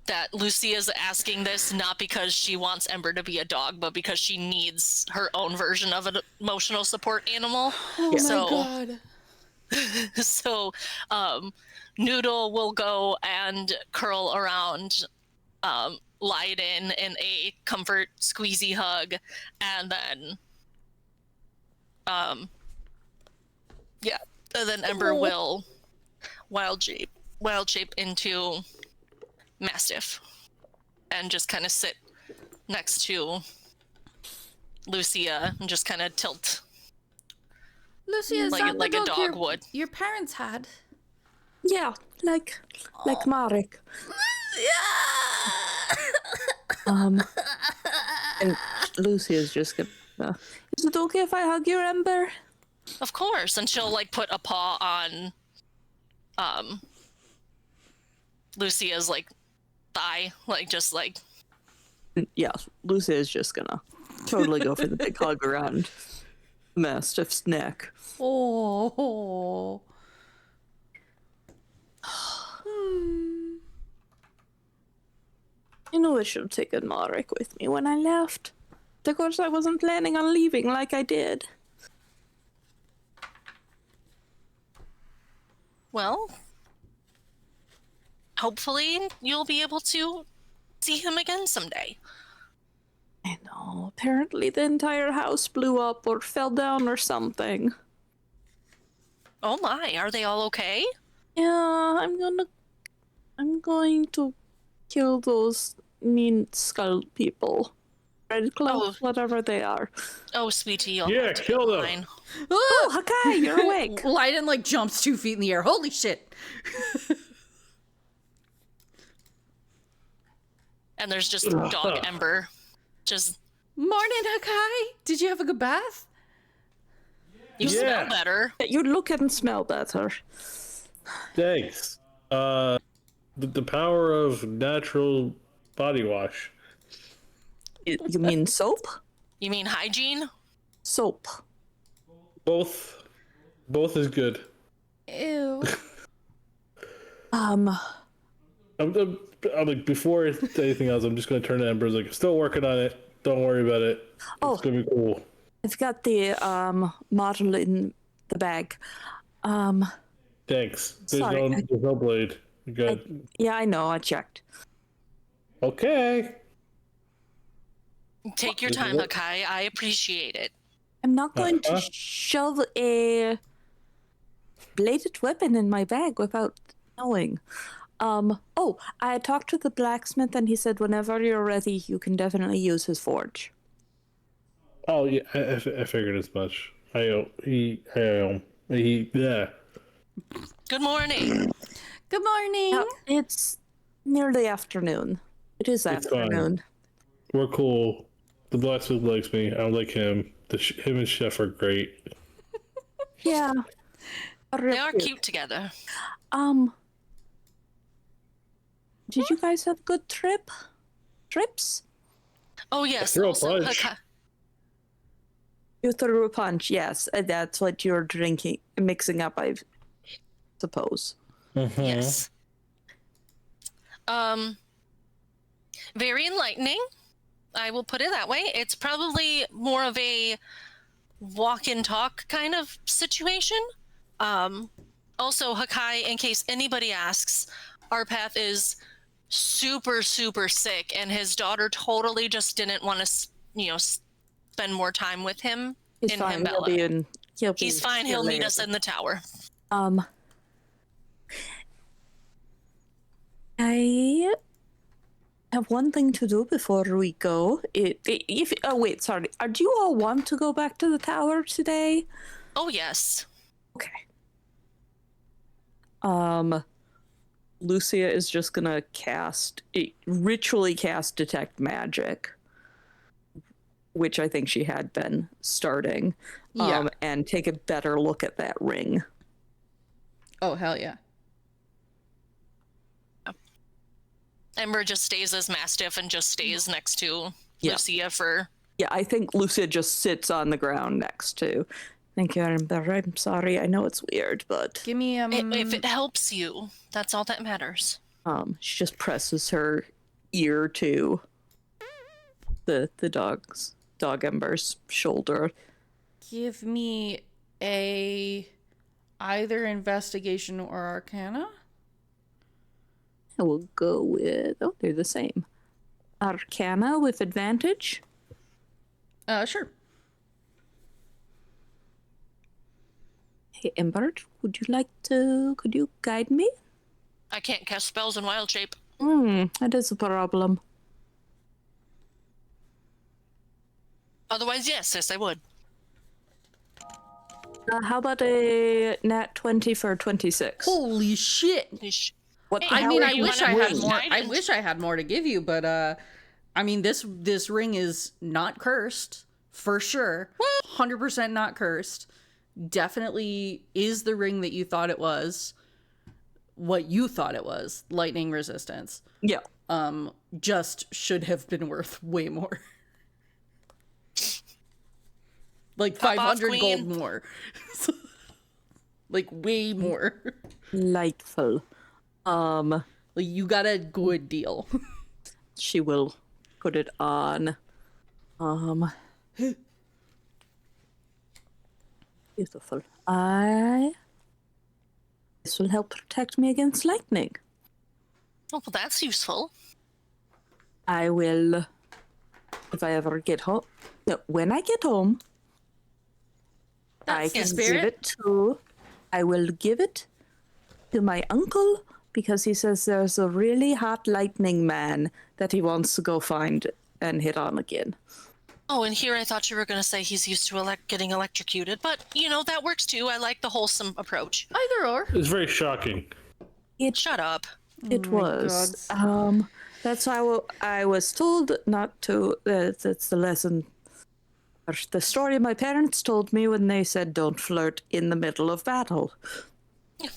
that Lucia is asking this not because she wants Ember to be a dog, but because she needs her own version of an emotional support animal. Oh so, my god. So, Noodle will go and curl around Lyden in a comfort squeezy hug, and then, and then Ember will wild shape into Mastiff, and just kind of sit next to Lucia and just kind of tilt Lucia, is like that like the a dog dog would. your parents had? Yeah, like Marek. And Lucia's just gonna. Is it okay if I hug your Ember? Of course, and she'll like put a paw on Lucia's like thigh, like just like Yeah, Lucia is just gonna totally go for the big hug around Mastiff's neck. Oh. I knew I should have taken Marek with me when I left. Of course, I wasn't planning on leaving like I did. well, hopefully you'll be able to see him again someday. I know. Apparently, the entire house blew up or fell down or something. Oh my, are they all okay? Yeah, I'm going to kill those mean skull people. Red cloaks, whatever they are. Oh, sweetie, you'll Yeah, have to kill be them. fine. Oh, Hakai, you're awake. Lyden like jumps 2 feet in the air. Holy shit. And there's just dog Ember. Just Morning, Hakai. Did you have a good bath? you smell better. You look and smell better. Thanks. The power of natural body wash. You mean soap? You mean hygiene? Soap. Both is good. Ew. I'm like, before anything else, I'm just gonna turn to Ember. Like, still working on it. Don't worry about it. Oh. It's gonna be cool. I've got the Marlin the bag. Thanks. Sorry, There's no blade. You're good. Yeah, I know. I checked. Okay. Take your time, Hakai. I appreciate it. I'm not going to Uh-huh. shove a bladed weapon in my bag without knowing. Oh, I talked to the blacksmith and he said whenever you're ready, you can definitely use his forge. Oh yeah, I figured as much. Yeah. Good morning. Good morning. Now, it's nearly afternoon. It is It's fine. afternoon. We're cool. The blacksmith likes me. I like him. Him and Chef are great. Yeah. They are cute together. Did you guys have good trips? Oh yes. Throw a Also, punch. You threw a punch, yes. That's what you're mixing up, I suppose. Yes. Very enlightening. I will put it that way. It's probably more of a walk and talk kind of situation. Also, Hakai, in case anybody asks, our path is super, super sick, and his daughter totally just didn't want to, spend more time with him He's in fine. Hambella. He'll be He's fine. here He'll meet later. us in the tower. I have one thing to do before we go. Wait, sorry. Do you all want to go back to the tower today? Oh yes. Okay. Lucia is just gonna ritually cast detect magic, which I think she had been starting. Yeah. And take a better look at that ring. Oh, hell yeah. Ember just stays as Mastiff and just stays next to Yeah. Lucia for. Yeah, I think Lucia just sits on the ground next to. Thank you, Ember. I'm sorry. I know it's weird, but Give me If it helps you, that's all that matters. she just presses her ear to the dog Ember's shoulder. give me either investigation or arcana. I will go with they're the same. Arcana with advantage. Sure. Hey, Ember, could you guide me? I can't cast spells in wild shape. That is a problem. Otherwise, yes, I would. How about a nat 20 for 26? Holy shit. What the Hey, hell I mean, are I you wish I doing? had more. I Guidance. wish I had more to give you, but I mean, this ring is not cursed for sure. 100% not cursed. Definitely is the ring that you thought it was. What you thought it was, lightning resistance. Yeah. Just should have been worth way more. Like Top off, 500 gold queen. more. Like way more. Delightful. Like you got a good deal. She will put it on. Beautiful. This will help protect me against lightning. Oh, well, that's useful. I will, if I ever get home. No, when I get home, I That's the can spirit. give it to. I will give it to my uncle because he says there's a really hot lightning man that he wants to go find and hit on again. Oh, and here I thought you were going to say he's used to getting electrocuted, but, that works too. I like the wholesome approach. Either or. It's very shocking. Shut up. It was. That's why I was told not to. That's the lesson. Or the story my parents told me when they said don't flirt in the middle of battle.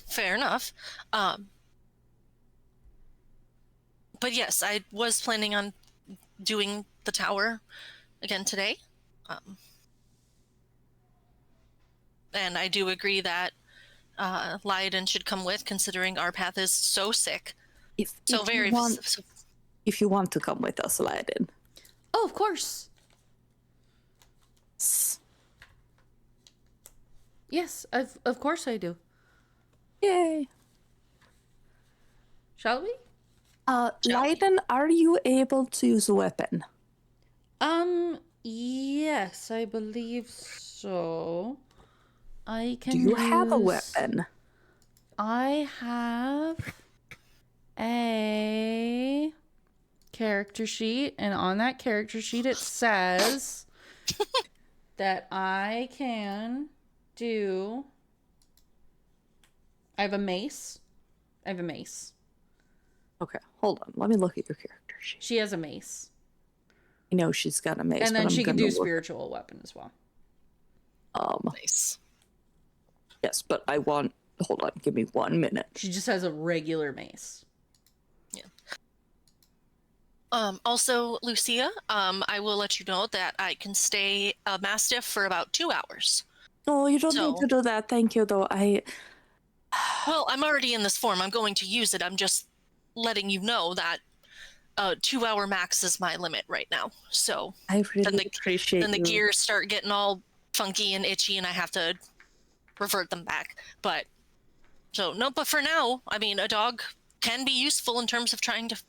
Fair enough. But yes, I was planning on doing the tower again today. And I do agree that Lyden should come with, considering our path is so sick. If So you very. want, if you want to come with us, Aladdin. Oh, of course. Yes, of course I do. Yay. Shall we? Leiden, are you able to use a weapon? Yes, I believe so. I can Do you have a use- weapon? I have a character sheet, and on that character sheet it says that I can do. I have a mace. Okay, hold on. Let me look at your character sheet. She has a mace. I know she's got a mace, And then but I'm she can gonna do look. spiritual weapon as well. Nice. Yes, but I want. Hold on, give me 1 minute. She just has a regular mace. Also, Lucia, I will let you know that I can stay a Mastiff for about 2 hours. Oh, you don't need So- to do that. Thank you, though. Well, I'm already in this form. I'm going to use it. I'm just letting you know that 2 hour max is my limit right now. So I really the- appreciate then the you. gears start getting all funky and itchy, and I have to revert them back. But but for now, I mean, a dog can be useful in terms of trying to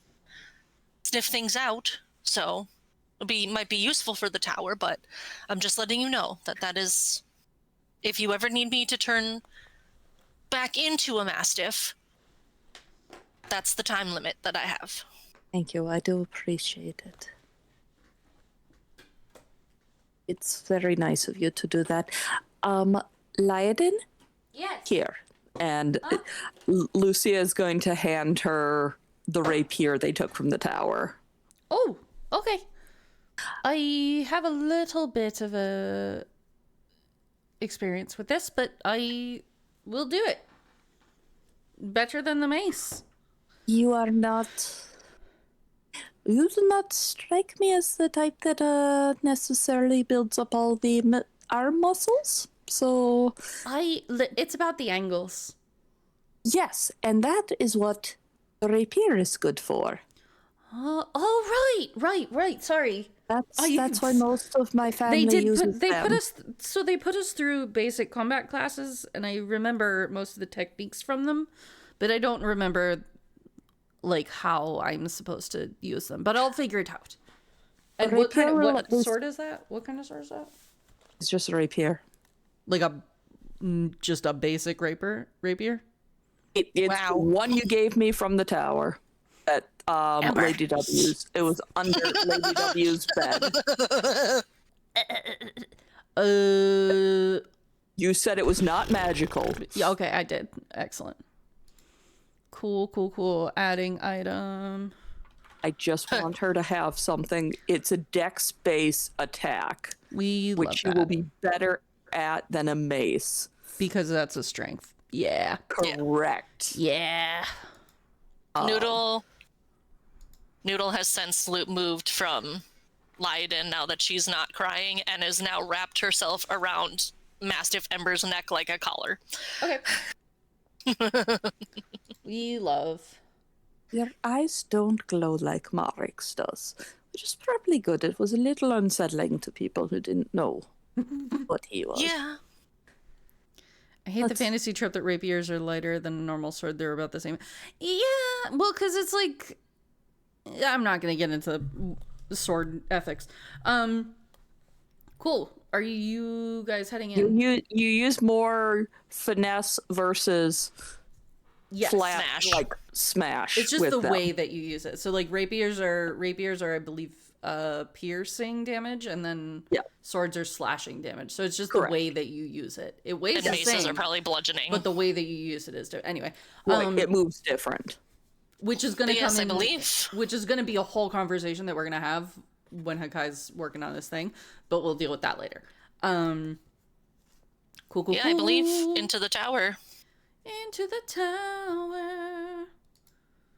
sniff things out. So might be useful for the tower, but I'm just letting you know that is, if you ever need me to turn back into a Mastiff, that's the time limit that I have. Thank you. I do appreciate it. It's very nice of you to do that. Lyodin? Yes. Here. And Lucia is going to hand her the rapier they took from the tower. Oh, okay. I have a little bit of a experience with this, but I will do it. Better than the mace. You are not. You do not strike me as the type that necessarily builds up all the arm muscles. So, It's about the angles. yes, and that is what the rapier is good for. Oh, right. Sorry. That's why most of my family They uses they them. put us through basic combat classes, and I remember most of the techniques from them, but I don't remember like how I'm supposed to use them. But I'll figure it out. And what sword is that? What kind of sword is that? It's just a rapier. Like just a basic rapier? It's Wow. the one you gave me from the tower at Lady W's. It was under Lady W's bed. You said it was not magical. Yeah, okay, I did. Excellent. Cool. Adding item. I just want her to have something. It's a dex-based attack, We love which you that. will be better at than a mace. Because that's a strength. Yeah. Correct. Yeah. Noodle has since moved from Lyodin now that she's not crying, and has now wrapped herself around Mastiff Ember's neck like a collar. Okay. We love. Your eyes don't glow like Marek's does, which is probably good. It was a little unsettling to people who didn't know what he was. Yeah. I hate the fantasy trope that rapiers are lighter than a normal sword. They're about the same. Yeah, well, because it's like, I'm not gonna get into sword ethics. Cool. Are you guys heading in? You use more finesse versus Yes. flat Smash. like smash. It's just with the them. way that you use it. So like rapiers are I believe piercing damage, and then Yeah. swords are slashing damage. So it's just Correct. the way that you use it. It weighs And the maces same, are probably bludgeoning. but the way that you use it is different. Anyway, Right, it moves different. which is going to Yes, come I in, believe. which is going to be a whole conversation that we're going to have when Hakai's working on this thing, but we'll deal with that later. Cool. Yeah, I believe into the tower. Into the tower.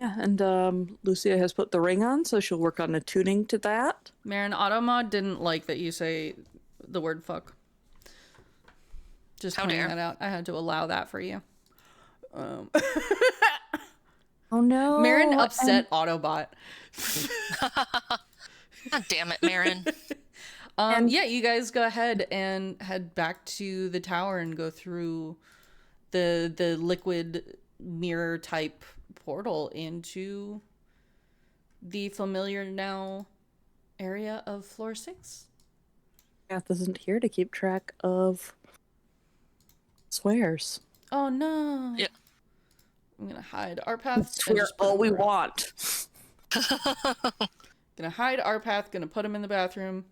Yeah, and Lucia has put the ring on, so she'll work on attuning to that. Marin, Automod didn't like that you say the word fuck. Just How pointing dare. that out. I had to allow that for you. Oh no. Marin upset Autobot. God damn it, Marin. Yeah, you guys go ahead and head back to the tower and go through the liquid mirror type portal into the familiar now area of floor 6. Kath isn't here to keep track of swears. Oh no. Yeah. I'm gonna hide our path. Swear all we want. Gonna hide our path, gonna put him in the bathroom.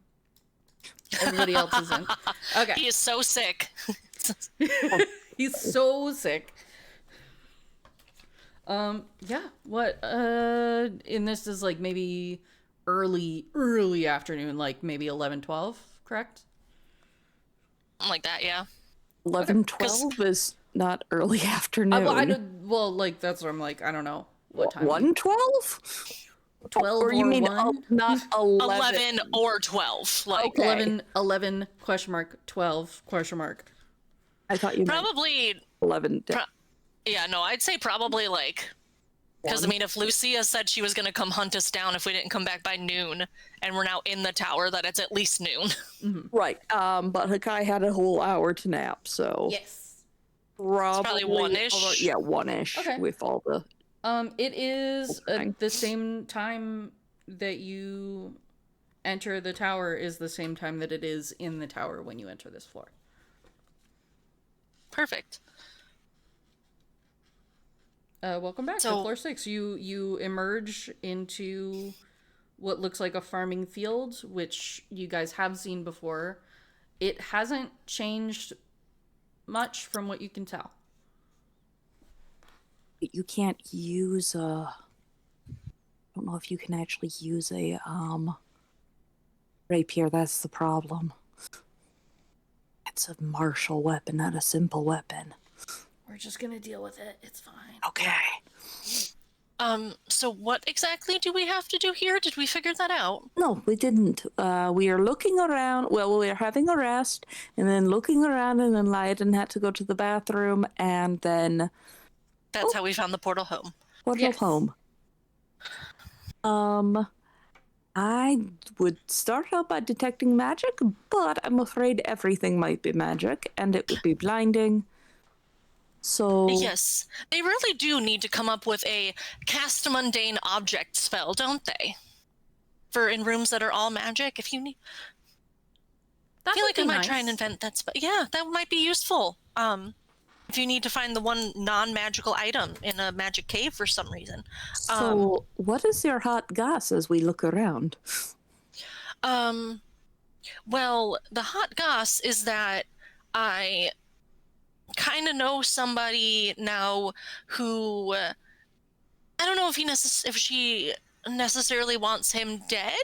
Everybody else is in. Okay. He is so sick. He's so sick. Yeah, what, and this is like maybe early afternoon, like maybe 11-12, correct? Like that, yeah. 11-12 is not early afternoon. Well, like, that's what I'm like, I don't know what time. 1-12? 12 Or you mean 1? not 11? 11 or 12. Like, Okay. 11, question mark, 12, question mark. I thought you meant probably, 11. yeah, no, I'd say probably like, because I mean, if Lucia said she was going to come hunt us down if we didn't come back by noon, and we're now in the tower, that it's at least noon. Right. But Hakai had a whole hour to nap, so Yes. probably 1-ish? Yeah, 1-ish Okay. with all the. It is Okay. the same time that you enter the tower is the same time that it is in the tower when you enter this floor. Perfect. Welcome back to So- floor 6. You emerge into what looks like a farming field, which you guys have seen before. It hasn't changed much from what you can tell. You can't use a. I don't know if you can actually use a rapier. That's the problem. It's a martial weapon, not a simple weapon. We're just gonna deal with it. It's fine. Okay. So what exactly do we have to do here? Did we figure that out? No, we didn't. We are looking around. Well, we are having a rest, and then looking around, and then Lyden had to go to the bathroom, and then That's how we found the portal home. portal Yes. home. I would start out by detecting magic, but I'm afraid everything might be magic, and it would be blinding. So Yes, they really do need to come up with a cast a mundane object spell, don't they? For in rooms that are all magic, if you need. I feel like I might try and invent that spell. Yeah, that might be useful. If you need to find the one non-magical item in a magic cave for some reason. So, what is your hot goss as we look around? Well, the hot goss is that I kind of know somebody now who I don't know if she necessarily wants him dead,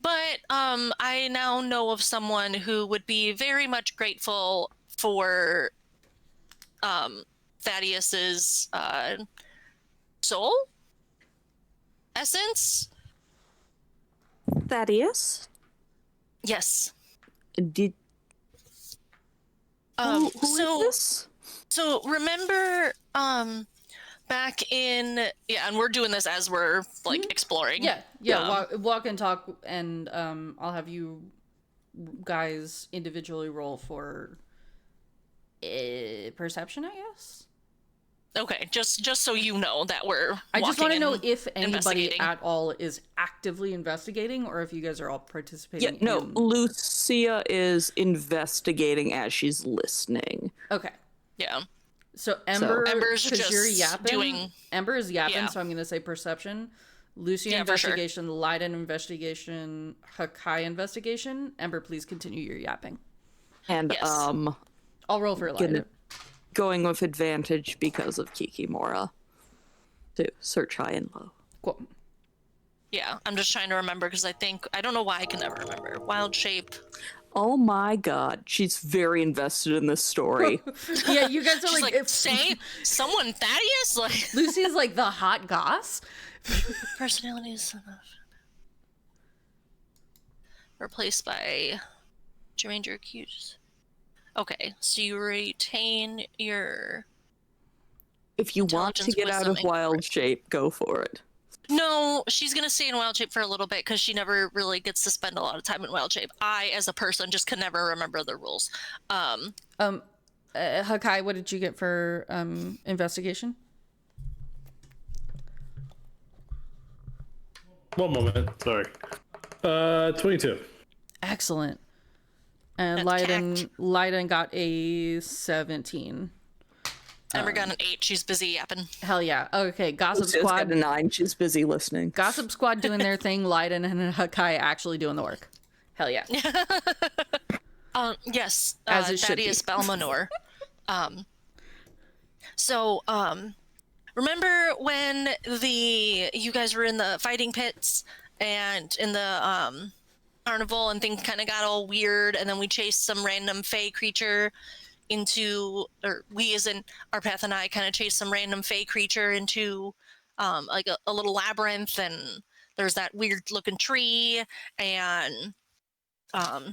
but I now know of someone who would be very much grateful for Thaddeus's soul essence. Thaddeus? Yes. Did who is this? So remember, back in and we're doing this as we're like exploring. Yeah. Walk and talk, and I'll have you guys individually roll for perception, I guess. Okay, just so you know that we're. I just want to know if anybody investigating. at all is actively investigating, or if you guys are all participating. Yeah, no, in... Lucia is investigating as she's listening. Okay. Yeah. So Ember's 'cause just you're yapping. doing- Ember is yapping, Yeah. so I'm gonna say perception. Lucia Yeah, for sure. investigation, Lyden investigation, Hakai investigation. Ember, please continue your yapping. And Yes. I'll roll for Lyden. going with advantage because of Kikimora to search high and low. Cool. Yeah, I'm just trying to remember because I don't know why I can never remember. Wild shape. Oh my god, she's very invested in this story. Yeah, you guys are She's like, like, say someone Thaddeus like Lucy's like the hot goss. personalities replaced by Jermaine Hughes. Okay, so you retain your If you want to Intelligence, get out of wisdom, and wild shape, go for it. No, she's gonna stay in wild shape for a little bit because she never really gets to spend a lot of time in wild shape. I, as a person, just can never remember the rules. Hakai, what did you get for investigation? One moment. Sorry. 22. Excellent. And Attacked. Leiden got a 17. Ember got an 8. She's busy yapping. Hell yeah. Okay, Gossip Lucia's got Squad. a 9. She's busy listening. Gossip Squad doing their thing. Leiden and Hakai actually doing the work. Hell yeah. Yes, As it should Thaddeus be. Balmanor. So, remember when you guys were in the fighting pits and in the carnival and things kind of got all weird, and then we chased some random fey creature into, or we as in Arpath and I kind of chased some random fey creature into like a little labyrinth, and there's that weird looking tree and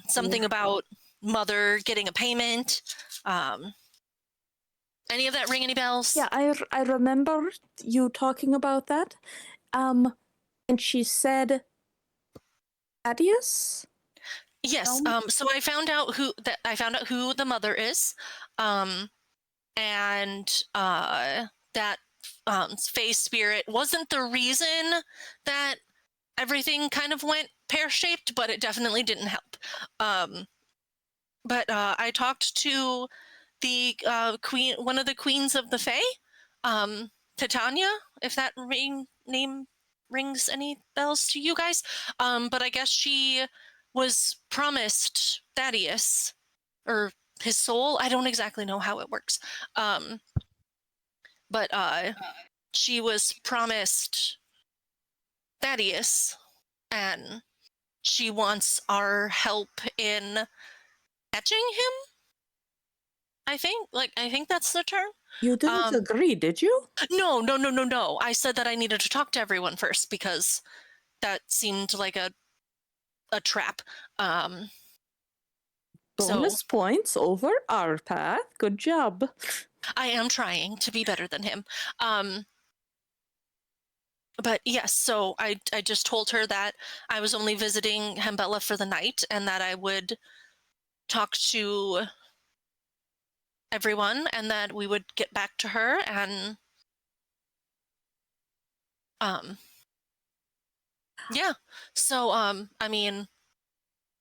something about Mother getting a payment. Any of that ring any bells? Yeah, I remember you talking about that. And she said Thaddeus? Yes. So I found out who the mother is, and that phase spirit wasn't the reason that everything kind of went pear-shaped, but it definitely didn't help. But I talked to the queen, one of the queens of the Fae, Titania, if that name rings any bells to you guys. But I guess she was promised Thaddeus, or his soul. I don't exactly know how it works. But she was promised Thaddeus, and she wants our help in catching him. I think that's the term. You didn't agree, did you? No. I said that I needed to talk to everyone first because that seemed like a trap. Bonus points over our path. Good job. I am trying to be better than him. But yes, so I just told her that I was only visiting Hembella for the night and that I would talk to everyone and that we would get back to her, and yeah. So I mean,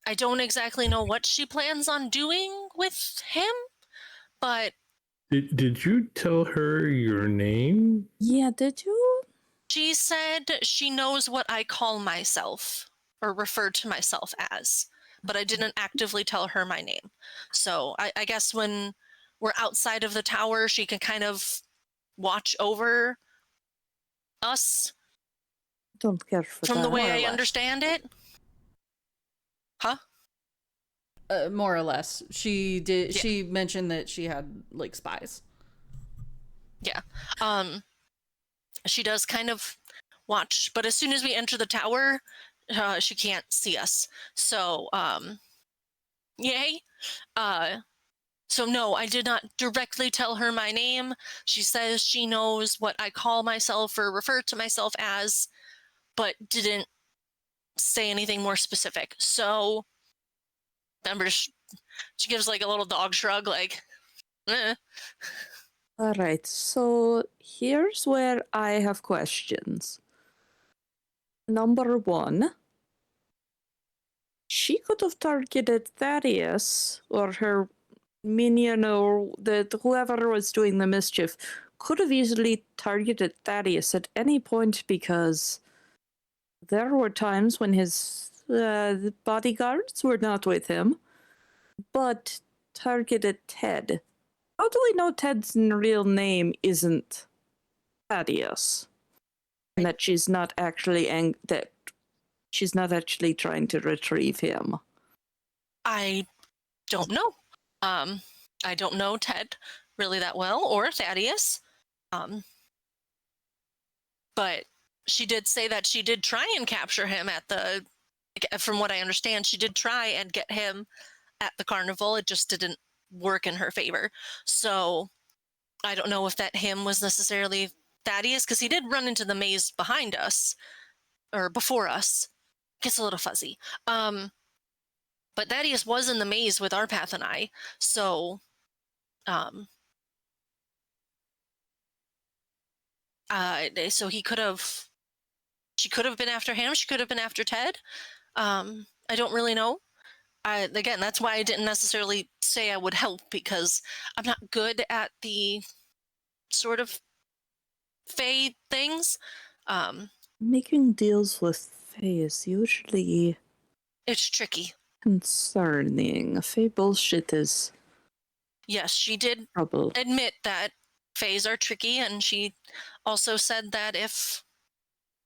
I don't exactly know what she plans on doing with him, but Did you tell her your name? Yeah, did you? she said she knows what I call myself or refer to myself as, but I didn't actively tell her my name. So I guess when we're outside of the tower, she can kind of watch over us Don't care for from that. the way More or I less. understand it. Huh? More or less. She did. Yeah. She mentioned that she had like spies. Yeah. She does kind of watch, but as soon as we enter the tower, she can't see us. So, yay. So no, I did not directly tell her my name. She says she knows what I call myself or refer to myself as, but didn't say anything more specific. So, Ember, she gives like a little dog shrug, like, eh. All right, so here's where I have questions. Number one, she could have targeted Thaddeus or her minion or whoever was doing the mischief could have easily targeted Thaddeus at any point because there were times when his bodyguards were not with him, but targeted Ted. How do we know Ted's real name isn't Thaddeus? And that she's not actually that she's not actually trying to retrieve him. I don't know. I don't know Ted really that well, or Thaddeus. But she did say that she did try and capture him from what I understand, she did try and get him at the carnival. It just didn't work in her favor. So I don't know if that him was necessarily Thaddeus, because he did run into the maze behind us, or before us. Gets a little fuzzy. But Thaddeus was in the maze with Arpath and I, so so she could have been after him. She could have been after Ted. I don't really know. Again, that's why I didn't necessarily say I would help, because I'm not good at the sort of Fae things. Making deals with Fae is usually It's tricky. concerning. Fae bullshit is Yes, she did trouble. admit that Faes are tricky, and she also said that if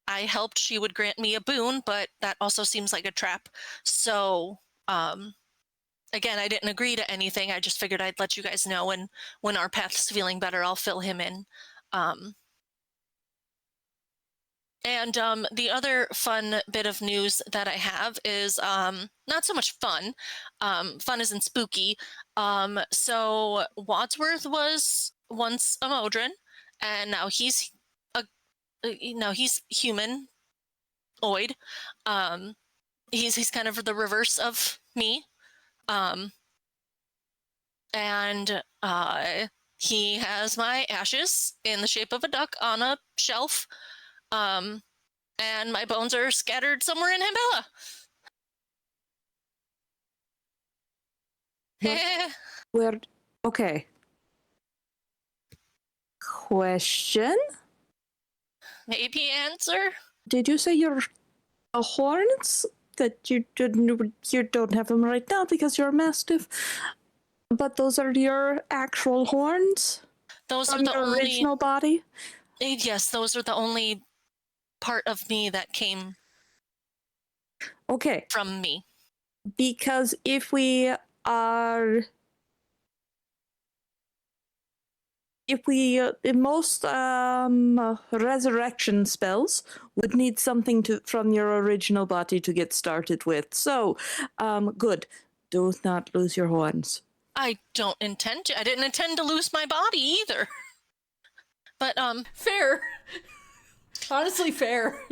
I helped, she would grant me a boon, but that also seems like a trap. So, again, I didn't agree to anything. I just figured I'd let you guys know, and when Arpath's feeling better, I'll fill him in. And the other fun bit of news that I have is not so much fun. Fun isn't spooky. So Wadsworth was once a Modron, and now he's he's humanoid. He's kind of the reverse of me. And he has my ashes in the shape of a duck on a shelf. And my bones are scattered somewhere in Hambella. Where? Okay. Question? Maybe answer? Did you say your horns? That you don't have them right now because you're a mastiff, but those are your actual horns Those from are the your only original body? Yes, those are the only part of me that came Okay, from me. because if we are... most resurrection spells would need something from your original body to get started with. So, good. Do not lose your horns. I don't intend to. I didn't intend to lose my body either. But Fair. Honestly, fair.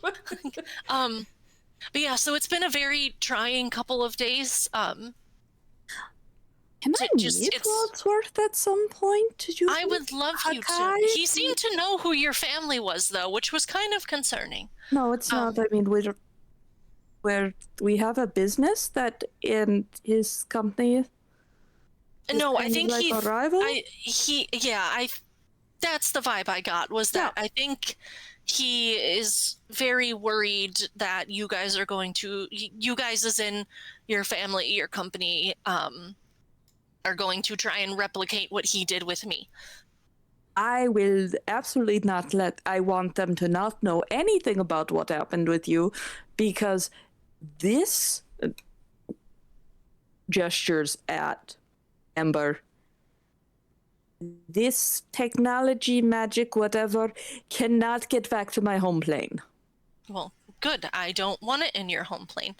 but yeah, so it's been a very trying couple of days. Can I meet Wadsworth at some point? I would love you to. He seemed to know who your family was, though, which was kind of concerning. No, it's not. I mean, we have a business that in his company. No, I think like a rival? that's the vibe I got, was that I think he is very worried that you guys are going to, you guys as in your family, your company, are going to try and replicate what he did with me. I will absolutely not I want them to not know anything about what happened with you, because this gestures at Ember. This technology, magic, whatever, cannot get back to my home plane. Well, good. I don't want it in your home plane.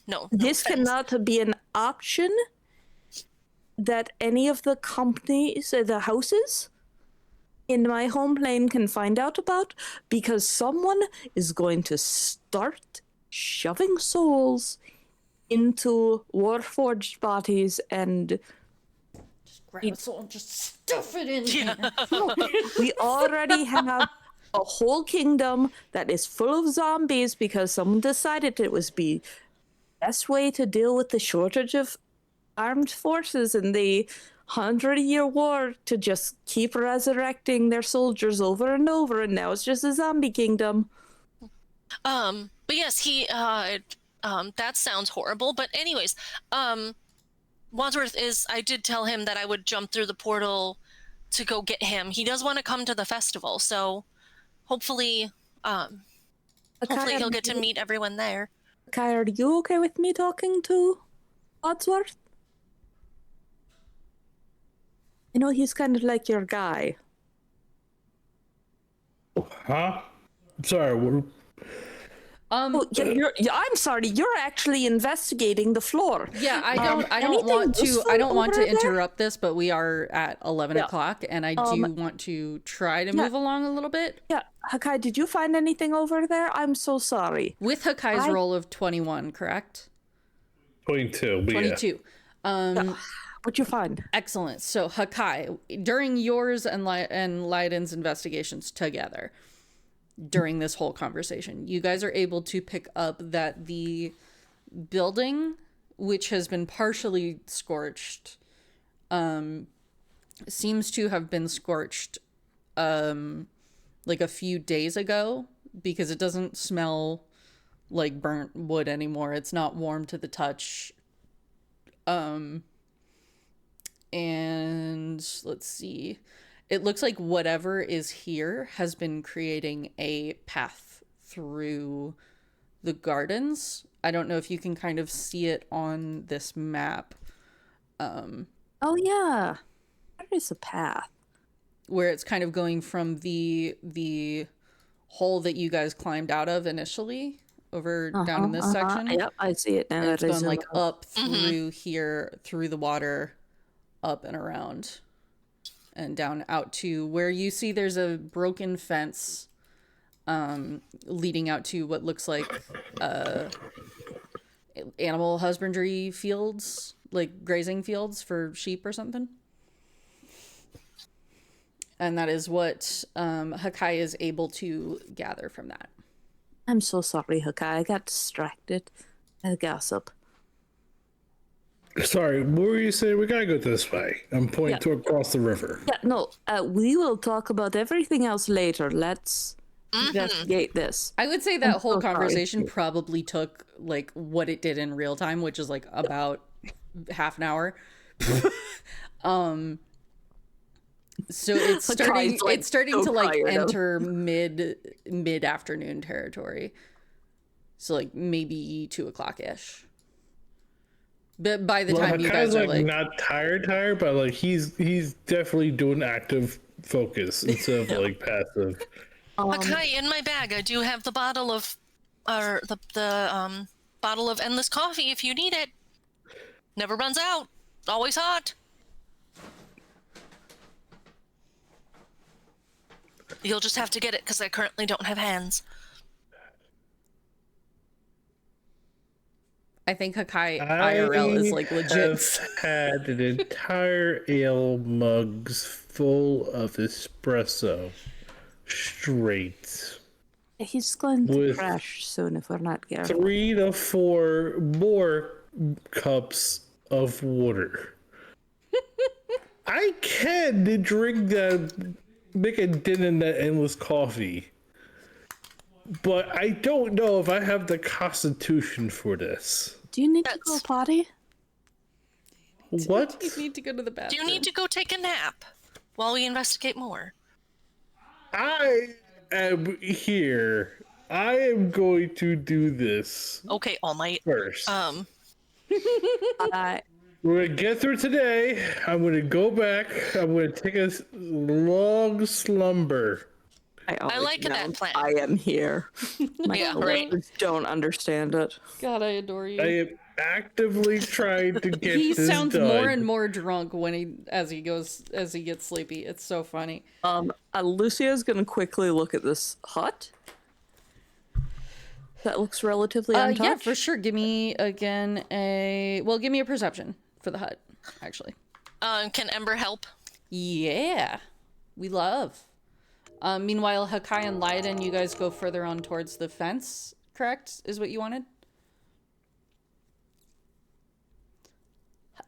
No. This cannot be an option that any of the companies, the houses in my home plane can find out about, because someone is going to start shoving souls into Warforged bodies and Grab a soul and just stuff it in here. we already have a whole kingdom that is full of zombies because someone decided it was the best way to deal with the shortage of armed forces in the 100-year war, to just keep resurrecting their soldiers over and over, and now it's just a zombie kingdom. But yes, he that sounds horrible, but anyways, Wadsworth I did tell him that I would jump through the portal to go get him. He does want to come to the festival, so hopefully he'll get to meet everyone there. Kai, are you okay with me talking to Wadsworth? I know he's kind of like your guy. Huh? Sorry. Oh, I'm sorry. You're actually investigating the floor. Yeah, I don't anything want to useful over there? interrupt this, but we are at 11 Yeah. o'clock, and I do want to try to move along a little bit. Yeah, Hakai, did you find anything over there? I'm so sorry. With Hakai's roll of 21, correct? 22. But 22. What'd you find? Excellent. So Hakai, during yours and Leiden's investigations together, during this whole conversation, you guys are able to pick up that the building, which has been partially scorched, seems to have been scorched like a few days ago, because it doesn't smell like burnt wood anymore. It's not warm to the touch. And let's see. It looks like whatever is here has been creating a path through the gardens. I don't know if you can kind of see it on this map. Oh yeah, there is a path. Where it's kind of going from the hole that you guys climbed out of initially over down in this section. Yep, I see it now. And it's going like up through here, through the water, up and around, and down out to where you see there's a broken fence leading out to what looks like animal husbandry fields, like grazing fields for sheep or something. And that is what Hakai is able to gather from that. I'm so sorry, Hakai. I got distracted by the gossip. Sorry, what were you saying? We gotta go this way. I'm pointing to across the river. Yeah, no, we will talk about everything else later. Let's investigate this. I would say that whole so sorry. conversation probably took like what it did in real time, which is like about half an hour. So it's starting like, it's starting so to like tired of- enter mid afternoon territory. So like maybe 2 o'clock ish. But by the time you guys are like not tired, but like he's definitely doing active focus instead of like passive. Okay, in my bag, I do have the bottle of, or the bottle of endless coffee if you need it. Never runs out. Always hot. You'll just have to get it because I currently don't have hands. I think Hakai IRL is like legit. I've had an entire ale mugs full of espresso straight. He's going to With crash soon if we're not careful. 3 to 4 more cups of water. I can drink that, make a dent in that endless coffee. But I don't know if I have the constitution for this. Do you need to go potty? What? You need to go to the bathroom. Do you need to go take a nap while we investigate more? I am here. I am going to do this Okay, All Might. first. I We're gonna get through today. I'm gonna go back. I'm gonna take a long slumber. I like that plan. I am here. My Yeah, right. coworkers don't understand it. God, I adore you. I am actively trying to get He this sounds done. more and more drunk as he gets sleepy. It's so funny. Lucia's gonna quickly look at this hut. That looks relatively untouched. Yeah, for sure. Give me again give me a perception for the hut, actually. Can Ember help? Yeah, we love. Meanwhile, Hakai and Leiden, you guys go further on towards the fence, correct? Is what you wanted?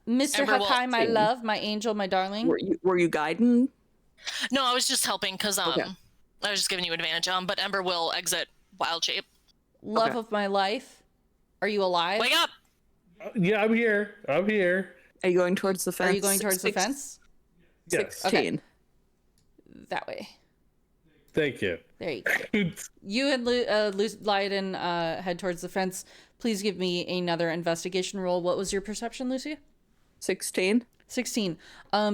Mr. Ember will- Hakai, my love, my angel, my darling. Were you guiding? No, I was just helping because Okay. I was just giving you advantage. But Ember will exit wild shape. Love Okay. of my life. Are you alive? Wake up! Yeah, I'm here. I'm here. Are you going towards the fence? Are you going towards the fence? Yes. 16. That way. Thank you. There you go. You and Leiden head towards the fence. Please give me another investigation roll. What was your perception, Lucia? 16. 16.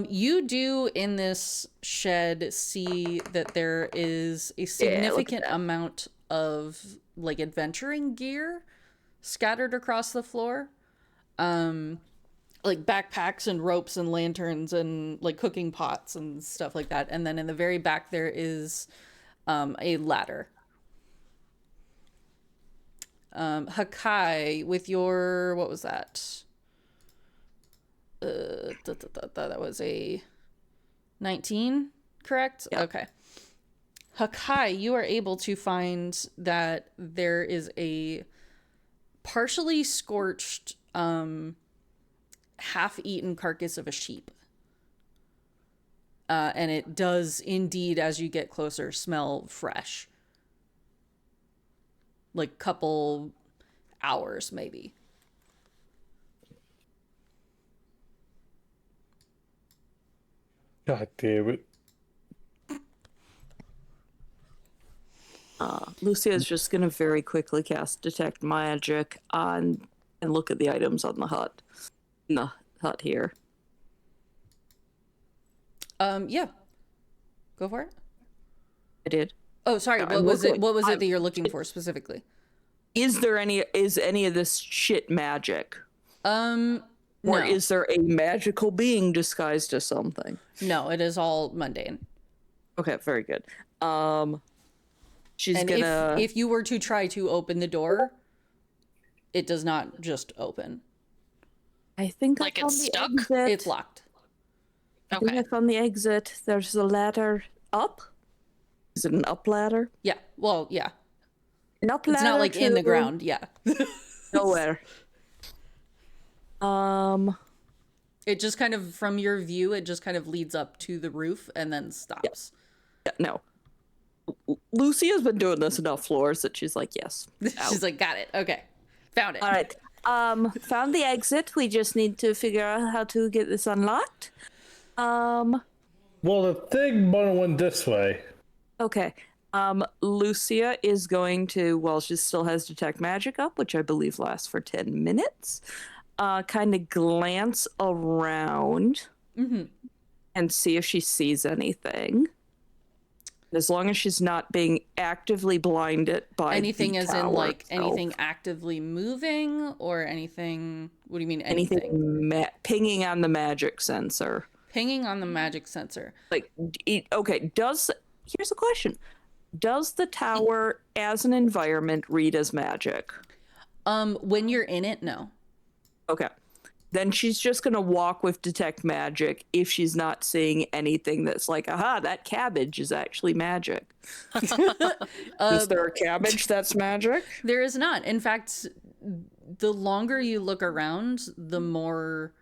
You do in this shed see that there is a significant amount of like adventuring gear scattered across the floor. Like backpacks and ropes and lanterns and like cooking pots and stuff like that. And then in the very back there is a ladder. Hakai, with your, what was that? That was a 19, correct? Yep. Okay. Hakai, you are able to find that there is a partially scorched, half-eaten carcass of a sheep. And it does indeed, as you get closer, smell fresh. Like couple hours, maybe. God damn it. Lucia is just going to very quickly cast Detect Magic on and look at the items on the hut. In the hut here. Yeah. Go for it. I did. Oh, sorry. Yeah, What I'm was it? looking- What was it I'm- that you're looking for specifically? Is any of this shit magic? No. Or is there a magical being disguised as something? No, it is all mundane. Okay, very good. She's And gonna. if you were to try to open the door, it does not just open. I think Like I found it's the stuck? exit. It's locked. I think Okay. I found the exit. There's a ladder up. Is it an up ladder? Yeah. Well, yeah. An up It's ladder. not like in the to ground. Yeah. Nowhere. It just kind of, from your view, it just kind of leads up to the roof and then stops. Yeah, no. Lucia's been doing this enough floors that she's like, yes. She's like, got it. Okay. Found it. All right. Found the exit. We just need to figure out how to get this unlocked. Well, the thing went this way. Okay. Lucia is going to, while she still has Detect Magic up, which I believe lasts for 10 minutes, kind of glance around and see if she sees anything. As long as she's not being actively blinded by Anything the as in tower like itself. anything actively moving or anything? What do you mean anything? Anything pinging on the magic sensor. Pinging on the magic sensor. Like, okay, here's a question. Does the tower as an environment read as magic? When you're in it, no. Okay. Then she's just going to walk with Detect Magic if she's not seeing anything that's like, aha, that cabbage is actually magic. Is there a cabbage that's magic? There is not. In fact, the longer you look around, the more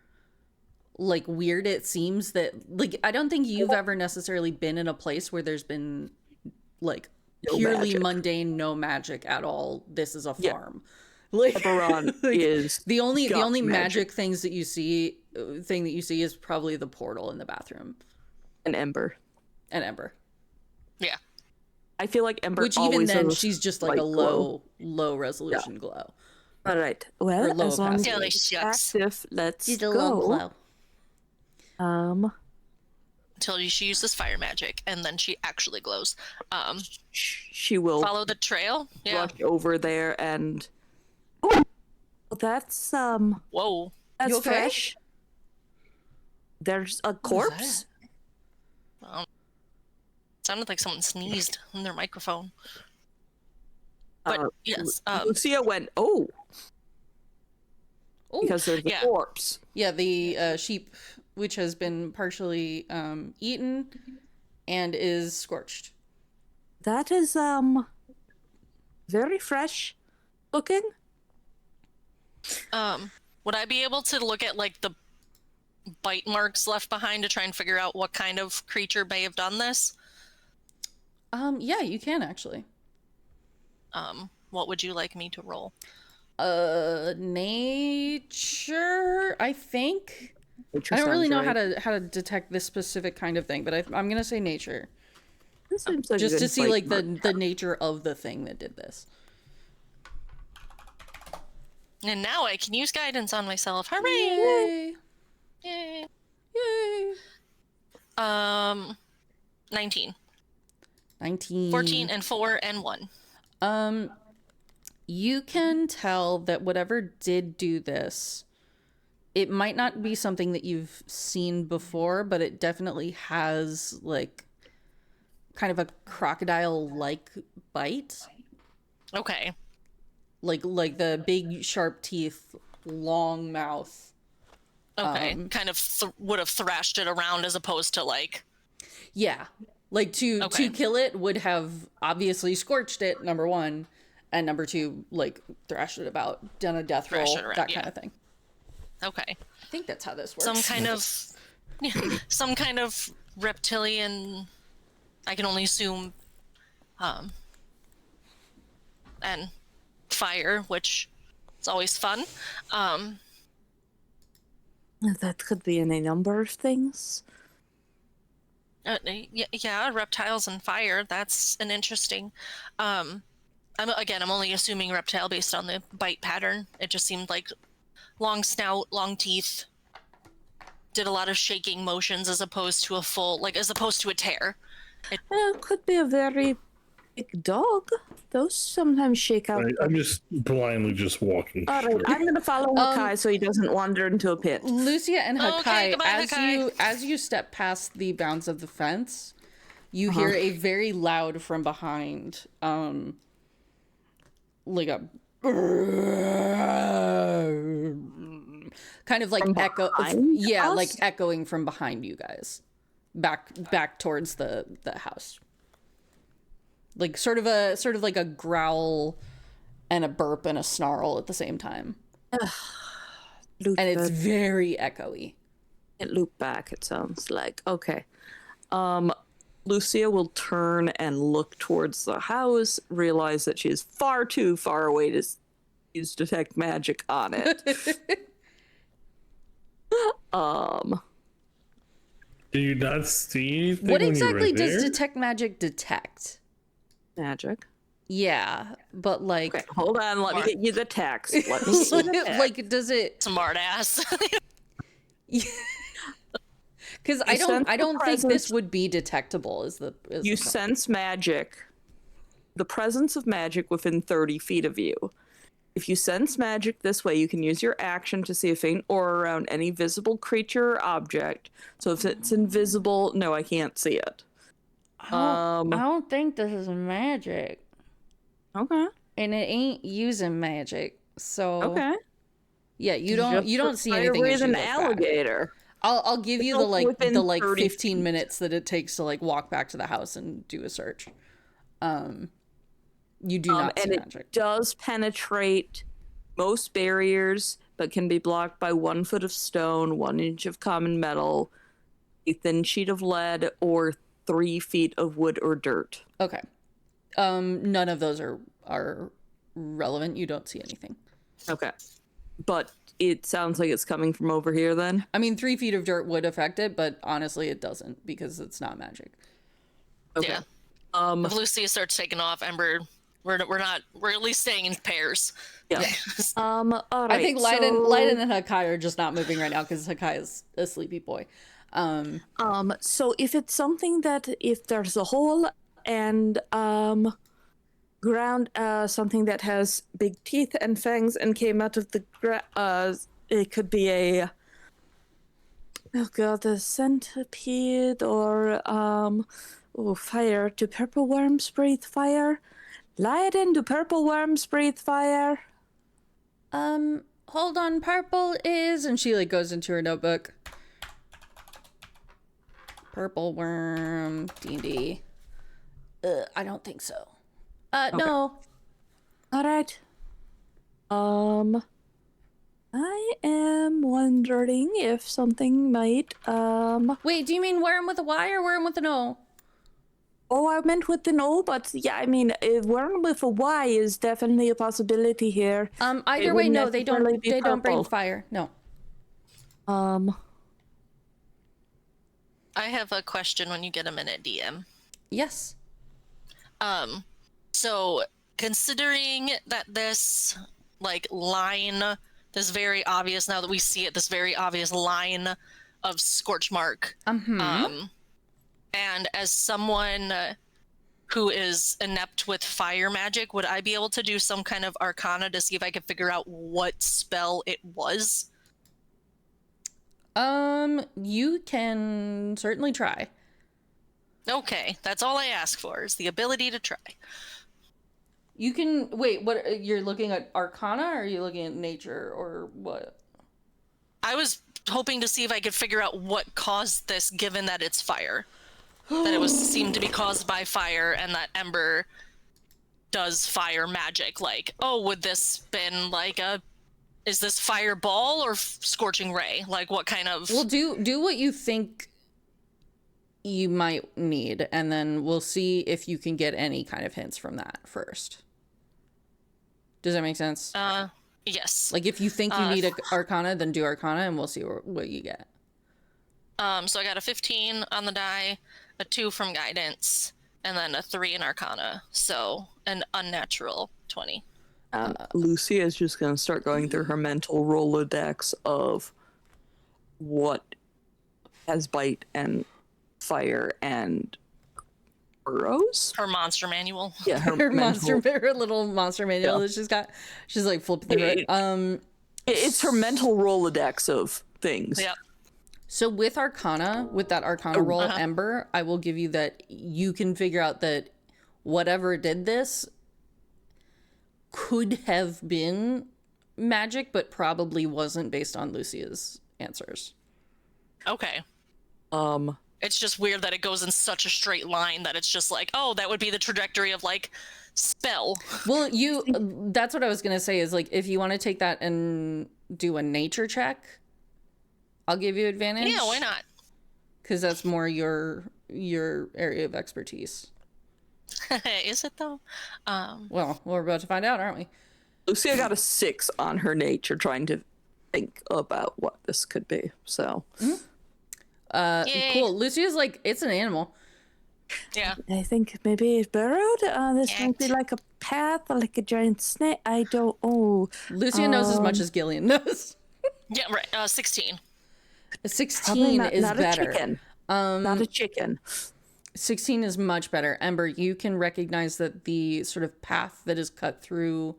like weird it seems that like I don't think you've ever necessarily been in a place where there's been like No purely magic. mundane, no magic at all. This is a Yeah. farm. Like Eberron is the only got magic things that you see is probably the portal in the bathroom an ember. and Ember. Yeah. I feel like Ember Which even always then has she's just like light a glow. low resolution glow. All right. Or Well, low as long as opacity. it's Shucks. active, let's Just a little go. glow. Until she uses fire magic, and then she actually glows. She will Follow the trail. Yeah. rush over there and. Oh, that's Whoa. that's You okay? fresh. There's a corpse. Sounded like someone sneezed in their microphone. But Uh, yes. Lucia went, oh, Oh, because there's a yeah. corpse. yeah, the sheep, which has been partially eaten and is scorched. That is very fresh looking. Would I be able to look at like the bite marks left behind to try and figure out what kind of creature may have done this? Yeah, you can actually. What would you like me to roll? Nature, I think. I don't really know how to detect this specific kind of thing, but I'm gonna say nature, This seems like a just to good see bite like the mark. nature of the thing that did this. And now I can use guidance on myself. Hooray! Yay! Yay! Yay! 19. 19. 14 and 4 and 1. You can tell that whatever did do this, it might not be something that you've seen before, but it definitely has like kind of a crocodile-like bite. Okay. Like the big sharp teeth, long mouth. Okay. Kind of would have thrashed it around as opposed to like. Yeah. Like to kill it would have obviously scorched it, number one, and number two, like thrashed it about, done a death roll, around, that kind of thing. Okay. I think that's how this works. Some kind of reptilian, I can only assume, and fire, which is always fun. That could be any number of things. Yeah, reptiles and fire. That's an interesting. I'm only assuming reptile based on the bite pattern. It just seemed like long snout, long teeth. Did a lot of shaking motions as opposed to a tear. It could be a very big dog. Those sometimes shake out. I'm just blindly just walking. All right, I'm going to follow Hakai so he doesn't wander into a pit. Lucia and Hakai, Okay, goodbye, Hakai. as you step past the bounds of the fence, you hear a very loud from behind, like a kind of like echo. Yeah, us? like echoing from behind you guys, back towards the house. Like sort of like a growl and a burp and a snarl at the same time. And it's very echoey. It loop back, it sounds like. Okay. Lucia will turn and look towards the house, realize that she is far too far away to use detect magic on it. Do you not see anything? What when exactly you were does there? detect magic detect? Magic. Yeah, but like, Okay, hold on, let me get you the text. Let me get you the text. like, does it? Smart ass. Because I don't think this would be detectable. You sense magic, the presence of magic within 30 feet of you. If you sense magic this way, you can use your action to see a faint aura around any visible creature or object. So if it's invisible, no, I can't see it. I don't think this is magic, Okay. and it ain't using magic. So Okay. yeah, you don't see anything. As you an look back. alligator. I'll give you It's within the 30 15 feet. minutes that it takes to like walk back to the house and do a search. You do not see And magic. it does penetrate most barriers, but can be blocked by 1 foot of stone, 1 inch of common metal, a thin sheet of lead, or 3 feet of wood or dirt. Okay. None of those are relevant. You don't see anything. Okay. But it sounds like it's coming from over here then? I mean, 3 feet of dirt would affect it, but honestly, it doesn't because it's not magic. Okay. Yeah. If Lucia starts taking off, Ember, we're at least staying in pairs. Yeah. All right. I think Leiden and Hakai are just not moving right now because Hakai is a sleepy boy. So if it's something that if there's a hole and ground something that has big teeth and fangs and came out of the it could be a centipede or fire. Do purple worms breathe fire? Leiden, do purple worms breathe fire? Hold on, purple is, and she like goes into her notebook. Purple worm, D&D. I don't think so. No. All right. I am wondering if something might Wait, do you mean worm with a Y or worm with an O? Oh, I meant with an O, but yeah, I mean, a worm with a Y is definitely a possibility here. Either It way, wouldn't no, they don't. necessarily be They don't bring purple. fire. No. I have a question when you get a minute, DM. Yes. So considering that this like line, this very obvious, now that we see it, this very obvious line of scorch mark, and as someone who is inept with fire magic, would I be able to do some kind of arcana to see if I could figure out what spell it was? You can certainly try. Okay, that's all I ask for, is the ability to try. You can wait. What you're looking at Arcana, or are you looking at nature, or what? I was hoping to see if I could figure out what caused this, given that it's fire. That it seemed to be caused by fire, and that Ember does fire magic. Like, oh, would this been like is this fireball or scorching ray? Like, what kind of? Well, do what you think you might need, and then we'll see if you can get any kind of hints from that first. Does that make sense? Yes. Like, if you think you need Arcana, then do Arcana, and we'll see what you get. So I got a 15 on the die, a 2 from guidance, and then a 3 in Arcana. So an unnatural 20. Lucy is just going to start going through her mental Rolodex of what has bite and fire and burrows. Her monster manual. Yeah, Her little monster manual that she's got. She's like flipping through it. It's her mental Rolodex of things. Yep. So with Arcana, with that Arcana roll, Ember, I will give you that you can figure out that whatever did this could have been magic, but probably wasn't based on Lucia's answers. Okay. It's just weird that it goes in such a straight line that it's just like, oh, that would be the trajectory of like spell. Well, that's what I was going to say is like, if you want to take that and do a nature check, I'll give you advantage. Yeah, why not? Because that's more your area of expertise. Is it though? Well, we're about to find out, aren't we? Lucia got a 6 on her nature trying to think about what this could be. So, cool. Lucia's like, it's an animal. Yeah. I think maybe it burrowed. This might be like a path or like a giant snake. I don't know. Lucia knows as much as Gillian knows. Yeah, right. 16. 16 is not better. A chicken. Not a chicken. 16 is much better. Ember, you can recognize that the sort of path that is cut through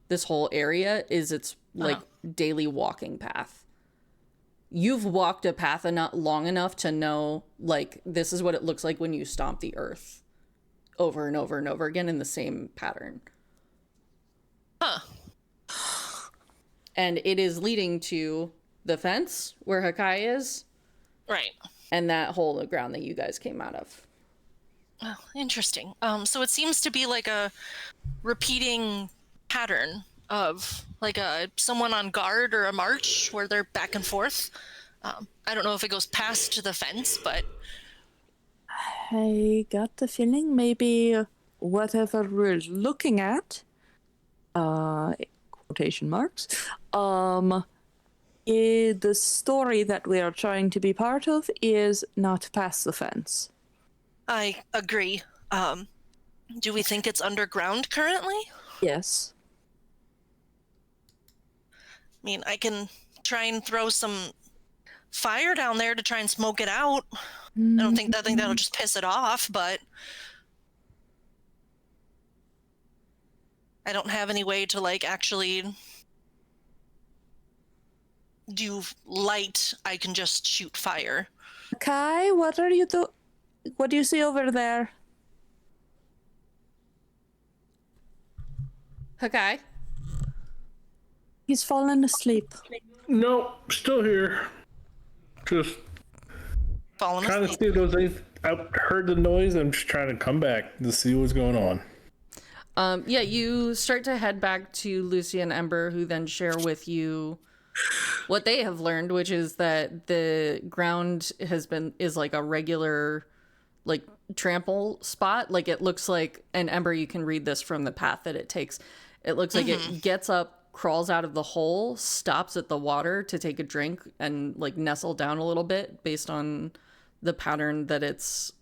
this whole area is its like daily walking path. You've walked a path not long enough to know like this is what it looks like when you stomp the earth over and over and over again in the same pattern. Huh. And it is leading to the fence where Hakai is. Right. And that hole of ground that you guys came out of. Oh, interesting. So it seems to be like a repeating pattern of like someone on guard or a march where they're back and forth. I don't know if it goes past the fence, but I got the feeling maybe whatever we're looking at, quotation marks, the story that we are trying to be part of is not past the fence. I agree. Do we think it's underground currently? Yes. I mean, I can try and throw some fire down there to try and smoke it out. I think that'll just piss it off, but I don't have any way to like actually do light. I can just shoot fire. Kai, what are you what do you see over there? Hakai? He's fallen asleep. No, still here. Just Falling trying to asleep. see if those things. I heard the noise. I'm just trying to come back to see what's going on. Yeah, you start to head back to Lucy and Ember, who then share with you what they have learned, which is that the ground is like a regular like trample spot. Like it looks like, and Ember, you can read this from the path that it takes. It looks like it gets up, crawls out of the hole, stops at the water to take a drink and like nestle down a little bit based on the pattern that it's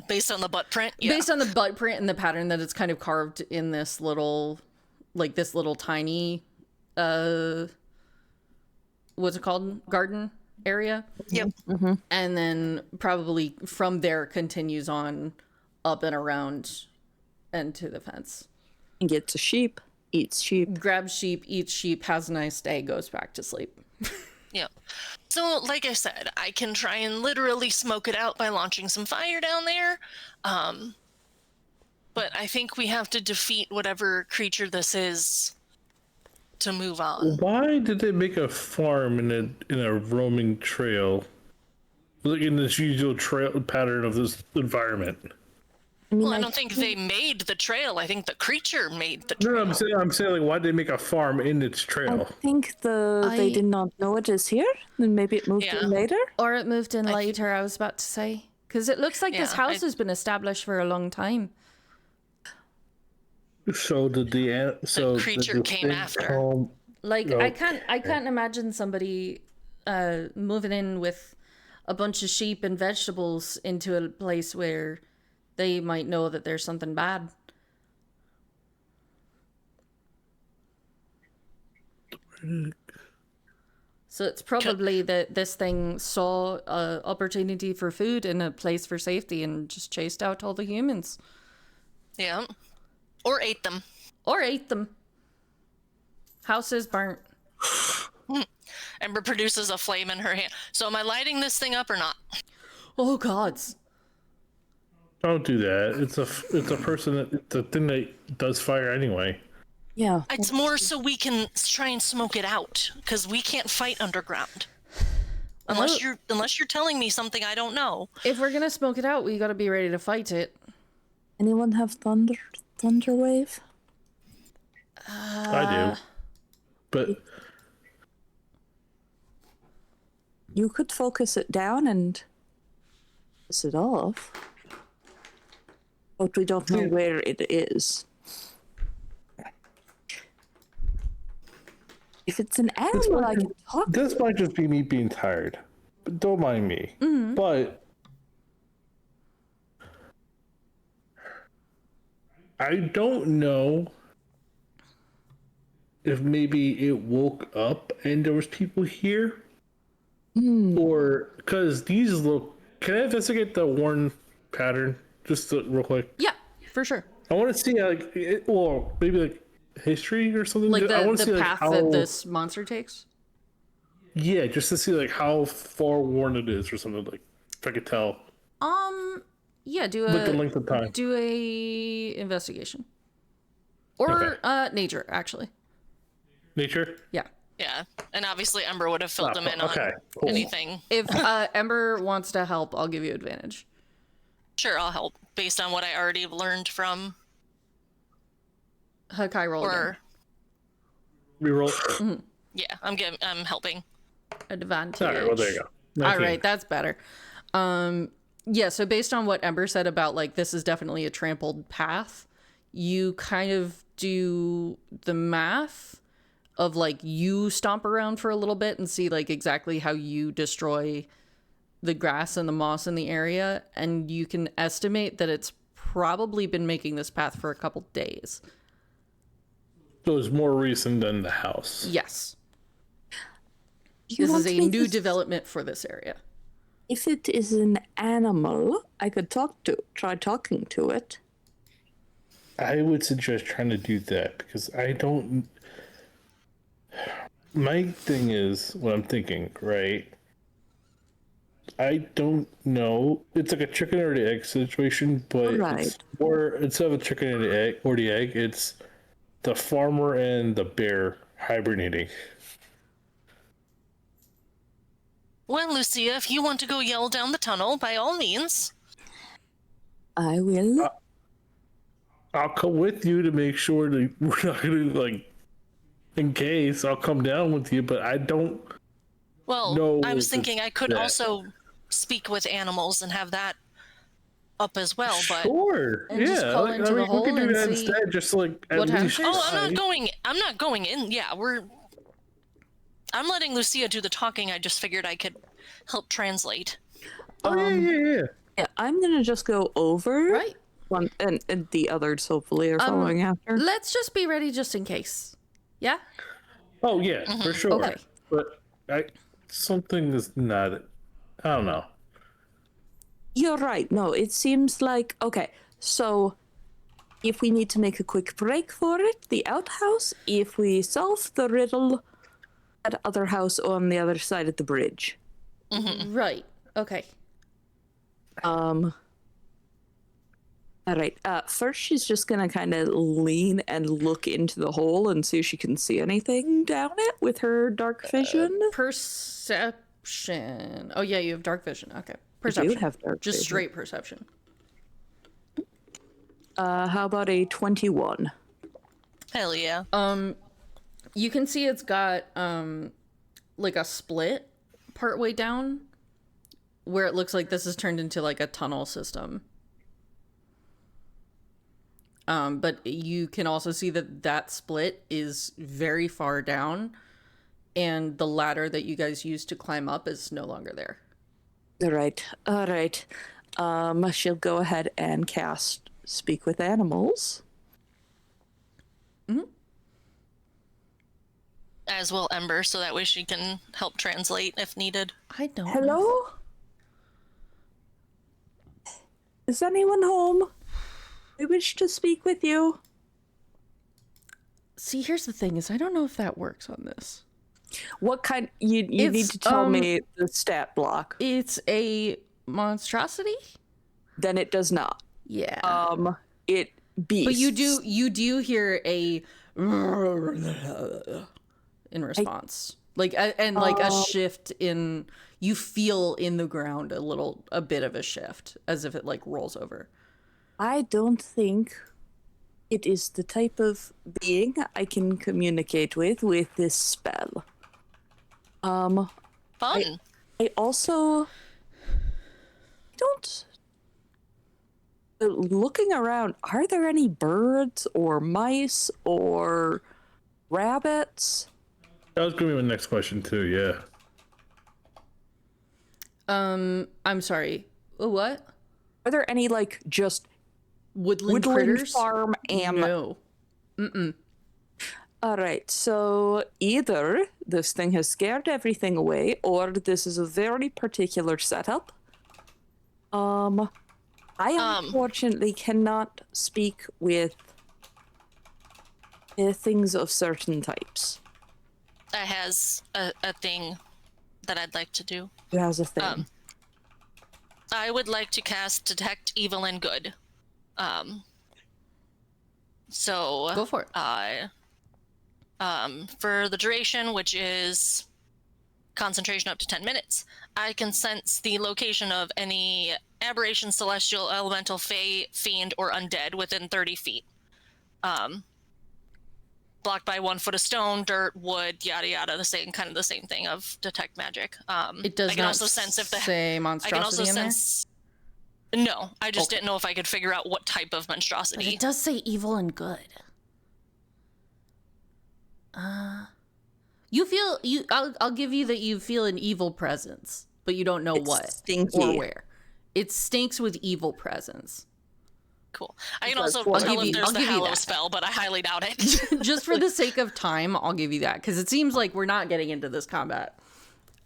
Based on the butt print? Yeah. based on the butt print and the pattern that it's kind of carved in this little tiny what's it called, garden area. Yep. And then probably from there continues on up and around and to the fence. And gets a sheep, eats sheep. Grabs sheep, eats sheep, has a nice day, goes back to sleep. Yeah. So, like I said, I can try and literally smoke it out by launching some fire down there. But I think we have to defeat whatever creature this is to move on. Why did they make a farm in a roaming trail? Like in this usual trail pattern of this environment. I mean, Well, I don't think they made the trail. I think the creature made the No, trail. I'm saying like, why did they make a farm in its I trail? think they did not know it is here, and maybe it moved Yeah. in later. Or it moved in later, I was about to say. Because it looks like this Yeah, house has been established for a long time. So did the creature came after. Like Okay. I can't imagine somebody moving in with a bunch of sheep and vegetables into a place where they might know that there's something bad. So it's probably that this thing saw an opportunity for food and a place for safety and just chased out all the humans. Yeah. Or ate them. Or ate them. House is burnt. Ember produces a flame in her hand. So am I lighting this thing up or not? Oh gods. Don't do that. It's a thing that does fire anyway. Yeah. It's more so we can try and smoke it out, because we can't fight underground. Unless you're telling me something I don't know. If we're gonna smoke it out, we gotta be ready to fight it. Anyone have thunder wave? I do. But You could focus it down and piss it off. But we don't know where it is. If it's an animal, I can talk. this might just be me being tired. But don't mind me. But I don't know if maybe it woke up and there was people here, or because these look. Can I investigate the worn pattern just real quick? Yeah, for sure. I want to see or maybe like history or something. Like I want to see the like path how. that this monster takes. Yeah, just to see like how far worn it is or something, like if I could tell. Yeah, do Like the a length of time. do a investigation. Or nature, actually. Nature? Yeah. Yeah. And obviously Ember would have filled him in on cool. anything. If Ember wants to help, I'll give you advantage. Sure, I'll help based on what I already learned from Hakai roll again. Reroll. Yeah, I'm helping. Advantage. All right, well there you go. 19. All right, that's better. Yeah, so based on what Ember said about like this is definitely a trampled path, you kind of do the math of like you stomp around for a little bit and see like exactly how you destroy the grass and the moss in the area, and you can estimate that it's probably been making this path for a couple days. So it's more recent than the house. Yes. Do you This is want a me new to- development for this area. If it is an animal, I could try talking to it. I would suggest trying to do that because I don't. My thing is what I'm thinking, right? I don't know. It's like a chicken or the egg situation, but it's more instead of a chicken and the egg, it's the farmer and the bear hibernating. Well, Lucia, if you want to go yell down the tunnel, by all means. I will. I'll come with you to make sure that we're not gonna like. In case I'll come down with you, but I don't. Well, No, I was it's thinking I could that. also speak with animals and have that up as well, but Sure. And just call into the we hole could do and that see instead. Just like at what least. happens. oh, I'm try. not going in. Yeah, I'm letting Lucia do the talking. I just figured I could help translate. Oh yeah. Yeah, I'm gonna just go over. Right. One and the others hopefully are following after. Let's just be ready just in case. Yeah? Oh yeah, for sure. Okay. But something is not. I don't know. You're right. No, it seems like okay. So, if we need to make a quick break for it, the outhouse. If we solve the riddle, that other house on the other side of the bridge. Right. Okay. All right. First, she's just gonna kind of lean and look into the hole and see if she can see anything down it with her dark vision. Perception. Oh yeah, you have dark vision. Okay. I Perception. do have dark Just vision. straight perception. How about a 21? Hell yeah. You can see it's got like a split partway down where it looks like this is turned into like a tunnel system. But you can also see that that split is very far down, and the ladder that you guys used to climb up is no longer there. All right. All right. She'll go ahead and cast Speak with Animals. As will Ember, so that way she can help translate if needed. I don't know. Hello? Is anyone home? We wish to speak with you. See, here's the thing is I don't know if that works on this. What kind? You need It's, to tell me the stat block. It's a monstrosity? Then it does not. Yeah. It beasts. But you do hear a in response. Like a shift in, you feel in the ground a bit of a shift as if it like rolls over. I don't think it is the type of being I can communicate with this spell. Fun. I also don't. Looking around, are there any birds or mice or rabbits? That was gonna be my next question too. Yeah. I'm sorry. What? Are there any like just Woodland woodland critters? farm No. All right, so either this thing has scared everything away, or this is a very particular setup. I unfortunately cannot speak with things of certain types. That has a thing that I'd like to do. Who has a thing? I would like to cast Detect Evil and Good. So Go for it. For the duration, which is concentration up to 10 minutes, I can sense the location of any aberration, celestial, elemental, fey, fiend, or undead within 30 feet. Blocked by 1 foot of stone, dirt, wood, yada yada, the same thing of detect magic. It does I can not also sense if the say I monstrosity can also in there? sense. No, I just didn't know if I could figure out what type of But monstrosity. it does say evil and good. You feel I'll give you that you feel an evil presence, but you don't know what stinky. or where. It stinks with evil presence. Cool. I can That's also what- tell I'll if give there's the you Hallow that. spell, but I highly doubt it. Just for the sake of time, I'll give you that because it seems like we're not getting into this combat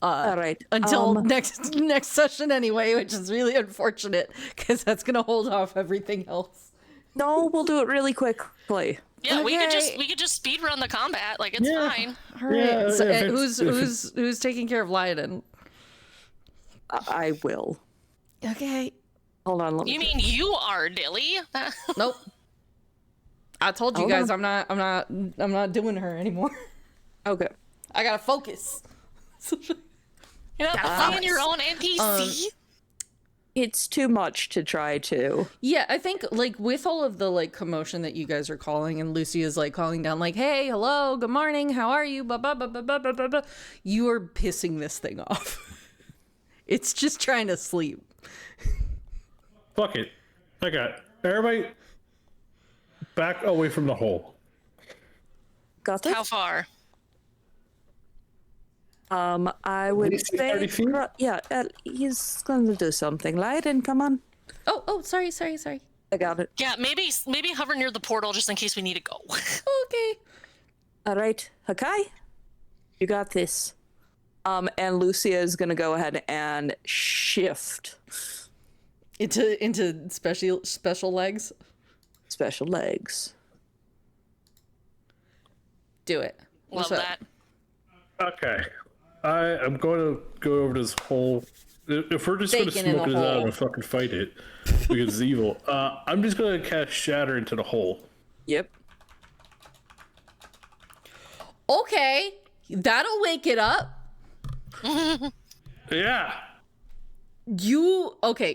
All right. until next session anyway, which is really unfortunate because that's gonna hold off everything else. No, we'll do it really quickly. Yeah, we could Okay. just speed run the combat. Like, it's Yeah. fine. All right, Yeah, so, if it's- who's taking care of Lydon? I will. Okay. Hold on. Let me. You mean you are Dilly? Nope. I told you Hold guys on. I'm not doing her anymore. Okay. I gotta focus. You're not playing your own NPC? It's too much to try to. Yeah, I think like with all of the like commotion that you guys are calling, and Lucy is like calling down like, "Hey, hello, good morning, how are you?" Blah blah blah blah blah blah blah. Blah. You are pissing this thing off. It's just trying to sleep. Fuck it. I got everybody back away from the hole. Got it? How far? I would Least say, 30 feet? yeah, he's going to do something. Lydon, come on. Oh, sorry. I got it. Yeah, maybe hover near the portal just in case we need to go. Okay. All right, Hakai, you got this. And Lucia is going to go ahead and shift Into special legs. Special legs. Do it. Love What's up? that. Okay. I'm going to go over this whole. If we're just going to Bacon in smoke the it out hole. and fucking fight it because it's evil, I'm just going to cast Shatter into the hole. Yep. Okay, that'll wake it up. Yeah.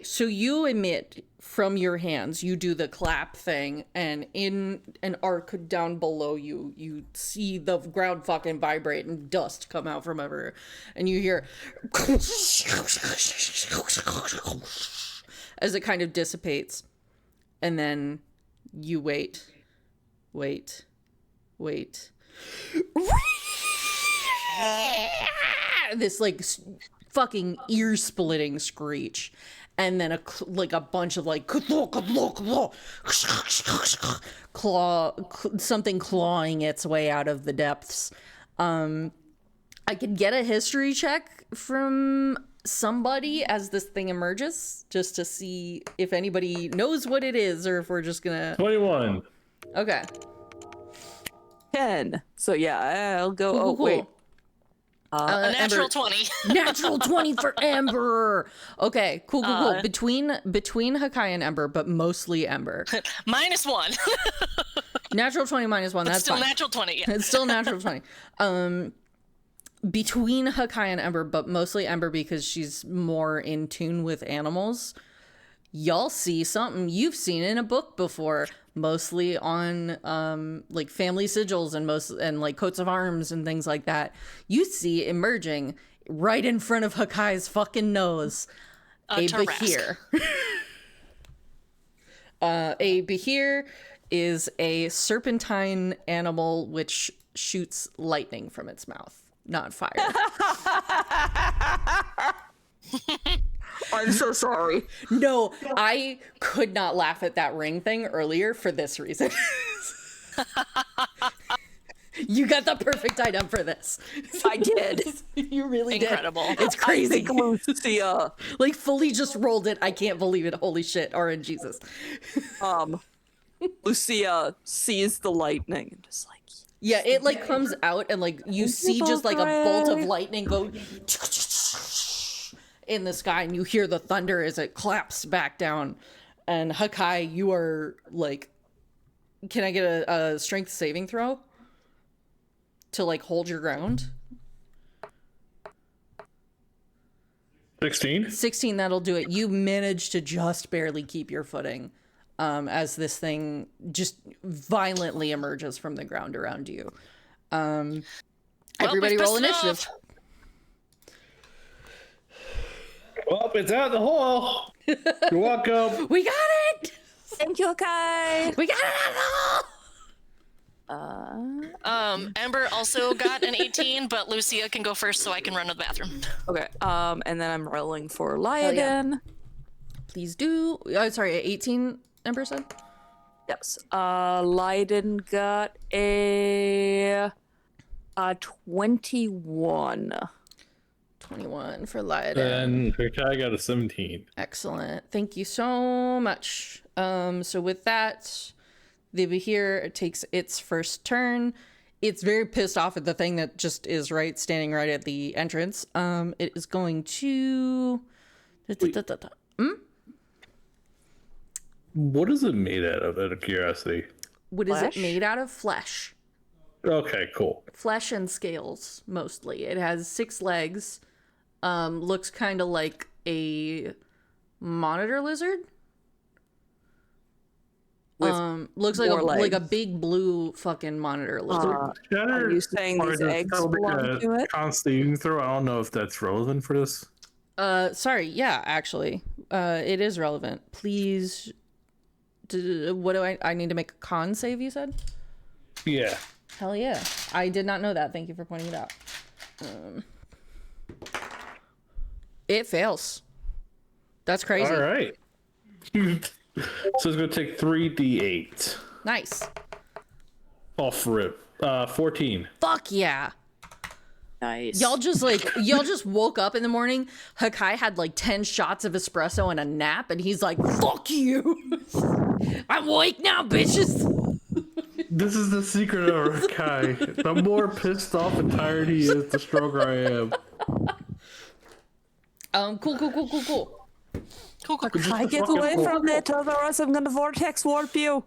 So you emit from your hands, you do the clap thing, and in an arc down below you, you see the ground fucking vibrate and dust come out from everywhere, and you hear as it kind of dissipates, and then you wait. This like fucking ear-splitting screech, and then a bunch of like something clawing its way out of the depths. I could get a history check from somebody as this thing emerges, just to see if anybody knows what it is, or if we're just gonna. 21. Okay. 10. So yeah, I'll go. Oh Cool. wait. A natural Ember. 20. Natural 20 for Ember. Okay, cool. Between Hakai and Ember, but mostly Ember. -1. Natural 20 -1. That's Still fine. natural 20. Yeah. It's still natural 20. Between Hakai and Ember, but mostly Ember because she's more in tune with animals. Y'all see something you've seen in a book before, mostly on like family sigils and like coats of arms and things like that. You see emerging right in front of Hakai's fucking nose a BeHere. A BeHere is a serpentine animal which shoots lightning from its mouth, not fire. I'm so sorry. No, I could not laugh at that ring thing earlier for this reason. You got the perfect item for this. I did. You really Incredible. did. It's crazy. I think Lucia, Like fully just rolled it. I can't believe it. Holy shit. RNGesus. Lucia sees the lightning and just like, Yeah, it like comes out and like you see just like a bolt of lightning go in the sky, and you hear the thunder as it claps back down. And Hakai, you are like, can I get a strength saving throw to like hold your ground? 16? 16, that'll do it. You manage to just barely keep your footing as this thing just violently emerges from the ground around you. Everybody roll initiative. Well, it's out in the hole. You're welcome. We got it! thank you, Kai. We got it out of the hole! Ember also got an 18, but Lucia can go first so I can run to the bathroom. Okay. And then I'm rolling for Lyodin. Please do. Oh, sorry, 18, Ember said? Yes. Lyodin got a 21. 21 for Lyodin. And I got a 17. Excellent. Thank you so much. So with that, the BeHere takes its first turn. It's very pissed off at the thing that just is standing right at the entrance. It is going to... What is it made out of curiosity? What is it Flesh? made out of? Flesh. Okay, cool. Flesh and scales, mostly. It has 6 legs. Looks kind of like a monitor lizard. Looks like more like a legs. big blue fucking monitor lizard. Shatter, Are you saying or these does eggs that look belong like to a it? Constitution throw. I don't know if that's relevant for this. Sorry, yeah, actually, it is relevant. Please, what do I need to make a con save? You said. Yeah. Hell yeah, I did not know that. Thank you for pointing it out. It fails. That's crazy. All right. So it's going to take 3d8 Nice. off rip. 14. Fuck yeah. Nice. Y'all just woke up in the morning. Hakai had like 10 shots of espresso and a nap, and he's like, fuck you. I'm awake now, bitches. This is the secret of Kai. The more pissed off and tired he is, the stronger I am. Cool. Cool. I get away from it, otherwise I'm gonna vortex warp you.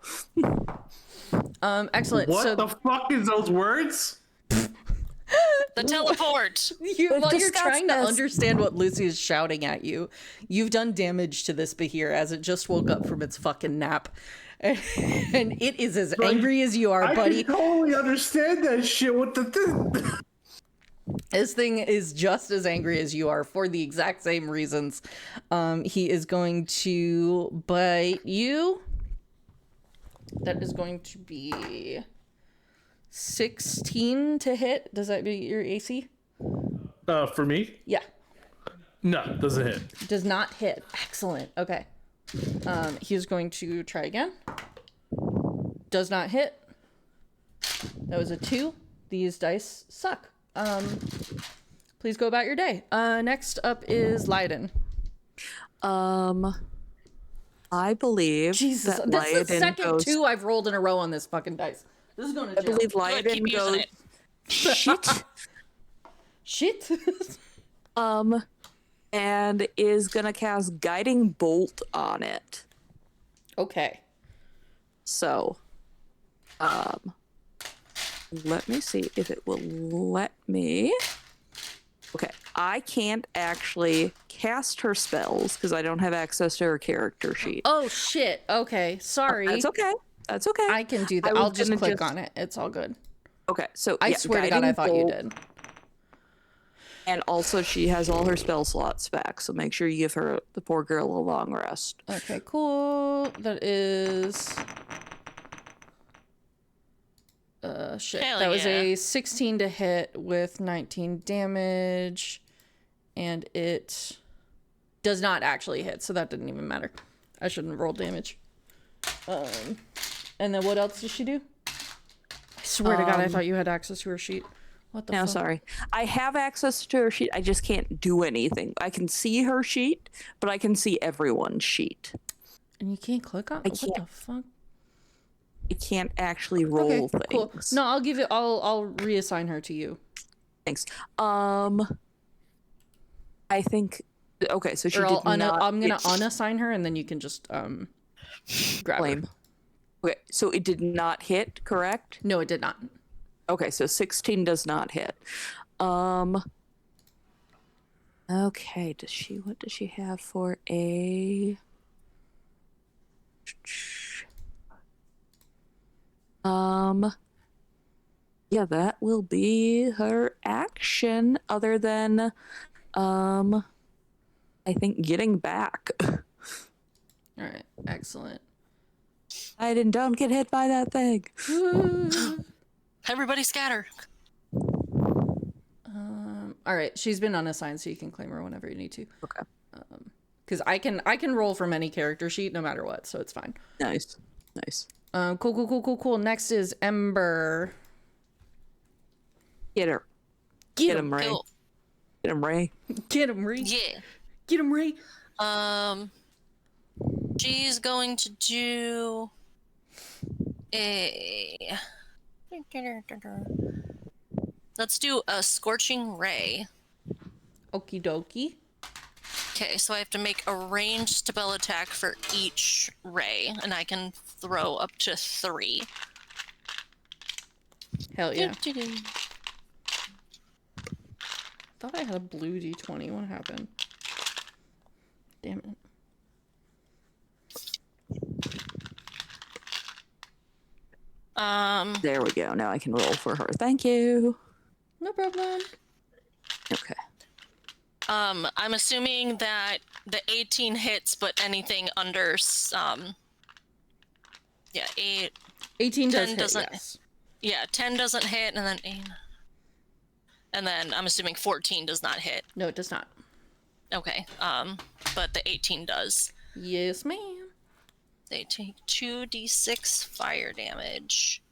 Excellent. What So the fuck is those words? The teleport. while you're discuss trying to this. understand what Lucy is shouting at you, you've done damage to this BeHere as it just woke up from its fucking nap. And it is as angry as you are, I buddy. can totally understand that shit with the thing. This thing is just as angry as you are for the exact same reasons. He is going to bite you. That is going to be 16 to hit. Does that be your AC? For me? Yeah. No, doesn't hit. Does not hit. Excellent. Okay. He's going to try again. Does not hit. That was a 2. These dice suck. Please go about your day. Next up is Leiden. I believe Jesus, that that's the Leiden second goes. 2 I've rolled in a row on this fucking dice. This is going to I believe Leiden keep using goes. it. Shit. Shit. And is gonna cast Guiding Bolt on it. Okay. So, let me see if it will let me. Okay, I can't actually cast her spells because I don't have access to her character sheet. Oh shit. Okay. Sorry. That's okay. That's okay. I can do that. was I'll just gonna click on it. It's all good. Okay, so I yeah, swear to God, I Guiding thought you Bolt, did. And also, she has all her spell slots back, so make sure you give her the poor girl a long rest. Okay, cool. That is shit. Hell That was yeah. a 16 to hit with 19 damage, and it does not actually hit, so that didn't even matter. I shouldn't roll damage. And then what else does she do? I swear to God, I thought you had access to her sheet. What the No, fuck? sorry. I have access to her sheet. I just can't do anything. I can see her sheet, but I can see everyone's sheet. And you can't click on it? What the can't. fuck? I can't actually roll Okay, cool. things. No, I'll give it. I'll reassign her to you. Thanks. I think. Okay, so she Or did not. I'm gonna get unassign her, and then you can just grab her. flame. Okay, so it did not hit, correct? No, it did not. Okay, so 16 does not hit. Okay, what does she have for a yeah, that will be her action other than I think getting back. All right, excellent. I don't get hit by that thing. Everybody scatter. All right, she's been unassigned, so you can claim her whenever you need to. Okay. Because I can roll from any character sheet no matter what, so it's fine. Nice. Cool. Next is Ember. Get her. Get him, Ray. Cool. Get him, Ray. Get him, Ray. Yeah. Get him, Ray. She's going to do a. Let's do a Scorching Ray. Okie dokie. Okay, so I have to make a ranged spell attack for each ray, and I can throw up to 3. Hell yeah. Thought I had a blue d20. What happened? Damn it. There we go. Now I can roll for her. Thank you. No problem. Okay. I'm assuming that the 18 hits, but anything under 8. 18 does 10 hit, doesn't- yes. Yeah, 10 doesn't hit, and then 8. And then I'm assuming 14 does not hit. No, it does not. Okay. But the 18 does. Yes, ma'am. They take 2d6 fire damage.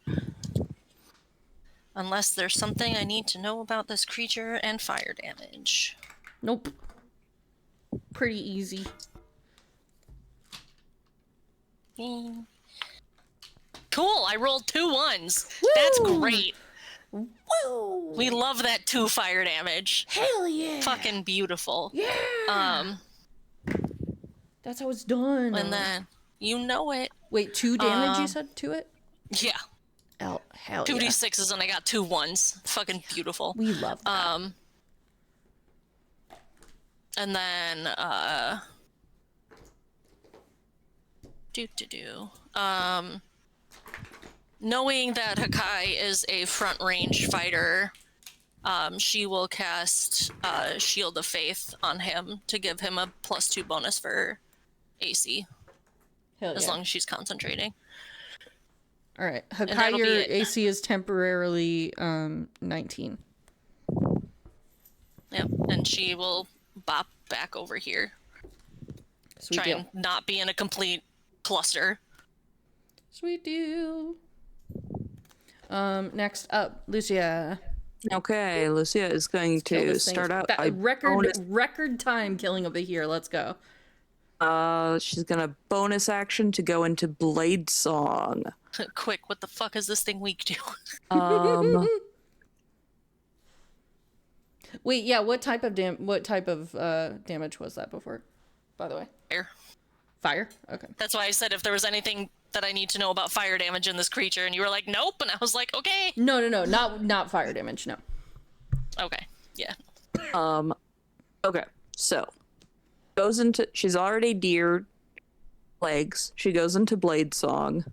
Unless there's something I need to know about this creature and fire damage. Nope. Pretty easy. Cool, I rolled 2 1s. That's great. Woo! We love that 2 fire damage. Hell yeah! Fucking beautiful. Yeah! That's how it's done. And then, you know it. Wait, 2 damage you said to it? Yeah. Oh, hell 2d6s and I got 2 1s. Fucking beautiful. We love that. And then, knowing that Hakai is a front range fighter, she will cast Shield of Faith on him to give him a +2 bonus for AC, Hell as yeah. long as she's concentrating. All right. that'll Hakai, be your it. AC is temporarily 19. Yep, and she will bop back over here. Sweet Try deal. and not be in a complete cluster. Sweet deal. Next up, Lucia. Okay, Lucia is going Kill to this thing. start out. That by bonus- record time killing a BeHere. Let's go. she's gonna bonus action to go into Blade Song. Quick, what the fuck is this thing weak to? Wait, yeah. What type of damage was that before? By the way, Fire. fire. Okay. That's why I said if there was anything that I need to know about fire damage in this creature, and you were like, nope, and I was like, okay. No, not fire damage. No. Okay, yeah. Okay, so goes into. She's already deer legs. She goes into Blade Song,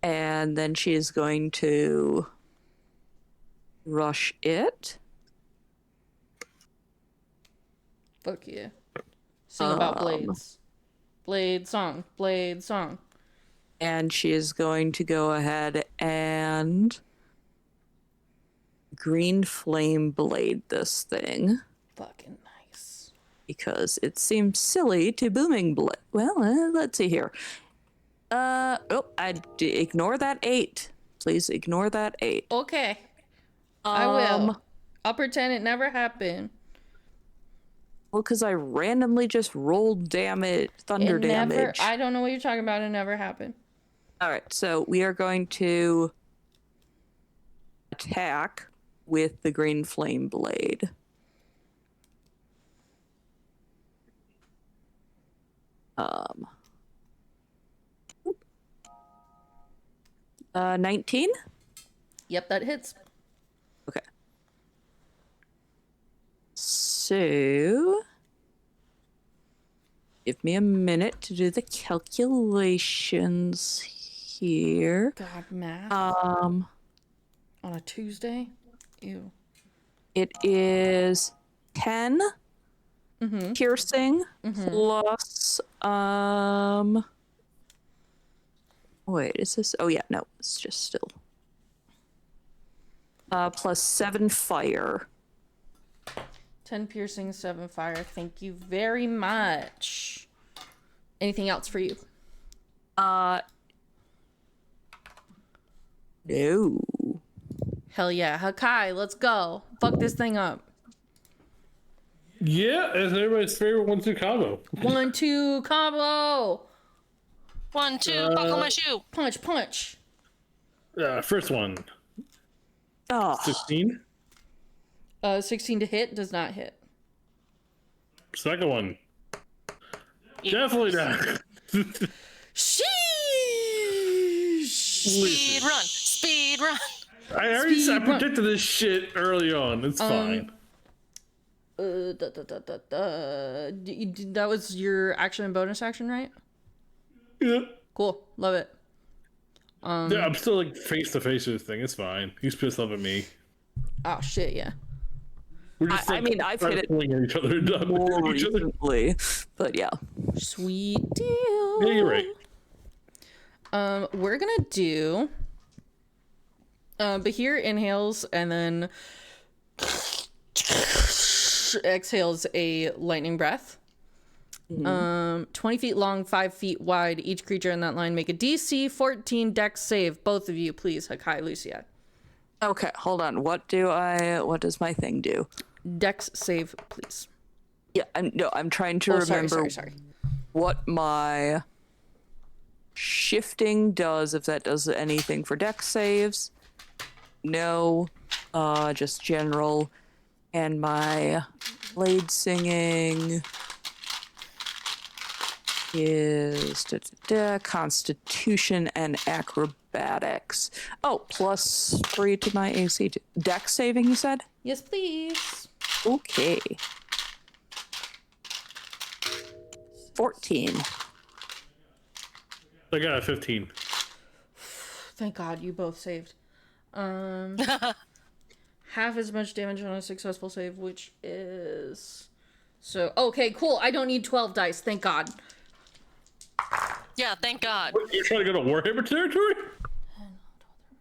and then she is going to rush it. Fuck yeah. Sing about blades. Blade song. Blade song. And she is going to go ahead and green flame blade this thing Fucking nice. because it seems silly to booming blade. Well, let's see here. Ignore that 8. Please ignore that 8. Okay. I will. I'll pretend it never happened. Well, because I randomly just rolled thunder damage. I don't know what you're talking about. It never happened. All right, so we are going to attack with the green flame blade. Um, 19? Yep, that hits. Okay. So, give me a minute to do the calculations here. God, math. Um, On a Tuesday? Ew. it is 10 piercing plus wait, is this? Oh yeah, no, it's just still plus 7 fire. 10 piercing, 7 fire. Thank you very much. Anything else for you? No. Hell yeah. Hakai, let's go. Fuck this thing up. Yeah, it's everybody's favorite 1-2 combo. 1-2 combo. 1, 2, buckle my shoe. Punch, punch. First one, Oh, 16. 16 to hit does not hit. Second one, definitely not. Sheesh. Speed run. Speed run. I predicted this shit early on. It's fine. That was your action and bonus action, right? Yeah. Cool. Love it. Yeah, I'm still like face to face with this thing. It's fine. He's pissed off at me. Oh, shit, yeah. We're just I mean, I've hit it pulling at each other and done more with each other. recently, but yeah. Sweet deal. Yeah, you're right. We're gonna do BeHere inhales and then exhales a lightning breath. 20 feet long, 5 feet wide. Each creature in that line make a DC 14 Dex save. Both of you, please. Hakai, Lucia. Okay, hold on. What does my thing do? Dex save, please. Yeah, I'm trying to remember Sorry. what my shifting does, if that does anything for dex saves. No, just general. And my blade singing is Constitution and Acrobatics. Oh, +3 to my AC. Dex saving, you said? Yes, please. Okay. 14. I got a 15. Thank God you both saved. Half as much damage on a successful save, which is... So, okay, cool. I don't need 12 dice. Thank God. Yeah, thank God. What, you're trying to go to Warhammer territory?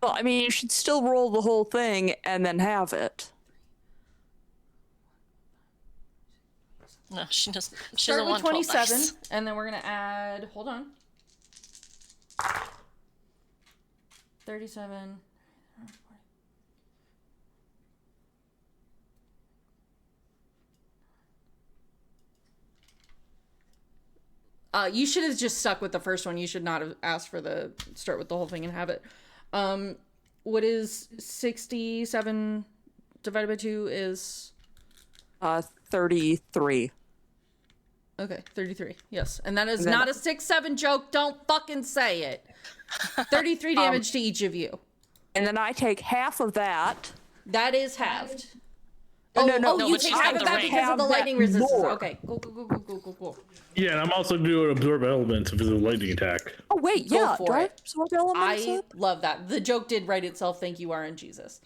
Well, I mean, you should still roll the whole thing and then have it. No, she doesn't. She Start doesn't with want 12 27, dice. and then we're going to add... Hold on. 37... you should have just stuck with the first one. You should not have asked for the start with the whole thing and have it. What is 67 divided by 2 is... 33. Okay, 33. Yes. And that is not a 6-7 joke. Don't fucking say it. 33 damage to each of you. And then I take half of that. That is halved. No, You but take she's half got of the that ring. because of the Have that lightning resistance. more. Okay, cool. Yeah, and I'm also doing absorb elements if it's a lightning attack. Oh, wait, Go yeah. for Do I it. absorb elements I up? love that. The joke did write itself. Thank you, RN Jesus.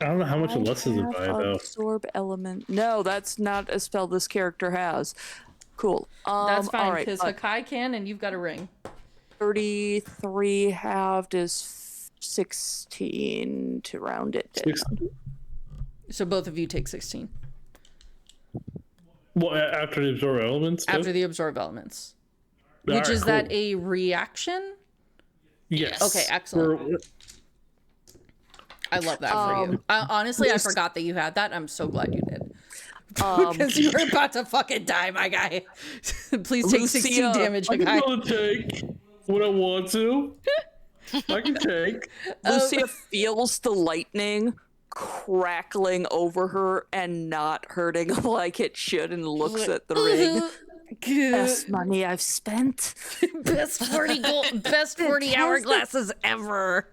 I don't know how much less is it by though. Absorb element. No, that's not a spell this character has. Cool. That's fine, all right, because but Hakai can, and you've got a ring. 33 halved is 16 to round it down. So both of you take 16. Well, after the absorb elements? too? After the absorb elements. All Which right, is that cool. a reaction? Yes. Okay, excellent. We're- I love that for you. Honestly, I forgot that you had that. I'm so glad you did. Um, Because you were about to fucking die, my guy. Please take 16 Lucia, damage, I can Hakai. go to take what I want to. I can take. Lucia feels the lightning crackling over her and not hurting like it should and looks at the ring. Best money I've spent. Best 40 best 40 hourglasses ever.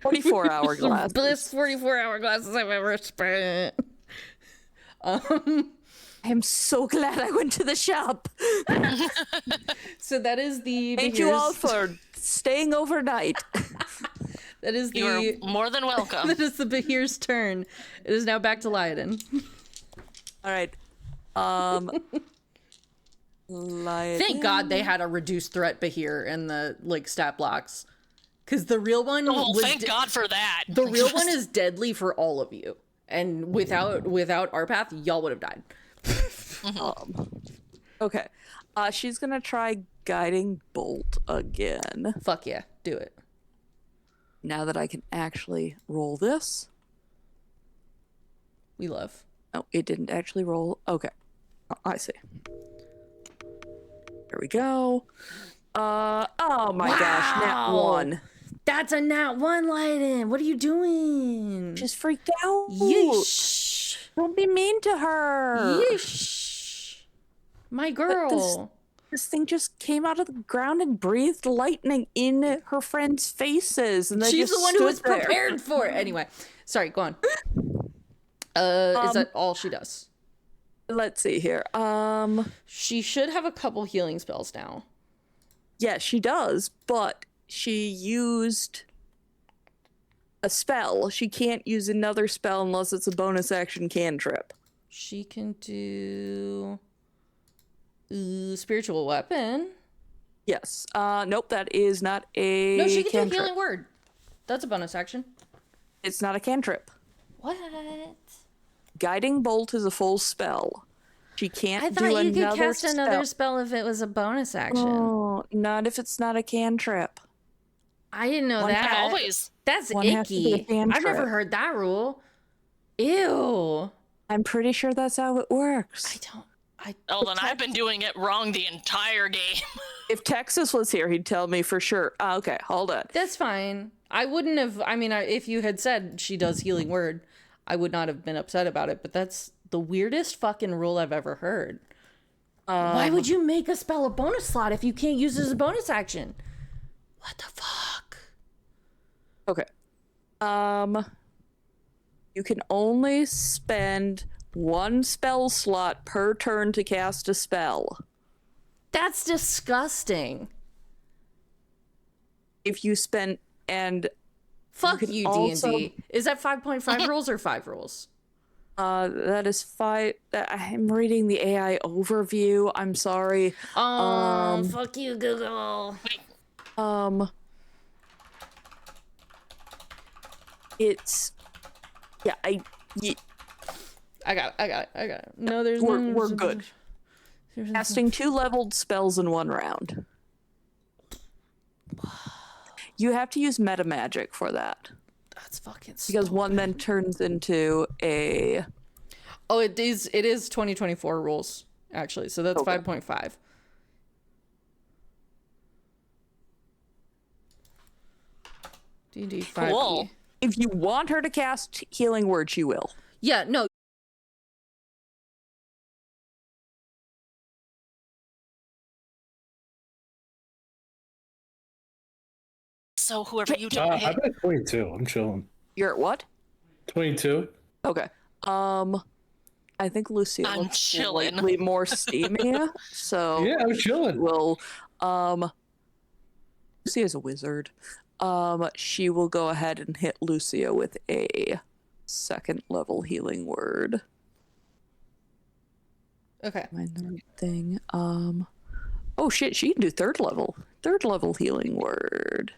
24 hourglass. Best 44 hourglasses I've ever spent. I'm so glad I went to the shop. So that is the Thank you all BeHere's- for staying overnight. that is the You're more than welcome. that is the BeHere's turn. It is now back to Lyden. All right. Thank God they had a reduced threat BeHere in the stat blocks. Because the real one Oh, was thank God for that. the real one is deadly for all of you. And without Arpath, y'all would have died. Okay. She's gonna try guiding bolt again. Fuck yeah, do it. Now that I can actually roll this. We love. Oh, it didn't actually roll. Okay. Oh, I see. There we go. Oh my gosh, nat Wow. 1. That's a nat 1, Lyden. What are you doing? She's freaked out. Yeesh. Don't be mean to her. Yeesh. My girl. This thing just came out of the ground and breathed lightning in her friends' faces, and they She's just the one who was stood there. prepared for it. Anyway, sorry, go on. Is that all she does? Let's see here. She should have a couple healing spells now. Yeah, she does, but she used a spell. She can't use another spell unless it's a bonus action cantrip. She can do spiritual weapon. Yes. Nope, that is not a No, she can cantrip. do healing word. That's a bonus action. It's not a cantrip. What? Guiding bolt is a full spell. She can't I do thought you another could cast spell. another spell if it was a bonus action. Oh, not if it's not a cantrip. I didn't know One that. Yeah, always. That's One has to be a icky. fan I've never trip. heard that rule. Ew. I'm pretty sure that's how it works. Oh, then I've been doing it wrong the entire game. If Texas was here, he'd tell me for sure. Okay, hold on. That's fine. I wouldn't have. I mean, if you had said she does healing word, I would not have been upset about it. But that's the weirdest fucking rule I've ever heard. Why would you make a spell a bonus slot if you can't use it as a bonus action? What the fuck? Okay. You can only spend one spell slot per turn to cast a spell. That's disgusting. If you spend and Fuck can you, also- D&D. Is that 5.5 rules or 5 rules? that is 5. I'm reading the AI overview. I'm sorry. Oh, fuck you, Google. It's I got it. No, there's we're good. Casting 2 leveled spells in one round. You have to use meta magic for that That's fucking because one then turns into a. Oh, it is 2024 rules, actually. So that's Okay. 5.5. D&D5e. Cool. If you want her to cast healing word, she will. Yeah, no. So whoever you don't I'm hit. at 22. I'm chilling. You're at what? 22. Okay. I think Lucia I'm looks chilling. slightly more steamy, so Yeah, I'm chilling. will Lucia's a wizard. She will go ahead and hit Lucia with a 2nd level healing word. Okay. Find the right thing. Oh shit, she can do 3rd level. 3rd level healing word.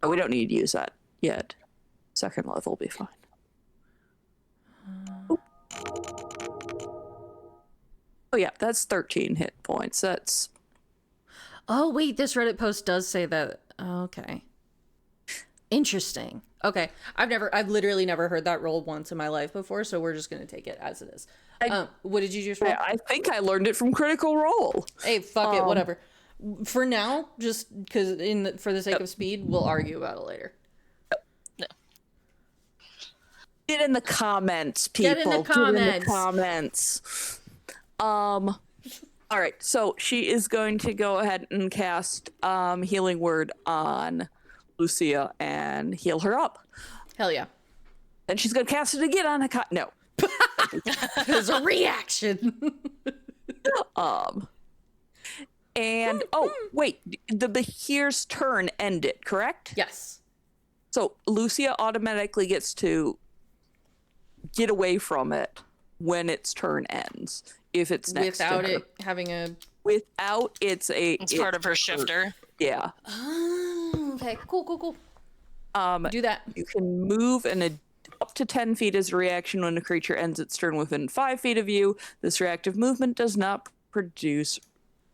Oh, we don't need to use that yet. 2nd level will be fine. Oh yeah, that's 13 hit points. That's Oh, wait, this Reddit post does say that. Okay. Interesting. Okay. I've literally never heard that roll once in my life before, so we're just going to take it as it is. What did you just roll? I think I learned it from Critical Role. Hey, fuck it, whatever. For now, just because for the sake of speed, we'll argue about it later. Get in the comments, people. Get in the comments. comments. All right, so she is going to go ahead and cast healing word on Lucia and heal her up. Hell yeah. Then she's going to cast it again on no. There's a reaction. And wait, the BeHere's turn ended, correct? Yes. So Lucia automatically gets to get away from it when its turn ends. If it's next Without to her. it having a... Without It's part of her shifter. Yeah. Oh, okay. Cool. Do that. You can move up to 10 feet as a reaction when a creature ends its turn within 5 feet of you. This reactive movement does not produce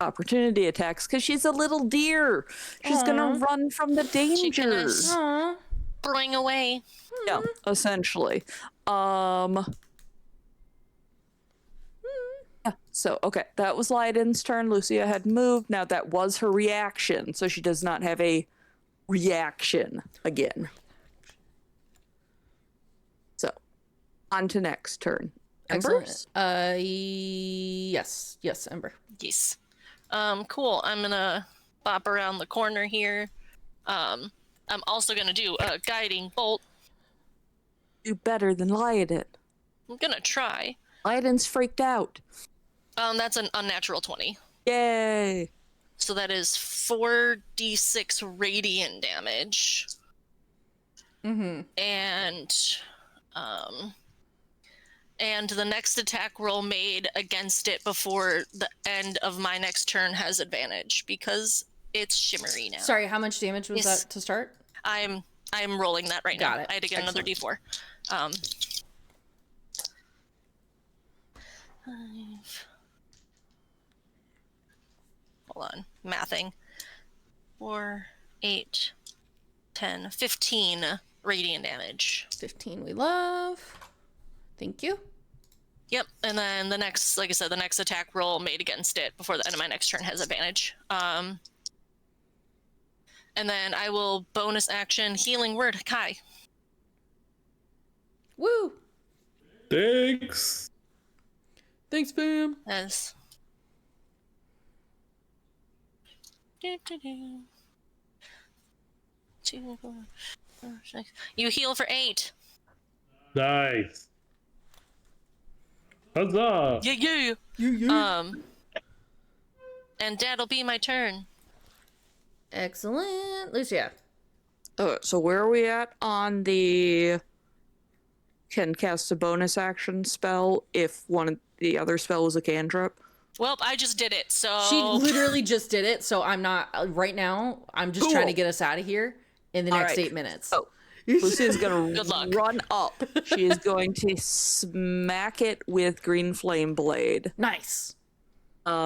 opportunity attacks because she's a little deer. She's gonna run from the danger. Aww. Bring away. Yeah, essentially. Yeah, so okay, that was Leiden's turn. Lucia had moved. Now that was her reaction, so she does not have a reaction again. So, on to next turn. Embers? Excellent. Yes, Ember. Yes. Cool. I'm gonna bop around the corner here. I'm also gonna do a guiding bolt. Do better than Leiden. I'm gonna try. Leiden's freaked out. That's an unnatural 20. Yay! So that is 4d6 radiant damage. Mm-hmm. And the next attack roll made against it before the end of my next turn has advantage because it's shimmery now. Sorry, how much damage was Yes. that to start? I'm rolling that right now. Got it. I had to get another d4. 5. Hold on, mathing. 4, 8, 10, 15 radiant damage. 15 we love. Thank you. Yep, and then the next, like I said, the next attack roll made against it before the end of my next turn has advantage. And then I will bonus action healing word Kai. Woo! Thanks. Thanks, Pam. As you heal for 8. Nice. Huzzah! Yeah. And that'll be my turn. Excellent. Lucia. So where are we at on the can cast a bonus action spell if one of the other spell is a cantrip? Well, I just did it, so... She literally just did it, so I'm not... Right now, I'm just trying to get us out of here in the next 8 minutes. Oh, Lucia's gonna Good luck. run up. She is going to smack it with Green Flame Blade. Nice.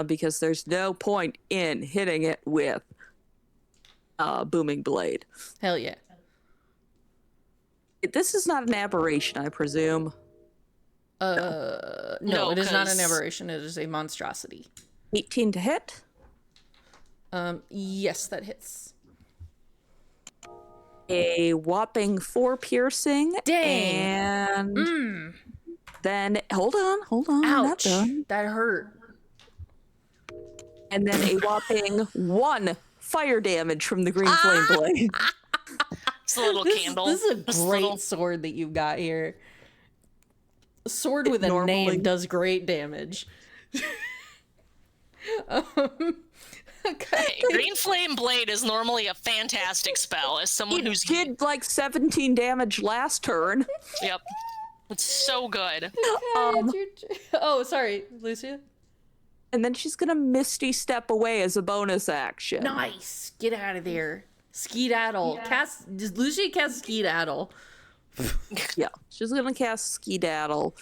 Because there's no point in hitting it with Booming Blade. Hell yeah. This is not an aberration, I presume. No, it is not an aberration. It is a monstrosity. 18 to hit. Yes, that hits. A whopping 4 piercing. Dang. And then hold on. I'm not Ouch. done. That hurt. And then a whopping 1 fire damage from the Green Flame Blade. It's a little candle. This is a This great little- sword that you've got here. A sword with a normally- name does great damage. Okay. Green Flame Blade is normally a fantastic spell as someone It who's... did like 17 damage last turn. Yep. It's so good. Oh, sorry, Lucia. And then she's gonna Misty Step away as a bonus action. Nice. Get out of there. Skedaddle. Does Lucia cast Skedaddle? Yeah, she's gonna cast Skedaddle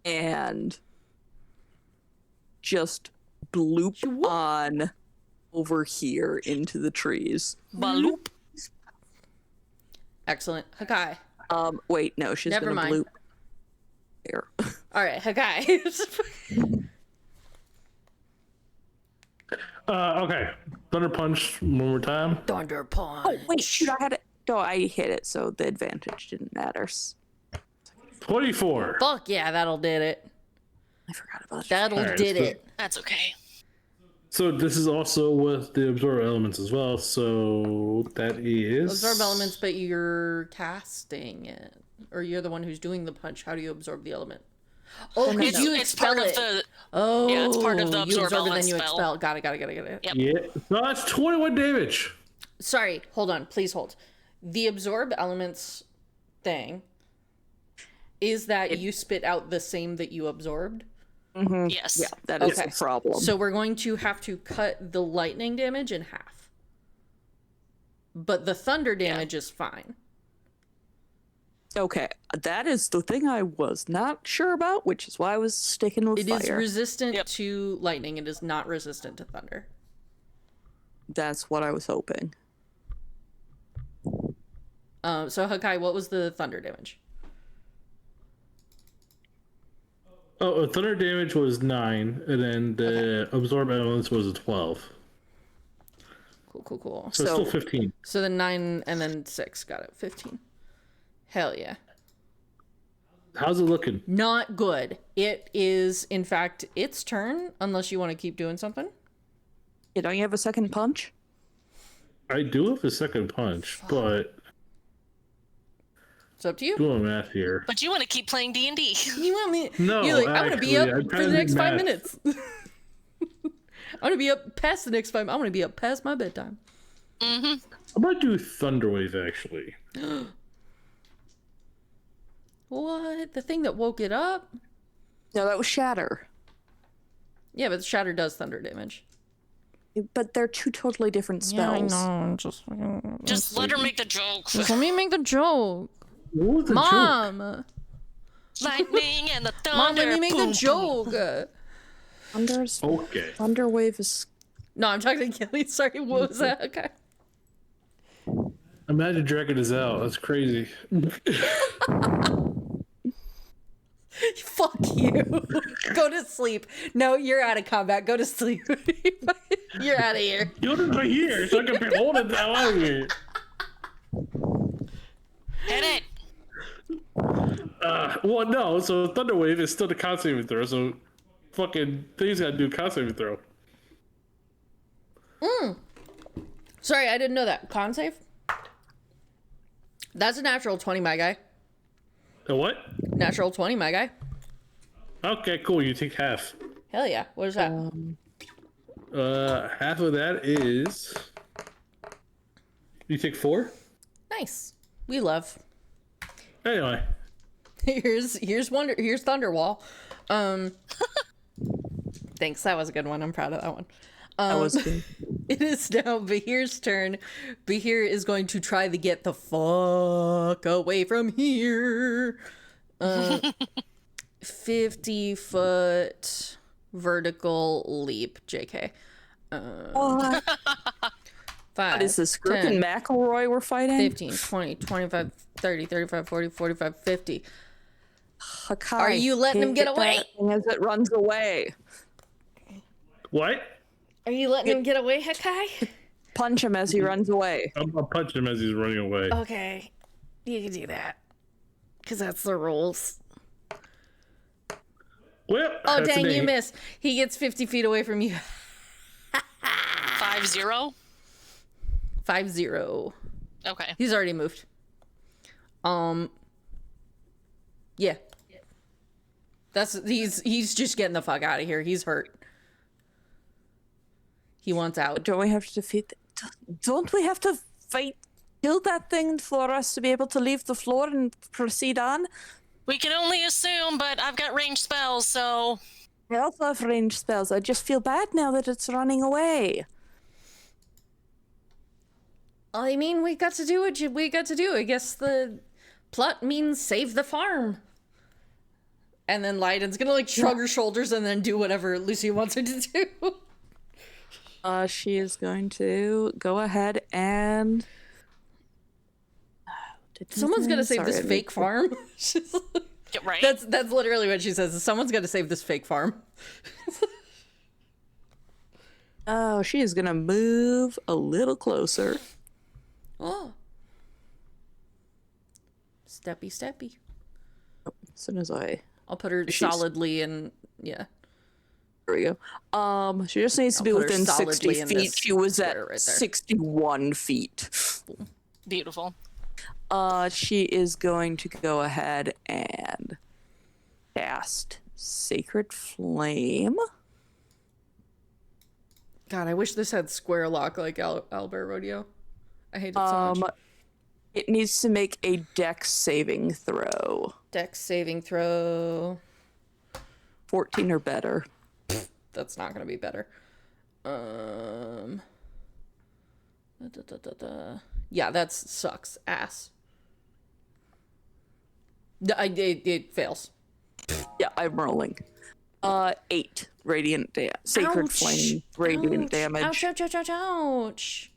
and just bloop on over here into the trees. Baloop. Excellent. Hakai. Wait, no, she's Never gonna mind. bloop there. All right, Hakai. Okay. Thunder Punch one more time. Thunder Punch. Oh wait, shoot, I had it. No, I hit it, so the advantage didn't matter. 24. Fuck yeah, that'll did it. I forgot about that. That'll Alright, did so- it. That's okay. So this is also with the absorb elements as well. So that is Absorb elements, but you're casting it. Or you're the one who's doing the punch. How do you absorb the element? Oh, because It's, you it's expel part it. of the... Oh, Yeah, it's part of the you absorb absorb and element then you spell. expel. Got it. Yep. Yeah. No, that's 21 damage. Sorry, hold on. Please hold. The absorb elements thing is that you spit out the same that you absorbed. Yes. Yeah, that is Okay. a problem. So we're going to have to cut the lightning damage in half. But the thunder damage is fine. Okay, that is the thing I was not sure about, which is why I was sticking with It fire. is resistant Yep. to lightning. It is not resistant to thunder. That's what I was hoping. So Hakai, what was the thunder damage? Oh, thunder damage was 9, and then the absorb elements was a 12. Cool. So, it's still 15. So then 9 and then 6. Got it. 15. Hell yeah. How's it looking? Not good. It is, in fact, its turn, unless you want to keep doing something. Yeah, don't you have a second punch? I do have a second punch, but It's up to you. doing math here. But you want to keep playing D&D. You want me? No, You're like, I'm gonna be actually, up I'm for trying the to next do 5 math. minutes. I'm gonna be up past the next 5. I'm gonna be up past my bedtime. I'm gonna do Thunder Wave actually. What? The thing that woke it up? No, that was Shatter. Yeah, but Shatter does thunder damage. But they're two totally different spells. know. Just let her make the joke. Let me make the joke. What was the joke? Mom! Lightning and the thunder. Mom, let me make boom, the joke. Thunder's Okay. Thunder Wave is No, I'm talking to Kelly. Sorry, what was that? Okay. Imagine Dragon is out. That's crazy. Fuck you. Go to sleep. No, you're out of combat. Go to sleep. You're out of here. You want it here so I can be holding the hell out of here. Hit it. Well, no. So Thunder Wave is still the con saving throw. So fucking things gotta do a con saving throw. Sorry, I didn't know that. Con save? That's a natural 20, my guy. A what? Natural 20, my guy. Okay, cool. You take half. Hell yeah. What is that? Half of that is. You take 4. Nice. We love. Anyway. Here's Thunderwall. Thanks, that was a good one. I'm proud of that one. That was good. It is now BeHere's turn. BeHere is going to try to get the fuck away from here. 50-foot vertical leap, JK. What? 5, What is this? Griffin 10, McElroy we're fighting? 15, 20, 25, 30, 35, 40, 45, 50. Hakai, Are you letting him get away? that thing as it runs away. What? Are you letting him get away, Hakai? Punch him as he runs away. I'm gonna punch him as he's running away. Okay. You can do that. Because that's the rules. Well, Oh, that's dang, an you 8. missed. He gets 50 feet away from you. 5-0. 5-0. Okay. He's already moved. Yeah. He's just getting the fuck out of here. He's hurt. He wants out. Don't we have to defeat? Don't we have to kill that thing for us to be able to leave the floor and proceed on? We can only assume, but I've got ranged spells, so I also have ranged spells. I just feel bad now that it's running away. I mean, we got to do what we got to do. I guess the plot means save the farm. And then Leiden's gonna like shrug her shoulders and then do whatever Lucy wants her to do. She is going to go ahead and. Someone's gonna save this Sorry, fake farm. get right. That's literally what she says. Someone's gonna save this fake farm. Oh, she is gonna move a little closer. Oh. Steppy, steppy. As soon as I'll put her She's- solidly in, yeah. there we go. She just needs to be I'll put her within 60 solidly in feet. this She was at square right there. 61 feet. Beautiful. She is going to go ahead and cast Sacred Flame. God, I wish this had square lock like Albert Rodeo. I hate it so much. It needs to make a Dex saving throw. Dex saving throw. 14 or better. That's not gonna be better. Yeah, that sucks ass. It fails. Yeah, I'm rolling. 8 radiant sacred Ouch. flame radiant Ouch. damage. Ouch, ouch, ouch, ouch, ouch.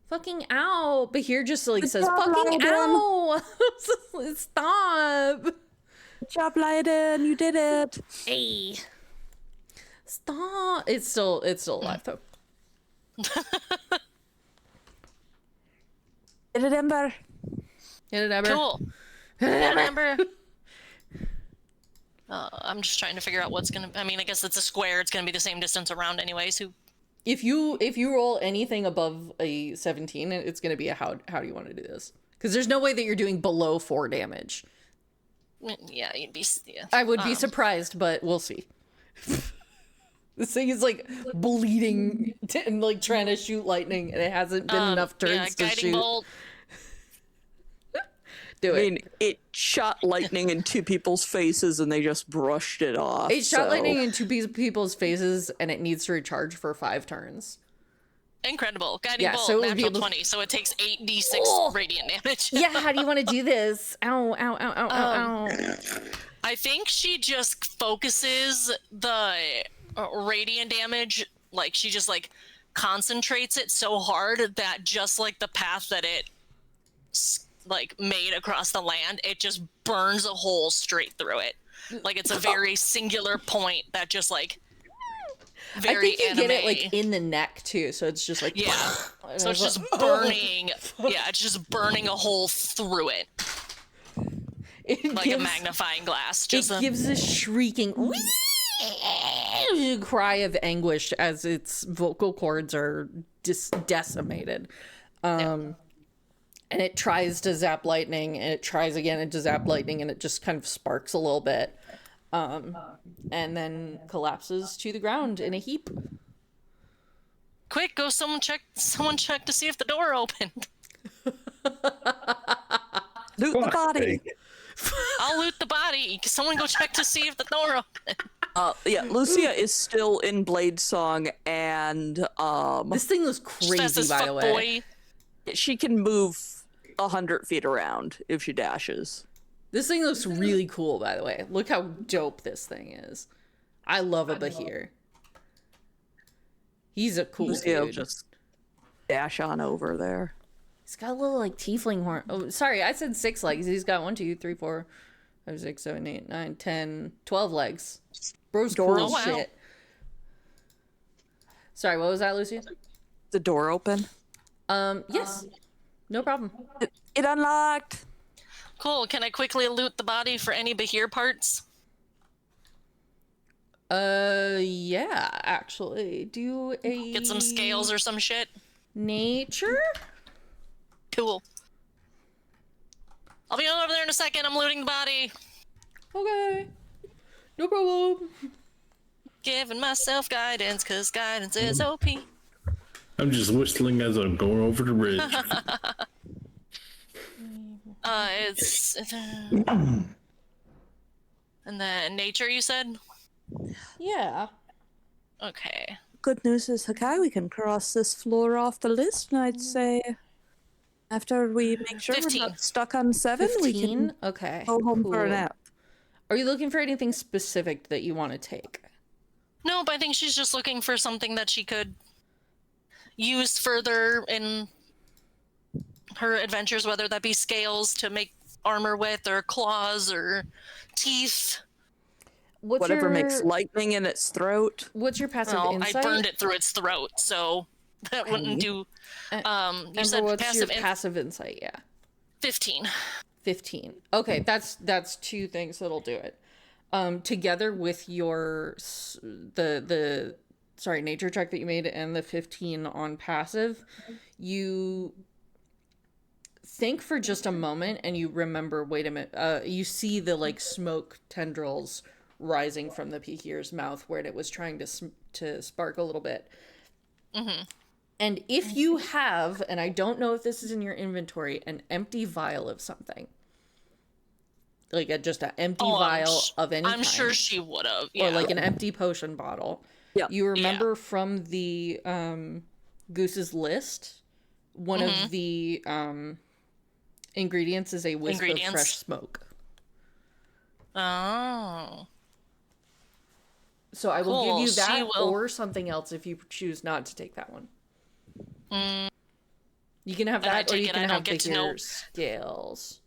Fucking ow. But here just like says, job, fucking Leiden. ow. Stop. Good job, Leiden. You did it. Hey. Stop. It's still alive though. Did it, Ember? Hit it, Ember. Cool. Remember? I'm just trying to figure out what's gonna. I mean, I guess it's a square. It's gonna be the same distance around, anyways. If you roll anything above a 17, it's gonna be a how do you want to do this? Because there's no way that you're doing below 4 damage. Yeah, you'd be. Yeah. I would be surprised, but we'll see. This thing is like bleeding and like trying to shoot lightning, and it hasn't been enough turns to guiding shoot. bolt. Do I it. mean, it shot lightning in 2 people's faces and they just brushed it off. It shot so- lightning in 2 people's faces, and it needs to recharge for 5 turns. Incredible. Guiding Yeah, bolt, so it would be natural able- 20, so it takes 8d6 Oh! radiant damage. Yeah, how do you want to do this? Ow, ow, ow, ow, ow, ow. I think she just focuses the radiant damage, like she just like concentrates it so hard that just like the path that it like made across the land, it just burns a hole straight through it. Like it's a very singular point that just like very I think you anime. get it like in the neck too, so it's just like Yeah. So it's just burning. Yeah, it's just burning a hole through it. Like a magnifying glass. Just it gives a shrieking cry of anguish as its vocal cords are decimated. And it tries to zap lightning, and it tries again to zap lightning, and it just kind of sparks a little bit. And then collapses to the ground in a heap. Quick, go someone check to see if the door opened. Loot the body. I'll loot the body. Someone go check to see if the door opened. Yeah, Lucia is still in Blade Song, and This thing was Fast crazy, as by fuck, the way. boy. she can move 100 feet around if she dashes. This thing looks really cool, by the way. Look how dope this thing is. I love a BeHere. He's a cool Lucia will dude. just dash on over there. He's got a little like tiefling horn. Oh, sorry, I said 6 legs. He's got 1, 2, 3, 4, 5, 6, 7, 8, 9, 10, 12 legs. Bro's cool Oh, as wow. shit. Sorry, what was that, Lucia? The door open. Yes. No problem. It unlocked. Cool. Can I quickly loot the body for any BeHere parts? Yeah, actually. Do a Get some scales or some shit. nature? Cool. I'll be over there in a second. I'm looting the body. Okay. No problem. Giving myself guidance, cause guidance is OP. I'm just whistling as I'm going over the ridge. And then nature, you said? Yeah. Okay. Good news is, Hakai, we can cross this floor off the list, and I'd say after we make sure 15. we're not stuck on 7, we 15? can Okay. go home for a cool. nap. Are you looking for anything specific that you want to take? Nope, I think she's just looking for something that she could use further in her adventures, whether that be scales to make armor with, or claws, or teeth. Whatever makes lightning in its throat. What's your passive Well, insight? I burned it through its throat, so that wouldn't do. You Amber, said what's passive your passive insight? Yeah. 15. 15. Okay, that's 2 things that'll do it. Together with your the nature check that you made and the 15 on passive, you think for just a moment and you remember, wait a minute, you see the like smoke tendrils rising from the BeHere's mouth where it was trying to spark a little bit. Mm-hmm. And if you have, and I don't know if this is in your inventory, an empty vial of something, like just an empty vial of any I'm kind, sure she would have. Yeah. or like an empty potion bottle. Yeah. You remember from the Goose's list, one of the ingredients is a wisp of fresh smoke. Oh. So I will Cool, give you she that will- or something else if you choose not to take that one. You can have And I that, or take you it can I have don't get to know- bigger scales.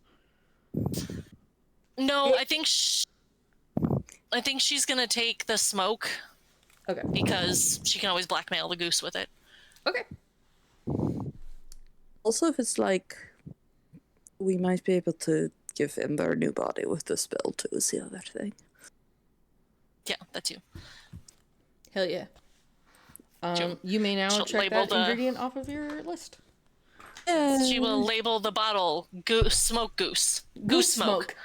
No, I think she's gonna take the smoke Okay. because she can always blackmail the goose with it. Okay. Also, if it's like, we might be able to give Ember a new body with the spell too, is the other thing. Yeah, that too. Hell yeah. She'll- You may now she'll check label that the- ingredient off of your list. She will label the bottle goose smoke goose. Goose smoke.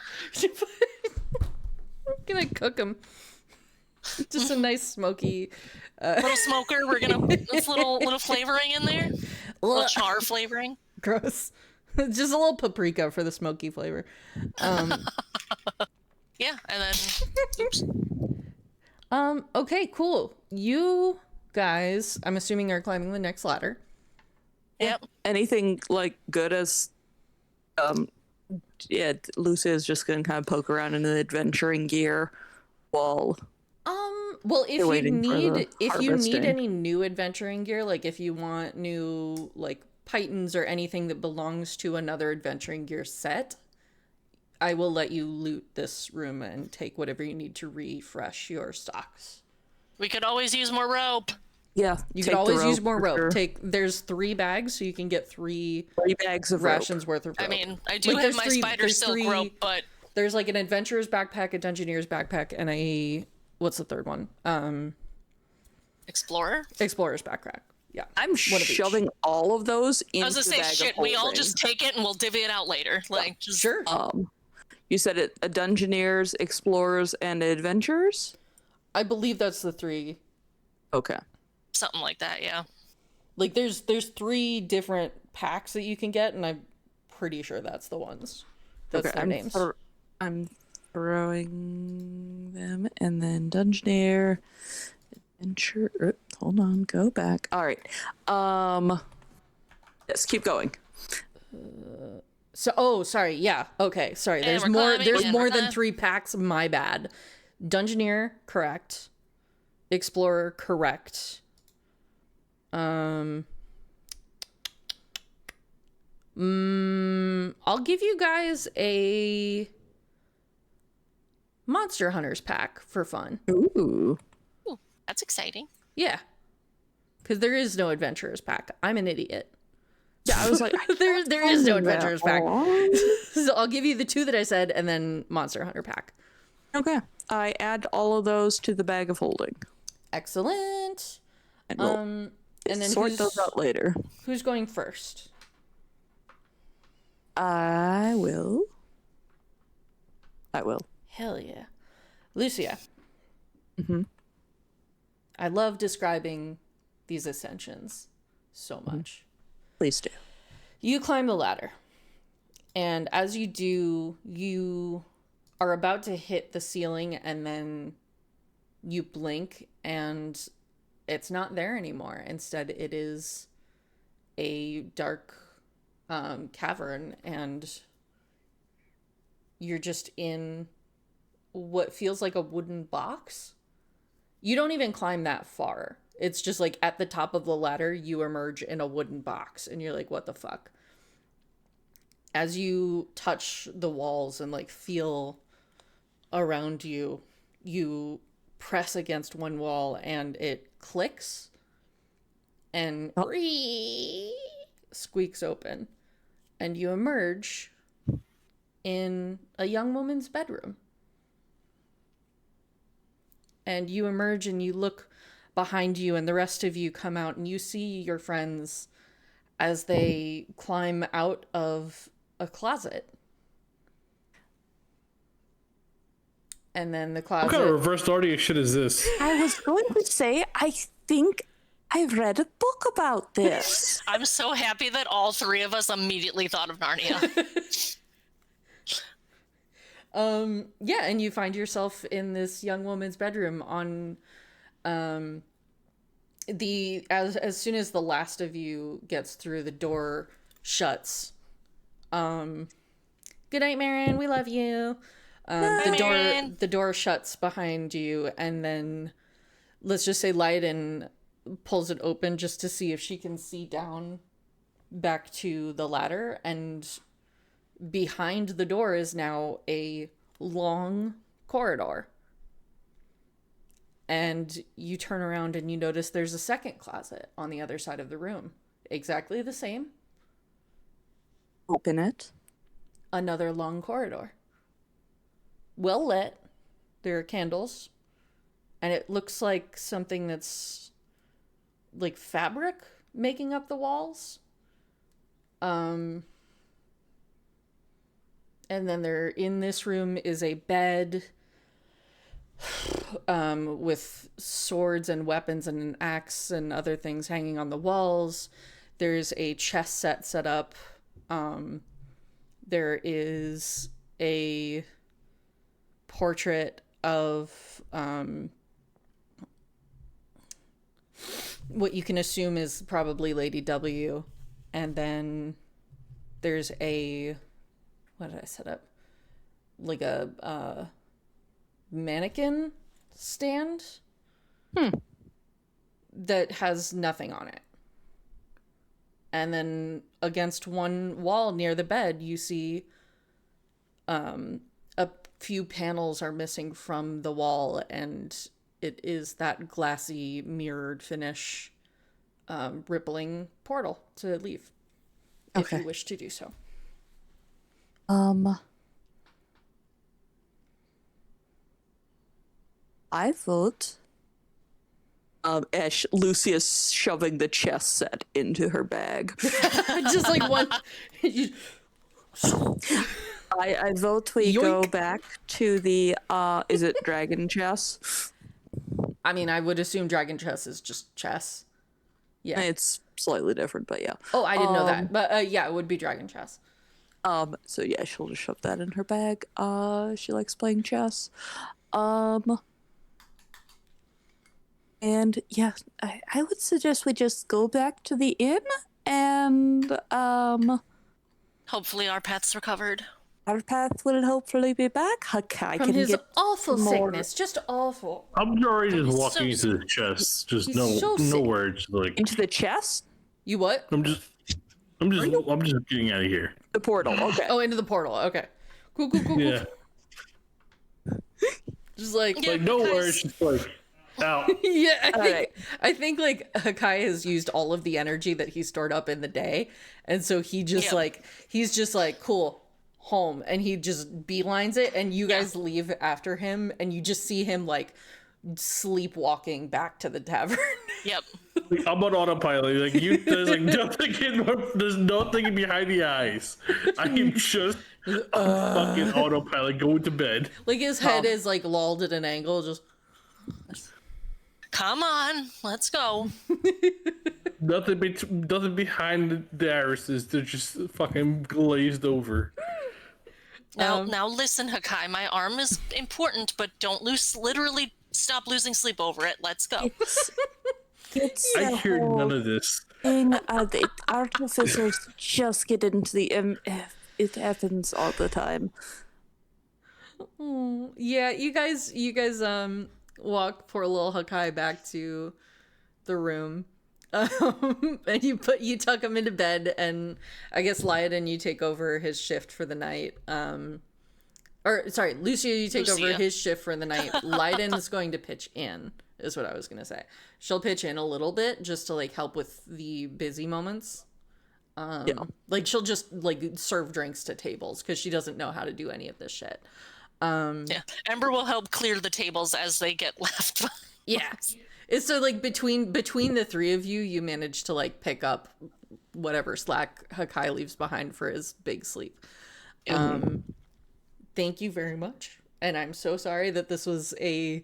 I'm gonna cook them. Just a nice smoky. Little smoker, we're gonna put this little flavoring in there. Little char flavoring. Gross. Just a little paprika for the smoky flavor. Yeah, and then oops. Okay, cool. You guys, I'm assuming, are climbing the next ladder. Yep. Anything like good as Lucia is just gonna kind of poke around in the adventuring gear while Well, if You're you waiting for the need harvesting. any new adventuring gear, like if you want new like pythons or anything that belongs to another adventuring gear set, I will let you loot this room and take whatever you need to refresh your stocks. We could always use more rope. Yeah, You take can the always use rope more for rope. sure. There's 3 bags, so you can get 3 bags of rope. rations worth of rope. I mean, I do Like, have there's my three- spider there's silk 3 rope, but There's like an adventurer's backpack, a dungeoneer's backpack, and a what's the third one? explorer. Explorer's backpack. Yeah. I'm One of each. shoving all of those into I was gonna the say, bag shit. of We all holding. just take it and we'll divvy it out later. Like, just Sure. You said it a Dungeoneers, Explorers, and Adventurers? I believe that's the 3. Okay. something like that. Yeah. Like there's 3 different packs that you can get, and I'm pretty sure that's the ones. That's Okay, their names. I'm throwing them, and then Dungeoneer, Adventure. Hold on, go back. All right. Yes, keep going. So, sorry. Yeah. Okay. Sorry. And There's we're more. climbing There's and more we're than climbing. 3 packs. My bad. Dungeoneer, correct. Explorer, correct. I'll give you guys a Monster Hunters pack for fun. Ooh. Ooh, that's exciting. Yeah. Because there is no Adventurers pack. I'm an idiot. Yeah, I was like, There is no Adventurers pack. Aw. So I'll give you the 2 that I said, and then Monster Hunter pack. Okay. I add all of those to the bag of holding. Excellent. And we'll And then sort those out later. who's going first? I will. Hell yeah. Lucia. Mm-hmm. I love describing these ascensions so much. Please do. You climb the ladder, and as you do, you are about to hit the ceiling, and then you blink, and it's not there anymore. Instead, it is a dark cavern, and you're just in what feels like a wooden box. You don't even climb that far. It's just like at the top of the ladder, you emerge in a wooden box, and you're like, what the fuck? As you touch the walls and like feel around you, you press against one wall and it clicks and squeaks open, and you emerge in a young woman's bedroom. And you emerge and you look behind you, and the rest of you come out, and you see your friends as they climb out of a closet. And then the closet. What kind of reverse order shit is this? I was going to say, I think I've read a book about this. I'm so happy that all 3 of us immediately thought of Narnia. Yeah, and you find yourself in this young woman's bedroom on as soon as the last of you gets through, the door shuts. Good night, Marin, we love you. Marin. The door shuts behind you, and then let's just say Lyden pulls it open just to see if she can see down back to the ladder, and behind the door is now a long corridor. And you turn around and you notice there's a second closet on the other side of the room. Exactly the same. Open it. Another long corridor. Well lit. There are candles. And it looks like something that's like fabric making up the walls. And then in this room is a bed with swords and weapons and an axe and other things hanging on the walls. There's a chess set up. There is a portrait of what you can assume is probably Lady W. And then there's what did I set up? Like a mannequin stand that has nothing on it. And then against one wall near the bed, you see a few panels are missing from the wall, and it is that glassy, mirrored finish, rippling portal to leave. If Okay. you wish to do so. I vote. Ash, Lucius shoving the chess set into her bag. Just like one. I vote we go Yoink. back to the is it dragon chess? I mean, I would assume dragon chess is just chess. Yeah. It's slightly different, but yeah. Oh, I didn't know that. But yeah, it would be dragon chess. So yeah, she'll just shove that in her bag. She likes playing chess. And yeah, I would suggest we just go back to the inn and Hopefully our pet's recovered. our path will hopefully be back. I From can his get awful more- sickness. Just awful. I'm already just He's walking so into the chest. Just He's no so no sick. words. Like into the chest, You what? I'm just getting out of here. the portal. Okay. Oh, into the portal. Okay. Cool, cool, cool, cool. Yeah. Just like, Yeah. Like no guys- words, just like out. yeah, right. I think like Hakai has used all of the energy that he stored up in the day, and so he just Yeah. he's just like, cool, home, and he just beelines it, and you guys leave after him, and you just see him like sleepwalking back to the tavern. Yep. Like, I'm on autopilot. Like there's nothing behind the eyes. I am just fucking autopilot going to bed. Like his head is like lolled at an angle, just Come on, let's go. Nothing behind the irises. They're just fucking glazed over. Now listen, Hakai. My arm is important, but don't literally stop losing sleep over it. Let's go. It's I the hear whole none of this. thing. The artificers just get into the it happens all the time. yeah. You guys walk poor little Hakai back to the room. And you tuck him into bed, and I guess Lyodin, you take over his shift for the night. Or sorry, Lucia, you take over Lucia. his shift for the night. Lyodin is going to pitch in, is what I was gonna say. She'll pitch in a little bit just to like help with the busy moments. Like she'll just like serve drinks to tables because she doesn't know how to do any of this shit. Yeah. Ember will help clear the tables as they get left. Yeah. It's so like between the three of you, you manage to like pick up whatever slack Hakai leaves behind for his big sleep. Thank you very much. And I'm so sorry that this was a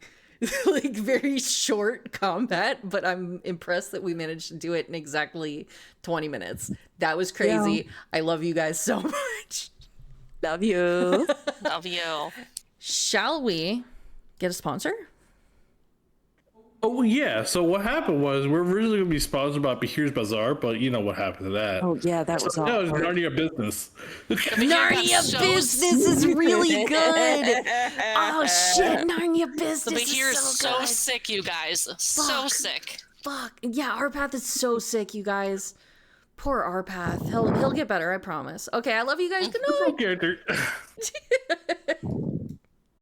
like very short combat, but I'm impressed that we managed to do it in exactly 20 minutes. That was crazy. Yeah. I love you guys so much. Love you. Love you. Shall we get a sponsor? Oh yeah. So what happened was we're originally gonna be sponsored by BeHere's Bazaar, but you know what happened to that. Oh yeah, that was No, it's awkward. Narnia business. Narnia so Business is really good. Oh shit, Narnia Business The BeHere is is so so good. sick, you guys. So Fuck. sick. Fuck. Yeah, Arpath is so sick, you guys. Poor Arpath. He'll get better, I promise. Okay, I love you guys. Good night. Character.